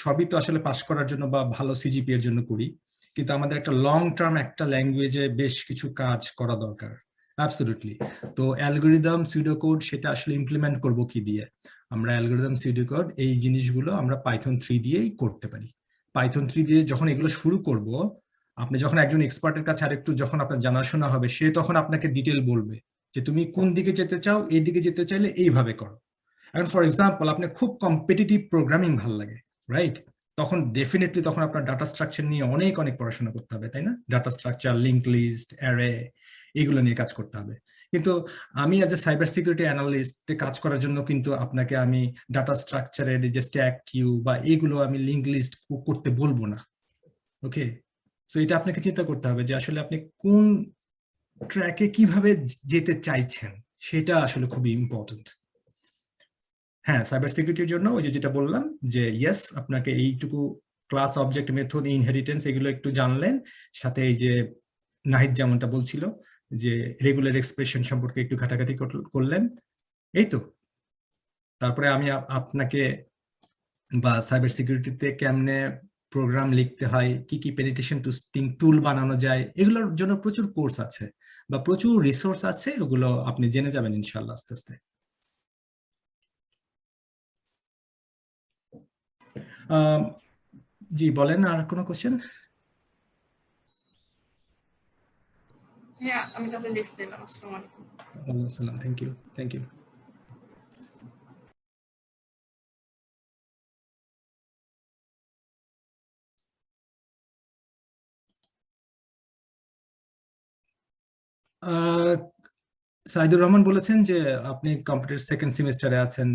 সবই তো আসলে পাস করার জন্য বা ভালো সিজিপি এর জন্য করি, কিন্তু আমাদের একটা লং টার্ম একটা ল্যাঙ্গুয়েজে বেশ কিছু কাজ করা দরকার। অ্যাবসলিউটলি। তো অ্যালগরিদম, সিউডোকোড, সেটা আসলে ইমপ্লিমেন্ট করব কি দিয়ে? আমরা অ্যালগরিদম, সিউডোকোড এই জিনিসগুলো আমরা পাইথন 3 দিয়েই করতে পারি। পাইথন 3 দিয়ে যখন এগুলো শুরু করব, আপনি যখন একজন এক্সপার্টের কাছে আরেকটু যখন আপনার জানাশোনা হবে, সে তখন আপনাকে ডিটেল বলবে যে তুমি কোন দিকে যেতে চাও, এই দিকে যেতে চাইলে এইভাবে করো। এখন ফর এক্সাম্পল, আপনি খুব কম্পিটিটিভ প্রোগ্রামিং ভাল লাগে, রাইট? তখন ডেফিনেটলি তখন আপনার ডাটা স্ট্রাকচার নিয়ে অনেক অনেক পড়াশোনা করতে হবে, তাই না? Data structure, link list, array, এগুলো নিয়ে কাজ করতে হবে। কিন্তু আমি অ্যাজ এ সাইবার সিকিউরিটি অ্যানালিস্টে কাজ করার জন্য কিন্তু আপনাকে আমি ডাটা স্ট্রাকচারের যে স্ট্যাক কিউ বা এগুলো আমি লিঙ্ক লিস্ট করতে বলবো না। ওকে, সো এটা আপনাকে চিন্তা করতে হবে যে আসলে আপনি কোন ট্র্যাকে কিভাবে যেতে চাইছেন, সেটা আসলে খুবই ইম্পর্টেন্ট। হ্যাঁ, সাইবার সিকিউরিটির জন্য ওই যে যেটা বললাম, যে ইয়েস, আপনাকে এইটুকু ক্লাস, অবজেক্ট, মেথড, ইনহেরিটেন্স এগুলো একটু জানলেন, সাথে এই যে নাহিদ যেমনটা বলছিল যে রেগুলার এক্সপ্রেশন সম্পর্কে একটু ঘাটাঘাটি করলেন, এই তো। তারপরে আমি আপনাকে বা সাইবার সিকিউরিটিতে কেমনে প্রোগ্রাম লিখতে হয়, কি কি পেনিট্রেশন টেস্টিং টুল বানানো যায়, এগুলোর জন্য প্রচুর কোর্স আছে বা প্রচুর রিসোর্স আছে, ওগুলো আপনি জেনে যাবেন ইনশাআল্লাহ আস্তে আস্তে। জি বলেন, আর কোনো কোশ্চেন? হ্যাঁ, আমি তাহলে লিস্ট দিলাম। আসসালামু আলাইকুম। ওয়ালাইকুম আসসালাম, thank you, thank you. Saidur Rahman বলেছেন যে আপনি কম্পিউটার সেকেন্ড সেমিস্টারে আছেন,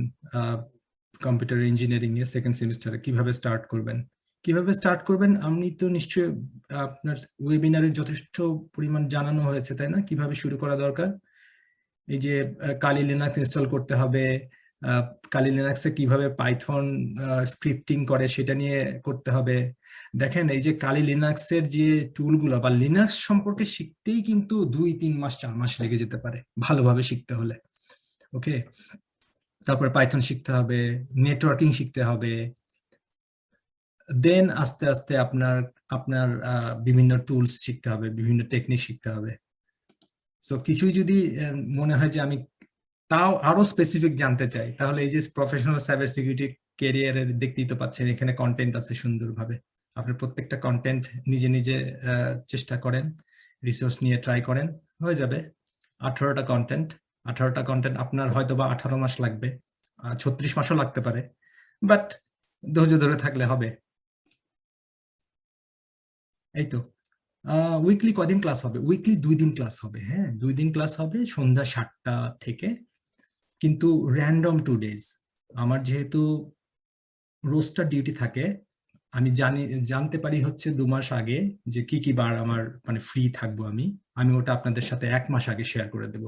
কম্পিউটার ইঞ্জিনিয়ারিং এর সেকেন্ড সেমিস্টারে, কিভাবে স্টার্ট করবেন? কিভাবে স্টার্ট করবেন আপনি তো নিশ্চয়ই আপনার ওয়েবিনারে যথেষ্ট পরিমাণ জানানো হয়েছে, তাই না? কিভাবে শুরু করা দরকার। এই যে কালি লিনাক্স ইনস্টল করতে হবে, কালি লিনাক্সে কিভাবে পাইথন স্ক্রিপ্টিং করে সেটা নিয়ে করতে হবে। দেখেন, এই যে কালি লিনাক্সের যে টুলগুলো বা লিনাক্স সম্পর্কে শিখতেই কিন্তু 2-3 মাস 4 মাস লেগে যেতে পারে ভালোভাবে শিখতে হলে। ওকে, তারপর পাইথন শিখতে হবে, নেটওয়ার্কিং শিখতে হবে, দেন আস্তে আস্তে আপনার আপনার বিভিন্ন টুলস শিখতে হবে, বিভিন্ন টেকনিক শিখতে হবে। সো কিছুই যদি মনে হয় যে আমি তাও আরো স্পেসিফিক জানতে চাই, তাহলে এই যে প্রফেশনাল সাইবার সিকিউরিটি ক্যারিয়ারের দেখতেই তো পাচ্ছেন, এখানে কন্টেন্ট আছে সুন্দরভাবে। আপনি প্রত্যেকটা কন্টেন্ট নিজে নিজে চেষ্টা করেন, রিসোর্স নিয়ে ট্রাই করেন, হয়ে যাবে 18টা কন্টেন্ট। 18টা কন্টেন্ট আপনার হয়তো বা 18 মাস লাগবে, 36 মাসও লাগতে পারে, বাট ধৈর্য ধরে থাকলে হবে। এই তো উইকলি কদিন ক্লাস হবে? উইকলি 2 দিন ক্লাস হবে। হ্যাঁ, 2 দিন ক্লাস হবে সন্ধ্যা 7টা থেকে, কিন্তু র্যান্ডম 2 ডেজ। আমার যেহেতু রোস্টার ডিউটি থাকে, আমি জানতে পারি হচ্ছে 2 মাস আগে যে কি কি বার আমার মানে ফ্রি থাকবো। আমি ওটা আপনাদের সাথে 1 মাস আগে শেয়ার করে দেব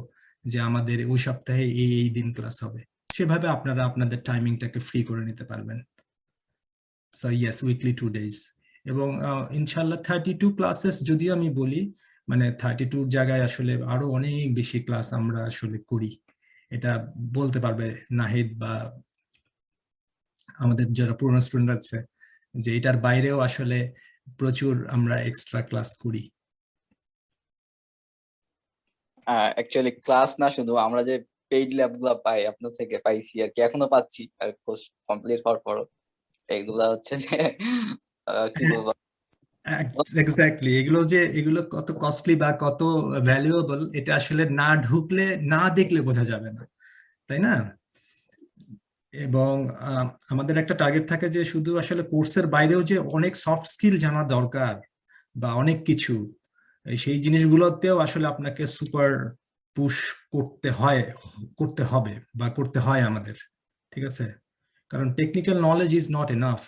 যে আমাদের ওই সপ্তাহে এই দিন ক্লাস হবে। সেভাবে আপনারা আপনাদের টাইমিংটাকে ফ্রি করে নিতে পারবেন। So yes, weekly 2 days. এবং ইনশাল্লাহ 32 ক্লাসেস যদিও আমি বলি, মানে 32 জায়গায় আসলে আরো অনেক বেশি ক্লাস আমরা আসলে করি। এটা বলতে পারবে নাহিদ বা আমাদের যারা পুরনো স্টুডেন্ট আছে, যে এটার বাইরেও আসলে প্রচুর আমরা এক্সট্রা ক্লাস করি। অ্যাকচুয়ালি ক্লাস না, শুধু আমরা যে পেইড ল্যাব গুলা পাই আপনার থেকে পাইছি আর কি, এখনো পাচ্ছি কোর্স কমপ্লিট হওয়ার পরও। এগুলা হচ্ছে যে কি বলবো, এক্স্যাক্টলি, এগুলো কত কস্টলি বা কত ভ্যালুয়েবল, এটা আসলে না ঢুকলে না দেখলে বোঝা যাবে না, তাই না? এবং আমাদের একটা টার্গেট থাকে যে শুধু আসলে কোর্সের বাইরেও যে অনেক সফট স্কিল জানা দরকার বা অনেক কিছু, সেই জিনিসগুলোতেও আসলে আপনাকে সুপার পুশ করতে হবে বা করতে হয় আমাদের, ঠিক আছে? কারণ technical knowledge is not enough,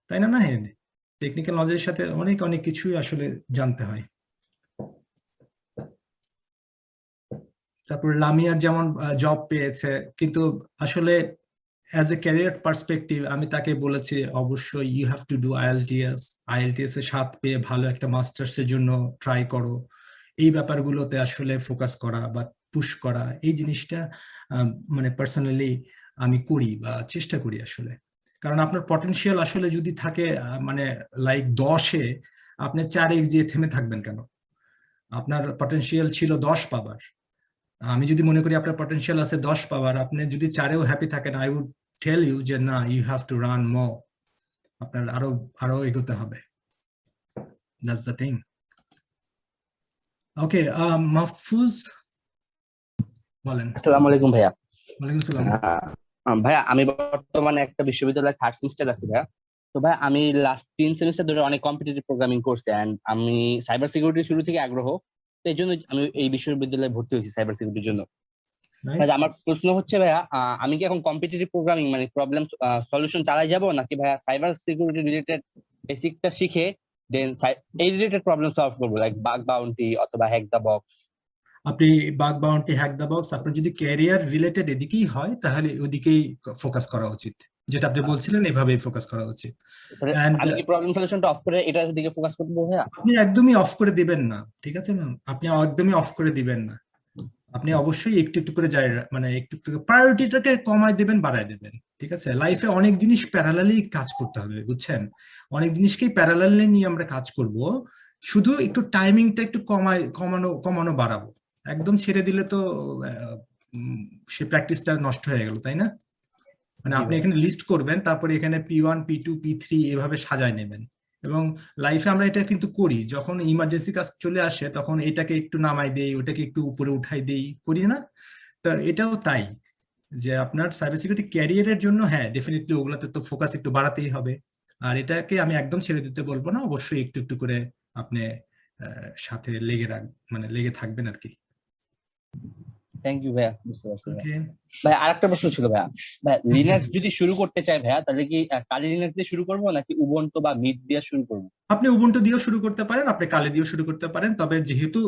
তাই না নাহিদ? টেকনিক্যাল নলেজের সাথে অনেক অনেক কিছুই আসলে জানতে হয়। তারপর লামিয়ার যেমন জব পেয়েছে, কিন্তু আসলে অ্যাজ এ ক্যারিয়ার পার্সপেক্টিভ আমি তাকে বলেছি অবশ্যই you have to do IELTS এর 7 পেয়ে ভালো একটা মাস্টার্স এর জন্য ট্রাই করো। এই ব্যাপারগুলোতে আসলে ফোকাস করা বা পুশ করা, এই জিনিসটা মানে পার্সোনালি আমি করি বা চেষ্টা করি আসলে। কারণ আপনার পটেনশিয়াল আসলে যদি থাকে মানে লাইক 10-এ, আপনি 4-এ গিয়ে থেমে থাকবেন কেন? আপনার পটেনশিয়াল ছিল 10 পাবার, আমি যদি মনে করি আপনার পটেনশিয়াল আছে 10 পাওয়ার, আপনি যদি 4-এও হ্যাপি থাকেন, আই উড টেল ইউ যে না, you have to run more, আপনার আরো এগোতে হবে। That's the thing. Okay, Mahfuz বলেন। আসসালামু আলাইকুম ভাইয়া। ওয়ালাইকুম সালাম। ভাইয়া আমি বর্তমানে একটা বিশ্ববিদ্যালয়ে 3rd সেমিস্টার আছি ভাইয়া। তো ভাই আমি লাস্ট 3 সেমিস্টার ধরে অনেক কম্পিটিটিভ প্রোগ্রামিং করছি, এন্ড আমি সাইবার সিকিউরিটি শুরু থেকে আগ্রহ, তো এই জন্য আমি এই বিশ্ববিদ্যালয়ে ভর্তি হয়েছি সাইবার সিকিউরিটির জন্য। ভাই আমার প্রশ্ন হচ্ছে ভাইয়া, আমি কি এখন কম্পিটিটিভ প্রোগ্রামিং মানে প্রবলেম সলিউশন চালাই যাব, নাকি ভাইয়া সাইবার সিকিউরিটি রিলেটেড বেসিকটা শিখে দেন এই রিলেটেড প্রবলেম সলভ করবো, লাইক বাগ বাউন্টি অথবা হ্যাক দ্য বক্স? আপনি bug bounty, hack the box, আপনার যদি ক্যারিয়ার রিলেটেড এদিকেই হয় তাহলে ওদিকেই ফোকাস করা উচিত, যেটা আপনি বলছিলেন এভাবেই ফোকাস করা উচিত। আমি কি প্রবলেম সলিউশনটা অফ করে এটার দিকে ফোকাস করবো ভাইয়া? আপনি একদমই অফ করে দিবেন না, ঠিক আছে ম্যাম? আপনি একদমই অফ করে দিবেন না, আপনি অবশ্যই একটু একটু করে মানে একটু একটু প্রায়োরিটিটাকে কমায় দেবেন, বাড়ায় দেবেন, ঠিক আছে? লাইফে অনেক জিনিস প্যারালালি কাজ করতে হবে, বুঝছেন? অনেক জিনিসকেই প্যারালালি নিয়ে আমরা কাজ করব, শুধু একটু টাইমিংটা একটু কমানো বাড়াবো। একদম ছেড়ে দিলে তো সে প্র্যাকটিসটা নষ্ট হয়ে গেল, তাই না? মানে আপনি এখানে লিস্ট করবেন, তারপরে এখানে P1 P2 P3 এভাবে সাজায় নেবেন। এবং লাইফে আমরা এটা কিন্তু করি, যখন ইমার্জেন্সি কাজ চলে আসে তখন এটাকে একটু নামাই দেই, ওটাকে একটু উপরে উঠাই দেই, করি না? তো এটাও তাই, যে আপনার সাইবার সিকিউরিটি ক্যারিয়ারের জন্য হ্যাঁ ডেফিনেটলি ওগুলাতে তো ফোকাস একটু বাড়াতেই হবে। আর এটাকে আমি একদম ছেড়ে দিতে বলবো না, অবশ্যই একটু একটু করে আপনি সাথে লেগে থাকবেন আর কি। থ্যাংক ইউ ভাইয়া, বুঝতে পারছি ভাইয়া। ওকে, ভাই আরেকটা প্রশ্ন ছিল ভাইয়া, লিনাক্স যদি শুরু করতে চাই ভাইয়া, তাহলে কি কালি লিনাক্স দিয়ে শুরু করবো নাকি উবুন্টু বা মিট দিয়ে শুরু করবো? আপনি উবুন্টু দিয়েও শুরু করতে পারেন, আপনি কালি দিয়েও শুরু করতে পারেন, তবে যেহেতু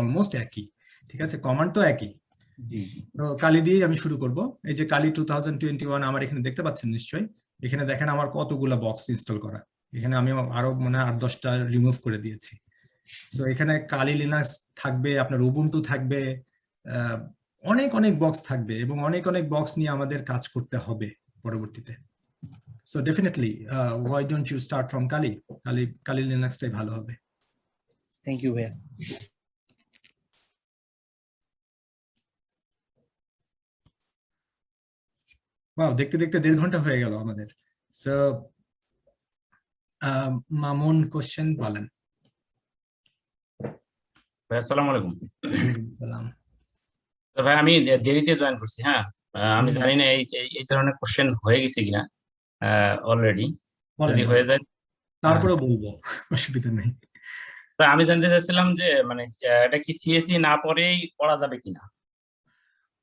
অলমোস্ট একই, ঠিক আছে, কমান্ড তো একই, তো কালি দিয়ে আমি শুরু করব। এই যে কালি 2021 আমার এখানে দেখতে পাচ্ছেন নিশ্চয়ই, এখানে দেখেন আমার কতগুলা বক্স ইনস্টল করা, এখানে আমি আরো মনে হয় 8-10টা রিমুভ করে দিয়েছি। সো এখানে কালি লিনাক্স থাকবে, আপনার উবুন্টু থাকবে, অনেক অনেক বক্স থাকবে, এবং অনেক অনেক বক্স নিয়ে আমাদের কাজ করতে হবে পরবর্তীতে। So definitely why don't you start from কালি লিনাক্সটাই ভালো হবে। থ্যাংক ইউ ভাইয়া। ওয়াও, দেখতে দেখতে 1.5 ঘন্টা হয়ে গেল আমাদের। সো মামুন কোশ্চেন বলেন। আসসালামু আলাইকুম। ওয়ালাইকুম সালাম। তো ভাই আমি দেরিতে জয়েন করছি, হ্যাঁ। আমি হুম, জানি না এই ধরনের কোশ্চেন হয়ে গেছে কিনা অলরেডি। বলেন যদি বলেন, হয়ে যায়, তারপরে বলবো, অসুবিধা নেই। তো আমি জানতে চাচ্ছিলাম যে মানে এটা কি সিএসসি না পড়েই পড়া যাবে কিনা?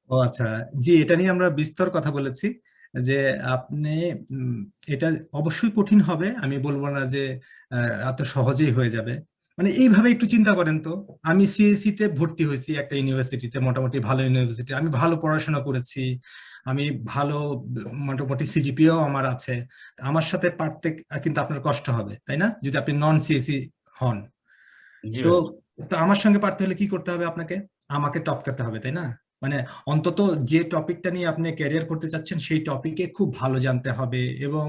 ও আচ্ছা, জি, এটা নিয়ে আমরা বিস্তর কথা বলেছি যে আপনি এটা অবশ্যই কঠিন হবে, আমি বলবো না যে এত সহজেই হয়ে যাবে। মানে এইভাবে একটু চিন্তা করেন তো, আমি সিএসসি তে ভর্তি হয়েছি একটা ইউনিভার্সিটিতে, মোটামুটি ভালো ইউনিভার্সিটি, আমি ভালো পড়াশোনা করেছি, আমি ভালো মোটামুটি সিজিপিও আমার আছে, আমার সাথে পারতে কিন্তু আপনার কষ্ট হবে, তাই না, যদি আপনি নন সিএসসি হন। জি তো ভাই। তো আমার সঙ্গে পারতে হলে কি করতে হবে আপনাকে, আমাকে টপকাতে হবে, তাই না? মানে অন্তত যে টপিকটা নিয়ে আপনি ক্যারিয়ার করতে চাচ্ছেন সেই টপিকে খুব ভালো জানতে হবে, এবং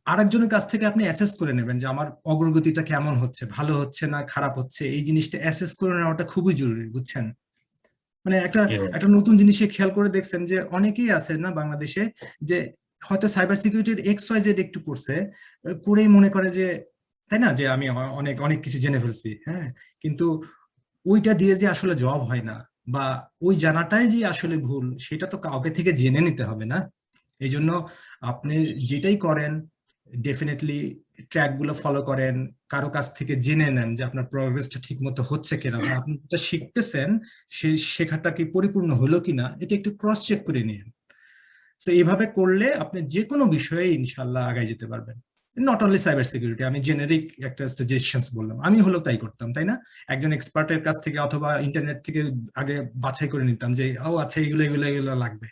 আরেকজনের কাছ থেকে আপনি অ্যাসেস করে নেবেন যে আমার অগ্রগতিটা কেমন হচ্ছে, ভালো হচ্ছে না খারাপ হচ্ছে, এই জিনিসটা অ্যাসেস করে নেওয়াটা খুবই জরুরি, বুঝছেন? মানে একটা জি ভাই। একটা নতুন জিনিসে খেয়াল করে দেখছেন যে অনেকেই আছে না বাংলাদেশে, যে হয়তো সাইবার সিকিউরিটির XYZ একটু করছে, করেই মনে করে যে, তাই না, যে আমি অনেক অনেক কিছু জেনে ফেলছি, হ্যাঁ, কিন্তু ওইটা দিয়ে যে আসলে জব হয় না, বা ওই জানাটাই যে আসলে ভুল, সেটা তো কাউকে থেকে জেনে নিতে হবে না। এই জন্য আপনি যেটাই করেন ডেফিনেটলি ট্র্যাক গুলো ফলো করেন, কারো কাছ থেকে জেনে নেন যে আপনার প্রগ্রেসটা ঠিক মতো হচ্ছে কিনা, বা আপনি যেটা শিখতেছেন সেই শেখাটা কি পরিপূর্ণ হলো কিনা, এটা একটু ক্রস চেক করে নিন। তো এইভাবে করলে আপনি যে কোনো বিষয়ে ইনশাল্লাহ আগায় যেতে পারবেন। নট অনলি সাইবার সিকিউরিটি, আমি জেনারিক একটা সাজেশনস বললাম, আমি হলেও তাই করতাম, তাই না? একজন এক্সপার্টের কাছ থেকে অথবা ইন্টারনেট থেকে আগে বাছাই করে নিতাম যে ও আচ্ছা এগুলো এগুলো এগুলো লাগবে,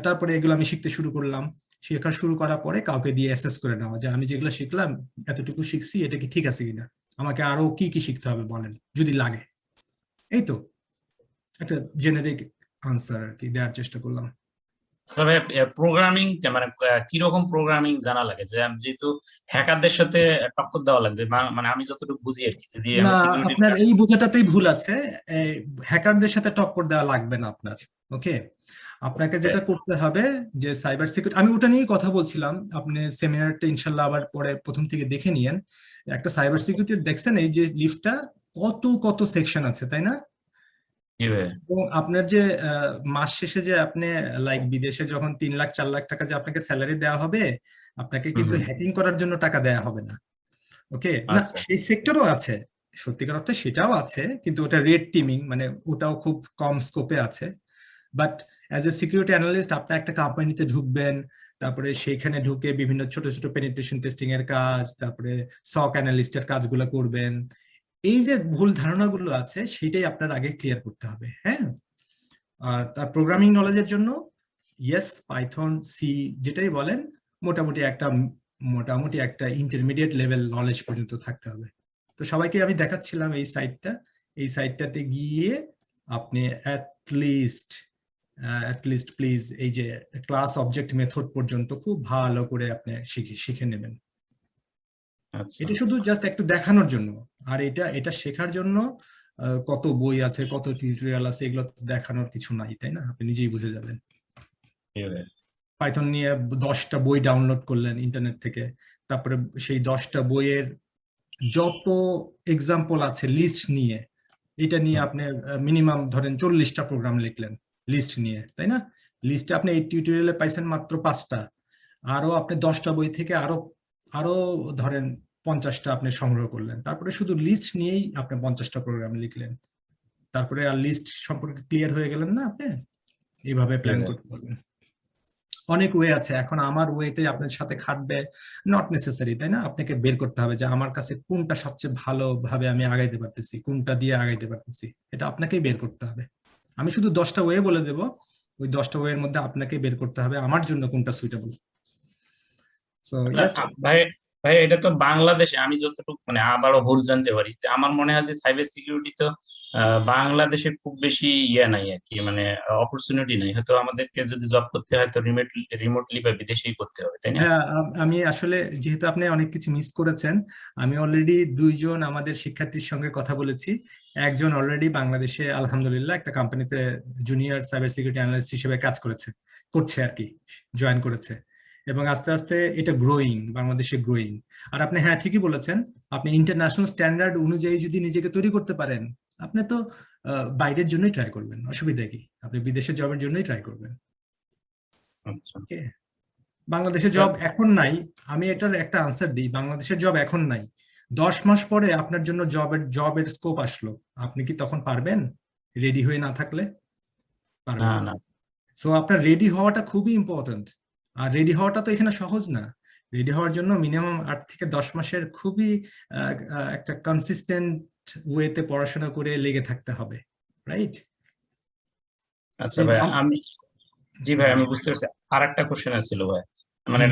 তারপরে এগুলো আমি শিখতে শুরু করলাম, শেখা শুরু করার পরে কাউকে দিয়ে অ্যাসেস করে নেওয়া যে আমি যেগুলো শিখলাম এতটুকু শিখছি, এটা কি ঠিক আছে কিনা, আমাকে আরো কি কি শিখতে হবে বলেন যদি লাগে। এই তো একটা জেনারিক আনসার আর কি দেওয়ার চেষ্টা করলাম। আচ্ছা ভাই, প্রোগ্রামিং মানে কিরকম প্রোগ্রামিং জানা লাগে? যে যেহেতু হ্যাকারদের সাথে টক্কর দেওয়া লাগবে, মানে আমি যতটুকু বুঝি আর কি, যদি না, আমি সিকিউরিটি। আপনার এই বোঝাটাতেই ভুল আছে, হ্যাকারদের সাথে টক্কর দেওয়া লাগবে না আপনার। ওকে, আপনাকে যেটা করতে হবে যে সাইবার সিকিউরিটি, আমি ওটা নিয়েই কথা বলছিলাম, আপনি সেমিনারটা ইনশাল্লাহ আবার পরে প্রথম থেকে দেখে নিয়েন। একটা সাইবার সিকিউরিটি দেখছেন এই যে লিফটটা, কত কত সেকশন আছে, তাই না? জি ভাই। এবং আপনার যে মাস শেষে যে আপনি লাইক বিদেশে যখন 3 লাখ 4 লাখ টাকা যে আপনাকে স্যালারি দেওয়া হবে, আপনাকে কিন্তু হ্যাকিং করার জন্য টাকা দেওয়া হবে না। ওকে, না আচ্ছা। সেই সেক্টরও আছে, সত্যিকার অর্থে সেটাও আছে, কিন্তু ওটা রেড টিমিং, মানে ওটাও খুব কম স্কোপে আছে। But as a security analyst আপনি একটা কোম্পানিতে ঢুকবেন, তারপরে সেইখানে ঢুকে বিভিন্ন ছোট ছোট পেনিট্রেশন টেস্টিং এর কাজ, তারপরে সক অ্যানালিস্টের কাজগুলো করবেন। এই যে ভুল ধারণাগুলো আছে সেটাই আপনার আগে ক্লিয়ার করতে হবে, হ্যাঁ। আর তার প্রোগ্রামিং নলেজের জন্য ইয়েস, পাইথন, সি যেটাই বলেন, মোটামুটি একটা ইন্টারমিডিয়েট লেভেল নলেজ পর্যন্ত থাকতে হবে। তো সবাইকে আমি দেখাচ্ছিলাম এই সাইটটাতে গিয়ে আপনি অ্যাটলিস্ট প্লিজ এই যে ক্লাস অবজেক্ট মেথড পর্যন্ত খুব ভালো করে আপনি শিখে নেবেন। আচ্ছা। এটা শুধু জাস্ট একটু দেখানোর জন্য, আর এটা শেখার জন্য কত বই আছে, কত টিউটোরিয়াল আছে, এগুলো তো দেখানোর কিছু নাই, তাই না? আপনি নিজেই বুঝে যাবেন। জি ভাই। পাইথন নিয়ে 10টা বই ডাউনলোড করলেন ইন্টারনেট থেকে, তারপরে সেই 10টা বইয়ের যত এক্সাম্পল আছে লিস্ট নিয়ে, এটা নিয়ে আপনি মিনিমাম ধরেন 40টা প্রোগ্রাম লিখলেন লিস্ট নিয়ে, তাই না? লিস্টে আপনি এই টিউটোরিয়ালে পাইছেন মাত্র 5টা, আরো আপনি 10টা বই থেকে আরো আরো ধরেন 50টা আপনি সংগ্রহ করলেন, তারপরে শুধু লিস্ট নিয়েই আপনি 50টা প্রোগ্রাম লিখলেন, তারপরে আর লিস্ট সম্পর্কে ক্লিয়ার হয়ে গেলেন না আপনি, এইভাবে প্ল্যান করতে পারবেন। অনেক ওয়ে আছে, এখন আমার ওয়েতে আপনার সাথে খাটবে নট নেসেসারি, তাই না? আপনাকে বের করতে হবে যে আমার কাছে কোনটা সবচেয়ে ভালোভাবে আমি আগাইতে পারতেছি, কোনটা দিয়ে আগাইতে পারতেছি, এটা আপনাকেই বের করতে হবে। আমি শুধু 10টা ওয়ে বলে দেব, ওই 10টা ওয়ের মধ্যে আপনাকে বের করতে হবে আমার জন্য কোনটা সুইটেবল। So yes. ভাই ভাই, এটা তো বাংলাদেশে আমি যতটুকু মানে আবারও ভুল জানতে পারি, যে আমার মনে হয় যে সাইবার সিকিউরিটি তো বাংলাদেশে খুব বেশি নাই আর কি, মানে অপরচুনিটি নাই, হয়তো আমাদেরকে যদি জব করতে হয় তো রিমোটলি বা বিদেশেই করতে হবে, তাই না? হ্যাঁ, আমি আসলে যেহেতু আপনি অনেক কিছু মিস করেছেন, আমি অলরেডি 2জন আমাদের শিক্ষার্থীর সঙ্গে কথা বলেছি। একজন অলরেডি বাংলাদেশে আলহামদুলিল্লাহ একটা কোম্পানিতে জুনিয়র সাইবার সিকিউরিটি অ্যানালিস্ট হিসেবে কাজ করছে আর কি, জয়েন করেছে, এবং আস্তে আস্তে এটা বাংলাদেশে গ্রোয়িং। আর আপনি হ্যাঁ ঠিকই বলেছেন, আপনি ইন্টারন্যাশনাল স্ট্যান্ডার্ড অনুযায়ী যদি নিজেকে তৈরি করতে পারেন, আপনি তো বাইরের জন্যই ট্রাই করবেন, অসুবিধা কি? আপনি বিদেশে জবের জন্যই ট্রাই করবেন। আচ্ছা ওকে, বাংলাদেশে জব এখন নাই, আমি এটার একটা আনসার দিই, বাংলাদেশের জব এখন নাই। 10 মাস পরে আপনার জন্য জবের স্কোপ আসলো, আপনি কি তখন পারবেন রেডি হয়ে না থাকলে? পারবেন না না। না সো আপনার রেডি হওয়াটা খুবই ইম্পর্টেন্ট। আর রেডি হওয়াটা তো এখানে সহজ না। রেডি হওয়ার জন্য মিনিমাম 8 থেকে 10 মাসের খুবই একটা কনসিস্টেন্ট ওয়েতে পড়াশোনা করে লেগে থাকতে হবে, রাইট? আচ্ছা ভাই আমি জি ভাই আমি বুঝতে পারছি। আর একটা কোশ্চেন ছিল ভাই, মানে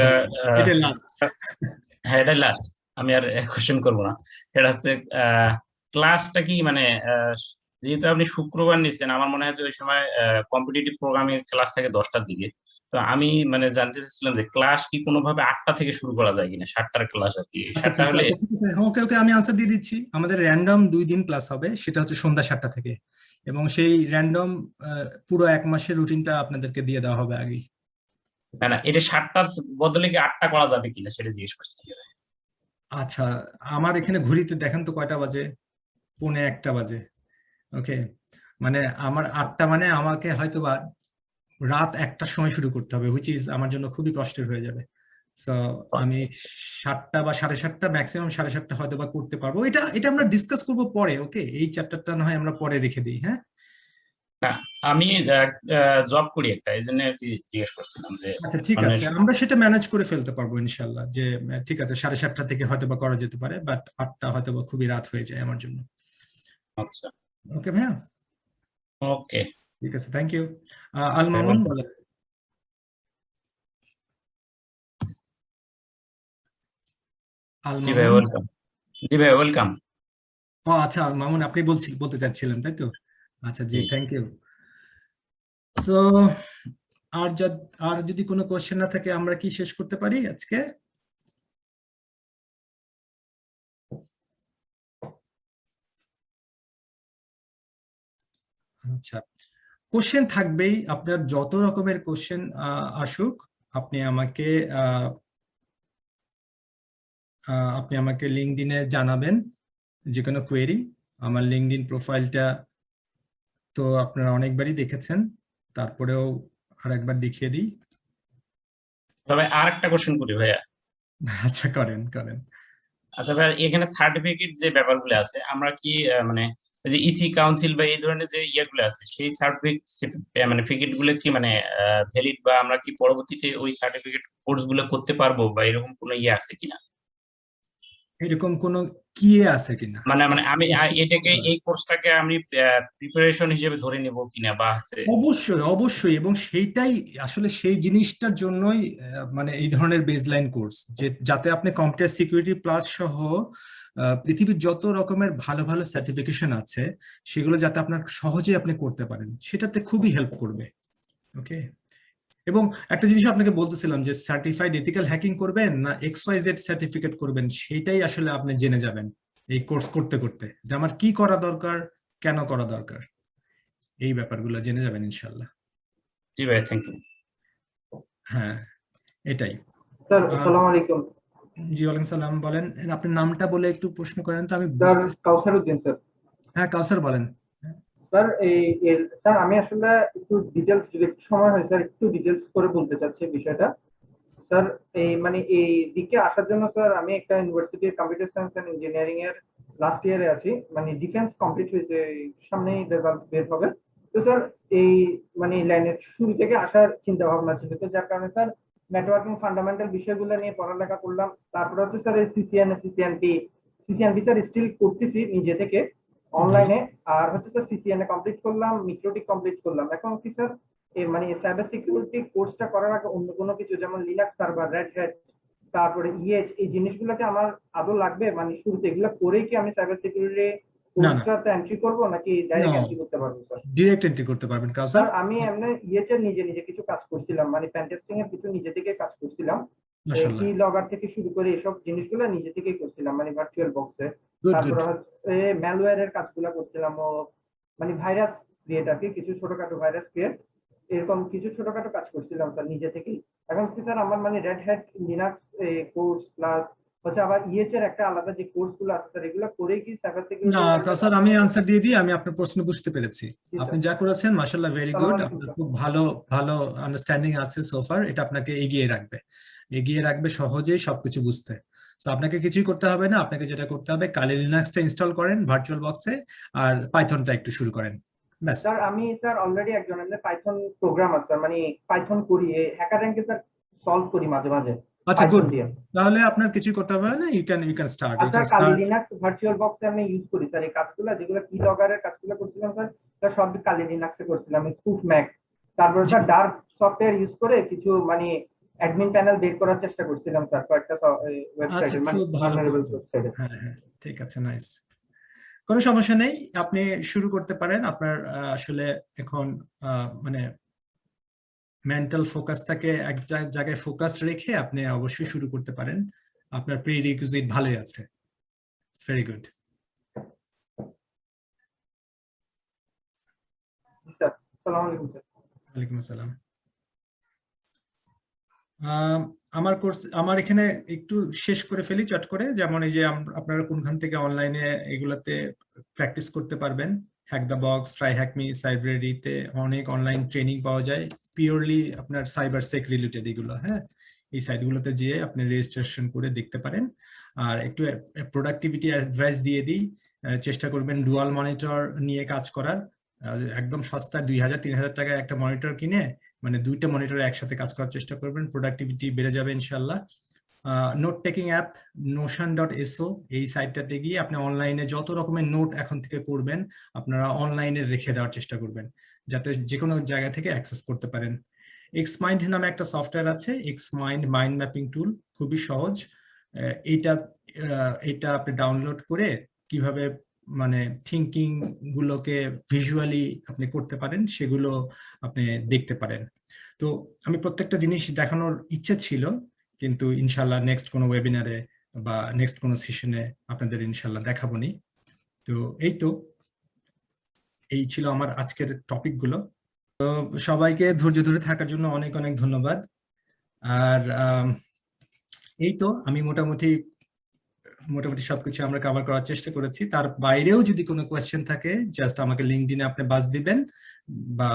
এটা লাস্ট। হ্যাঁ এটা লাস্ট, আমি আর কোশ্চেন করবো না। এটা হচ্ছে ক্লাসটা কি মানে যেহেতু আপনি শুক্রবার নিচ্ছেন, আমার মনে হয় যে ওই সময় কম্পিটিটিভ প্রোগ্রামিং ক্লাস থাকে 10টার দিকে। তো আমি মানে জানতে চাচ্ছিলাম যে ক্লাস কি কোনোভাবে 8টা থেকে শুরু করা যায় কিনা, 7টার ক্লাস আর কি, 7টা হলে। ঠিক আছে, ওকে ওকে, আমি আনসার দিয়ে দিচ্ছি। আমাদের র্যান্ডম 2 দিন ক্লাস হবে, সেটা হচ্ছে সন্ধ্যা 7টা থেকে, এবং সেই র্যান্ডম পুরো 1 মাসের রুটিনটা আপনাদেরকে দিয়ে দেওয়া হবে আগেই। না না, এটা 7টার বদলে কি 8টা করা যাবে কিনা সেটা জিজ্ঞেস করছি। আচ্ছা, আমার এখানে ঘড়িতে দেখেন তো কয়টা বাজে, 1:45 বাজে। ওকে, মানে আমার 8টা মানে আমাকে হয়তোবা রাত 1টার সময় শুরু করতে হবে, হুইচ ইজ আমার জন্য খুবই কষ্টের হয়ে যাবে। সো আমি 7টা বা 7:30, ম্যাক্সিমাম 7:30 হয়তো বা করতে পারবো। এটা আমরা ডিসকাস করবো পরে, ওকে? এই চ্যাপ্টারটা না হয় আমরা পরে রেখে দিই, হ্যাঁ? না আমি জব করি একটা, এই জন্য আর কি জিজ্ঞেস করছিলাম যে আচ্ছা ঠিক মানে আছে, আমরা সেটা ম্যানেজ করে ফেলতে পারবো ইনশাল্লাহ, যে ঠিক আছে 7:30 থেকে হয়তো বা করা যেতে পারে, বাট 8টা হয়তো বা খুবই রাত হয়ে যায় আমার জন্য। আচ্ছা ওকে ভাইয়া, ওকে ঠিক আছে, থ্যাংক ইউ। আল মামুন বলেন। আল জি ভাই মামুন। ওয়েলকাম। জি ভাই ওয়েলকাম। ও আচ্ছা, আল মামুন আপনি বলতে চাচ্ছিলেন তাই তো? আচ্ছা জি, থ্যাংক ইউ। সো আর যদি কোনো কোশ্চেন না থাকে আমরা কি শেষ করতে পারি আজকে? আচ্ছা, কোশ্চেন থাকবেই, আপনার যত রকমের কোশ্চেন আসুক আপনি আমাকে লিঙ্কডইনে জানাবেন যে কোনো কোয়েরি। আমার লিঙ্কডইন প্রোফাইলটা তো আপনারা অনেকবারই দেখেছেন, তারপরেও আরেকবার দেখিয়ে দিই। তবে আর একটা কোশ্চেন করি ভাইয়া। আচ্ছা করেন করেন। আচ্ছা ভাই, এখানে সার্টিফিকেট যে ব্যাপারগুলো আছে, আমরা কি মানে এই যে ইসি কাউন্সিল বা এই ধরনের যে ইয়েগুলো আছে, সেই সার্টিফিকেট গুলো কি মানে ভ্যালিড, বা আমরা কি পরবর্তীতে ওই সার্টিফিকেট কোর্স গুলো করতে পারবো, বা এরকম কোনো ইয়ে আছে কিনা? এরকম কোনো কি আছে কিনা? মানে মানে আমি এটাকে এই কোর্সটাকে আমি প্রিপারেশন হিসেবে ধরে নেব কিনা, বা আছে? অবশ্যই অবশ্যই, এবং সেইটাই আসলে সেই জিনিসটার জন্যই মানে এই ধরনের বেসলাইন কোর্স, যে যাতে আপনি কম্পিউটার সিকিউরিটি প্লাস সহ পৃথিবীর যত রকমের ভালো ভালো সার্টিফিকেশন আছে সেগুলো যাতে আপনার সহজে আপনি করতে পারেন, সেটাতে খুবই হেল্প করবে। ওকে, এবং একটা জিনিস আপনাকে বলতেছিলাম যে সার্টিফাইড এথিক্যাল হ্যাকিং করবেন না XYZ সার্টিফিকেট করবেন, সেটাই আসলে আপনি জেনে যাবেন এই কোর্স করতে করতে, যে আমার কি করা দরকার, কেন করা দরকার, এই ব্যাপারগুলো জেনে যাবেন ইনশাল্লাহ। জি ভাই, থ্যাংক ইউ। হ্যাঁ এটাই। স্যার আসসালামু আলাইকুম। জি ওয়ালাইকুম সালাম, বলেন আপনার নামটা বলে একটু প্রশ্ন করেন তো আমি স্যার বুঝতে। কাউসার উদ্দিন স্যার। হ্যাঁ কাউসার বলেন। স্যার স্যার আমি আসলে একটু ডিটেলস, যদি সময় হয় স্যার একটু ডিটেলস করে বলতে চাচ্ছি বিষয়টা। স্যার মানে এই দিকে আসার জন্য স্যার আমি একটা university computer science and engineering এর লাস্ট ইয়ারে আছি, মানে ডিফেন্স কমপ্লিট হয়েছে, সামনেই রেজাল্ট বের হবে। তো স্যার এই মানে লাইনের শুরু থেকে আসার চিন্তা ভাবনা ছিল, তো যার কারণে স্যার নেটওয়ার্কিং ফান্ডামেন্টাল বিষয়গুলো নিয়ে পড়ালেখা করলাম। তারপরে হচ্ছে স্যার এই সিসিএনপি স্যার স্টিল করতেছি নিজে থেকে অনলাইনে, আর হচ্ছে স্যার সিসিএনএ কমপ্লিট করলাম, মিক্রোটিক কমপ্লিট করলাম। এখন কি স্যার মানে সাইবার সিকিউরিটি কোর্সটা করার আগে অন্য কোনো কিছু যেমন লিনাক্স সার্ভার, রেড হ্যাট, তারপরে এই জিনিসগুলোকে আমার আদৌ লাগবে? মানে শুরুতে এগুলো করেই কি আমি সাইবার সিকিউরিটি কোর্সটাতে এন্ট্রি করব, নাকি ডাইরেক্ট এন্ট্রি করতে পারবো স্যার? ডিরেক্ট এন্ট্রি করতে পারবেন কাউসার। স্যার আমি এমনি নিজে কিছু কাজ করছিলাম, মানে পেন টেস্টিং এর কিছু নিজে থেকে কাজ করছিলাম, কি লগআউট থেকে শুরু করে এসব জিনিসগুলো নিজে থেকেই করছিলাম, মানে ভার্চুয়াল বক্সে। তারপরে হচ্ছে ম্যালওয়্যারের কাজগুলো করছিলাম, ও মানে ভাইরাস ক্রিয়েট আর কি, কিছু ছোটখাটো ভাইরাস ক্রিয়েট, এরকম কিছু ছোটখাটো কাজ করছিলাম স্যার নিজে থেকেই। এখন কি স্যার আমার মানে red hat linux course plus হচ্ছে আবার ইএচ এর একটা আলাদা যে কোর্স গুলো আছে স্যার, এগুলো করে কি সাইবার না সিকিউরিটি কাউসার, আমি আনসার দিয়ে দিই, আমি আপনার প্রশ্ন বুঝতে পেরেছি। জি, আপনি স্যার। যা করেছেন মাশাআল্লাহ ভেরি গুড, আসসালামু আলাইকুম, আপনার স্যার। খুব ভালো ভালো আন্ডারস্ট্যান্ডিং আছে সোফার। এটা আপনাকে এগিয়ে রাখবে সহজেই সবকিছু বুঝতে। তো আপনাকে কিছুই করতে হবে না, আপনাকে যেটা করতে হবে কালি লিনাক্সটা ইনস্টল করেন ভার্চুয়াল বক্সে, আর পাইথনটা একটু শুরু করেন, ব্যাস। স্যার আমি স্যার অলরেডি একজন পাইথন প্রোগ্রামার স্যার, মানে পাইথন করি, হ্যাকার র্যাঙ্কে স্যার সলভ করি মাঝে মাঝে আচ্ছা গুড, পাইথন দিয়ে। তাহলে আপনার কিছুই করতে হবে না, ইউ ক্যান স্টার্ট আর স্যার কালি লিনাক্স ভার্চুয়াল বক্সে আমি ইউজ করি স্যার এই কাজগুলো, যেগুলো কি লগের কাজগুলো করছিলাম স্যার সব কালি লিনাক্সে করছিলাম, স্পুফ ম্যাক, তারপরে স্যার ডার্ক সফটওয়্যার ইউজ করে কিছু মানে অ্যাডমিন প্যানেল বের করার চেষ্টা করছিলাম স্যার কয়েকটা আচ্ছা ওয়েবসাইটে, মানে খুব ভালো, vulnerable ওয়েবসাইটে। হ্যাঁ ঠিক আছে, নাইস, কোনো সমস্যা নেই, আপনি শুরু করতে পারেন। আপনার আসলে এখন মানে মেন্টাল ফোকাসটাকে এক জায়গায় ফোকাসড রেখে আপনি অবশ্যই শুরু করতে পারেন। আপনার প্রি রিকুইজিট ভালোই আছে, ইটস ভেরি গুড। স্যার আসসালামু আলাইকুম স্যার। ওয়ালাইকুম আসসালাম। আমার এখানে একটু শেষ করে ফেলি চট করে, যেমন এই যে আপনারা কোনখান থেকে অনলাইনে এগুলাতে প্র্যাকটিস করতে পারবেন। Hack the box, try hack me, সাইব্রেরিতে অনেক অনলাইন ট্রেনিং পাওয়া যায় পিওরলি আপনার সাইবার সেক রিলেটেড এগুলো। হ্যাঁ, এই সাইটগুলোতে যেয়ে আপনি রেজিস্ট্রেশন করে দেখতে পারেন। আর একটু প্রোডাক্টিভিটি অ্যাডভাইস দিয়ে দিই, চেষ্টা করবেন ডুয়াল মনিটর নিয়ে কাজ করার। একদম সস্তা 2000-3000 টাকায় একটা মনিটর কিনে মানে দুইটা মনিটরে একসাথে কাজ করার চেষ্টা করবেন, প্রোডাক্টিভিটি বেড়ে যাবে ইনশাল্লাহ। নোট টেকিং অ্যাপ notion.so, এই সাইটটাতে গিয়ে আপনি অনলাইনে যত রকমের নোট এখন থেকে করবেন আপনারা অনলাইনে রেখে দেওয়ার চেষ্টা করবেন, যাতে যে কোনো জায়গা থেকে অ্যাক্সেস করতে পারেন। এক্সমাইন্ড নামে একটা সফটওয়্যার আছে, এক্সমাইন্ড মাইন্ড ম্যাপিং টুল, খুবই সহজ। এটা আপনি ডাউনলোড করে কিভাবে মানে থিঙ্কিং গুলোকে ভিজুয়ালি আপনি করতে পারেন সেগুলো আপনি দেখতে পারেন। তো আমি প্রত্যেকটা জিনিস দেখানোর ইচ্ছে ছিল, কিন্তু ইনশাল্লাহ নেক্সট কোনো ওয়েবিনারে বা নেক্সট কোনো সেশনে আপনাদের ইনশাল্লাহ দেখাবো নি। তো এই ছিল আমার আজকের টপিকগুলো। তো সবাইকে ধৈর্য ধরে থাকার জন্য অনেক অনেক ধন্যবাদ। আর এই তো আমি মোটামুটি সবকিছু আমরা কভার করার চেষ্টা করেছি। তার বাইরেও যদি কোনো কোয়েশ্চেন থাকে জাস্ট আমাকে লিঙ্কডইনে আপনি বাজ দিবেন বা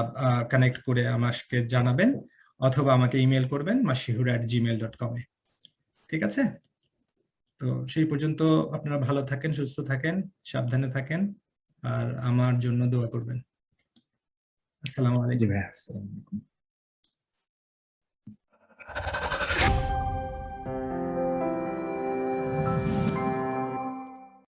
কানেক্ট করে আমাকে জানাবেন, অথবা আমাকে ইমেল করবেন mashihur@gmail.com এ। ঠিক আছে, তো সেই পর্যন্ত আপনারা ভালো থাকেন, সুস্থ থাকেন, সাবধানে থাকেন, আর আমার জন্য দোয়া করবেন। আসসালামু আলাইকুম। জি ভাই, আসসালামু আলাইকুম।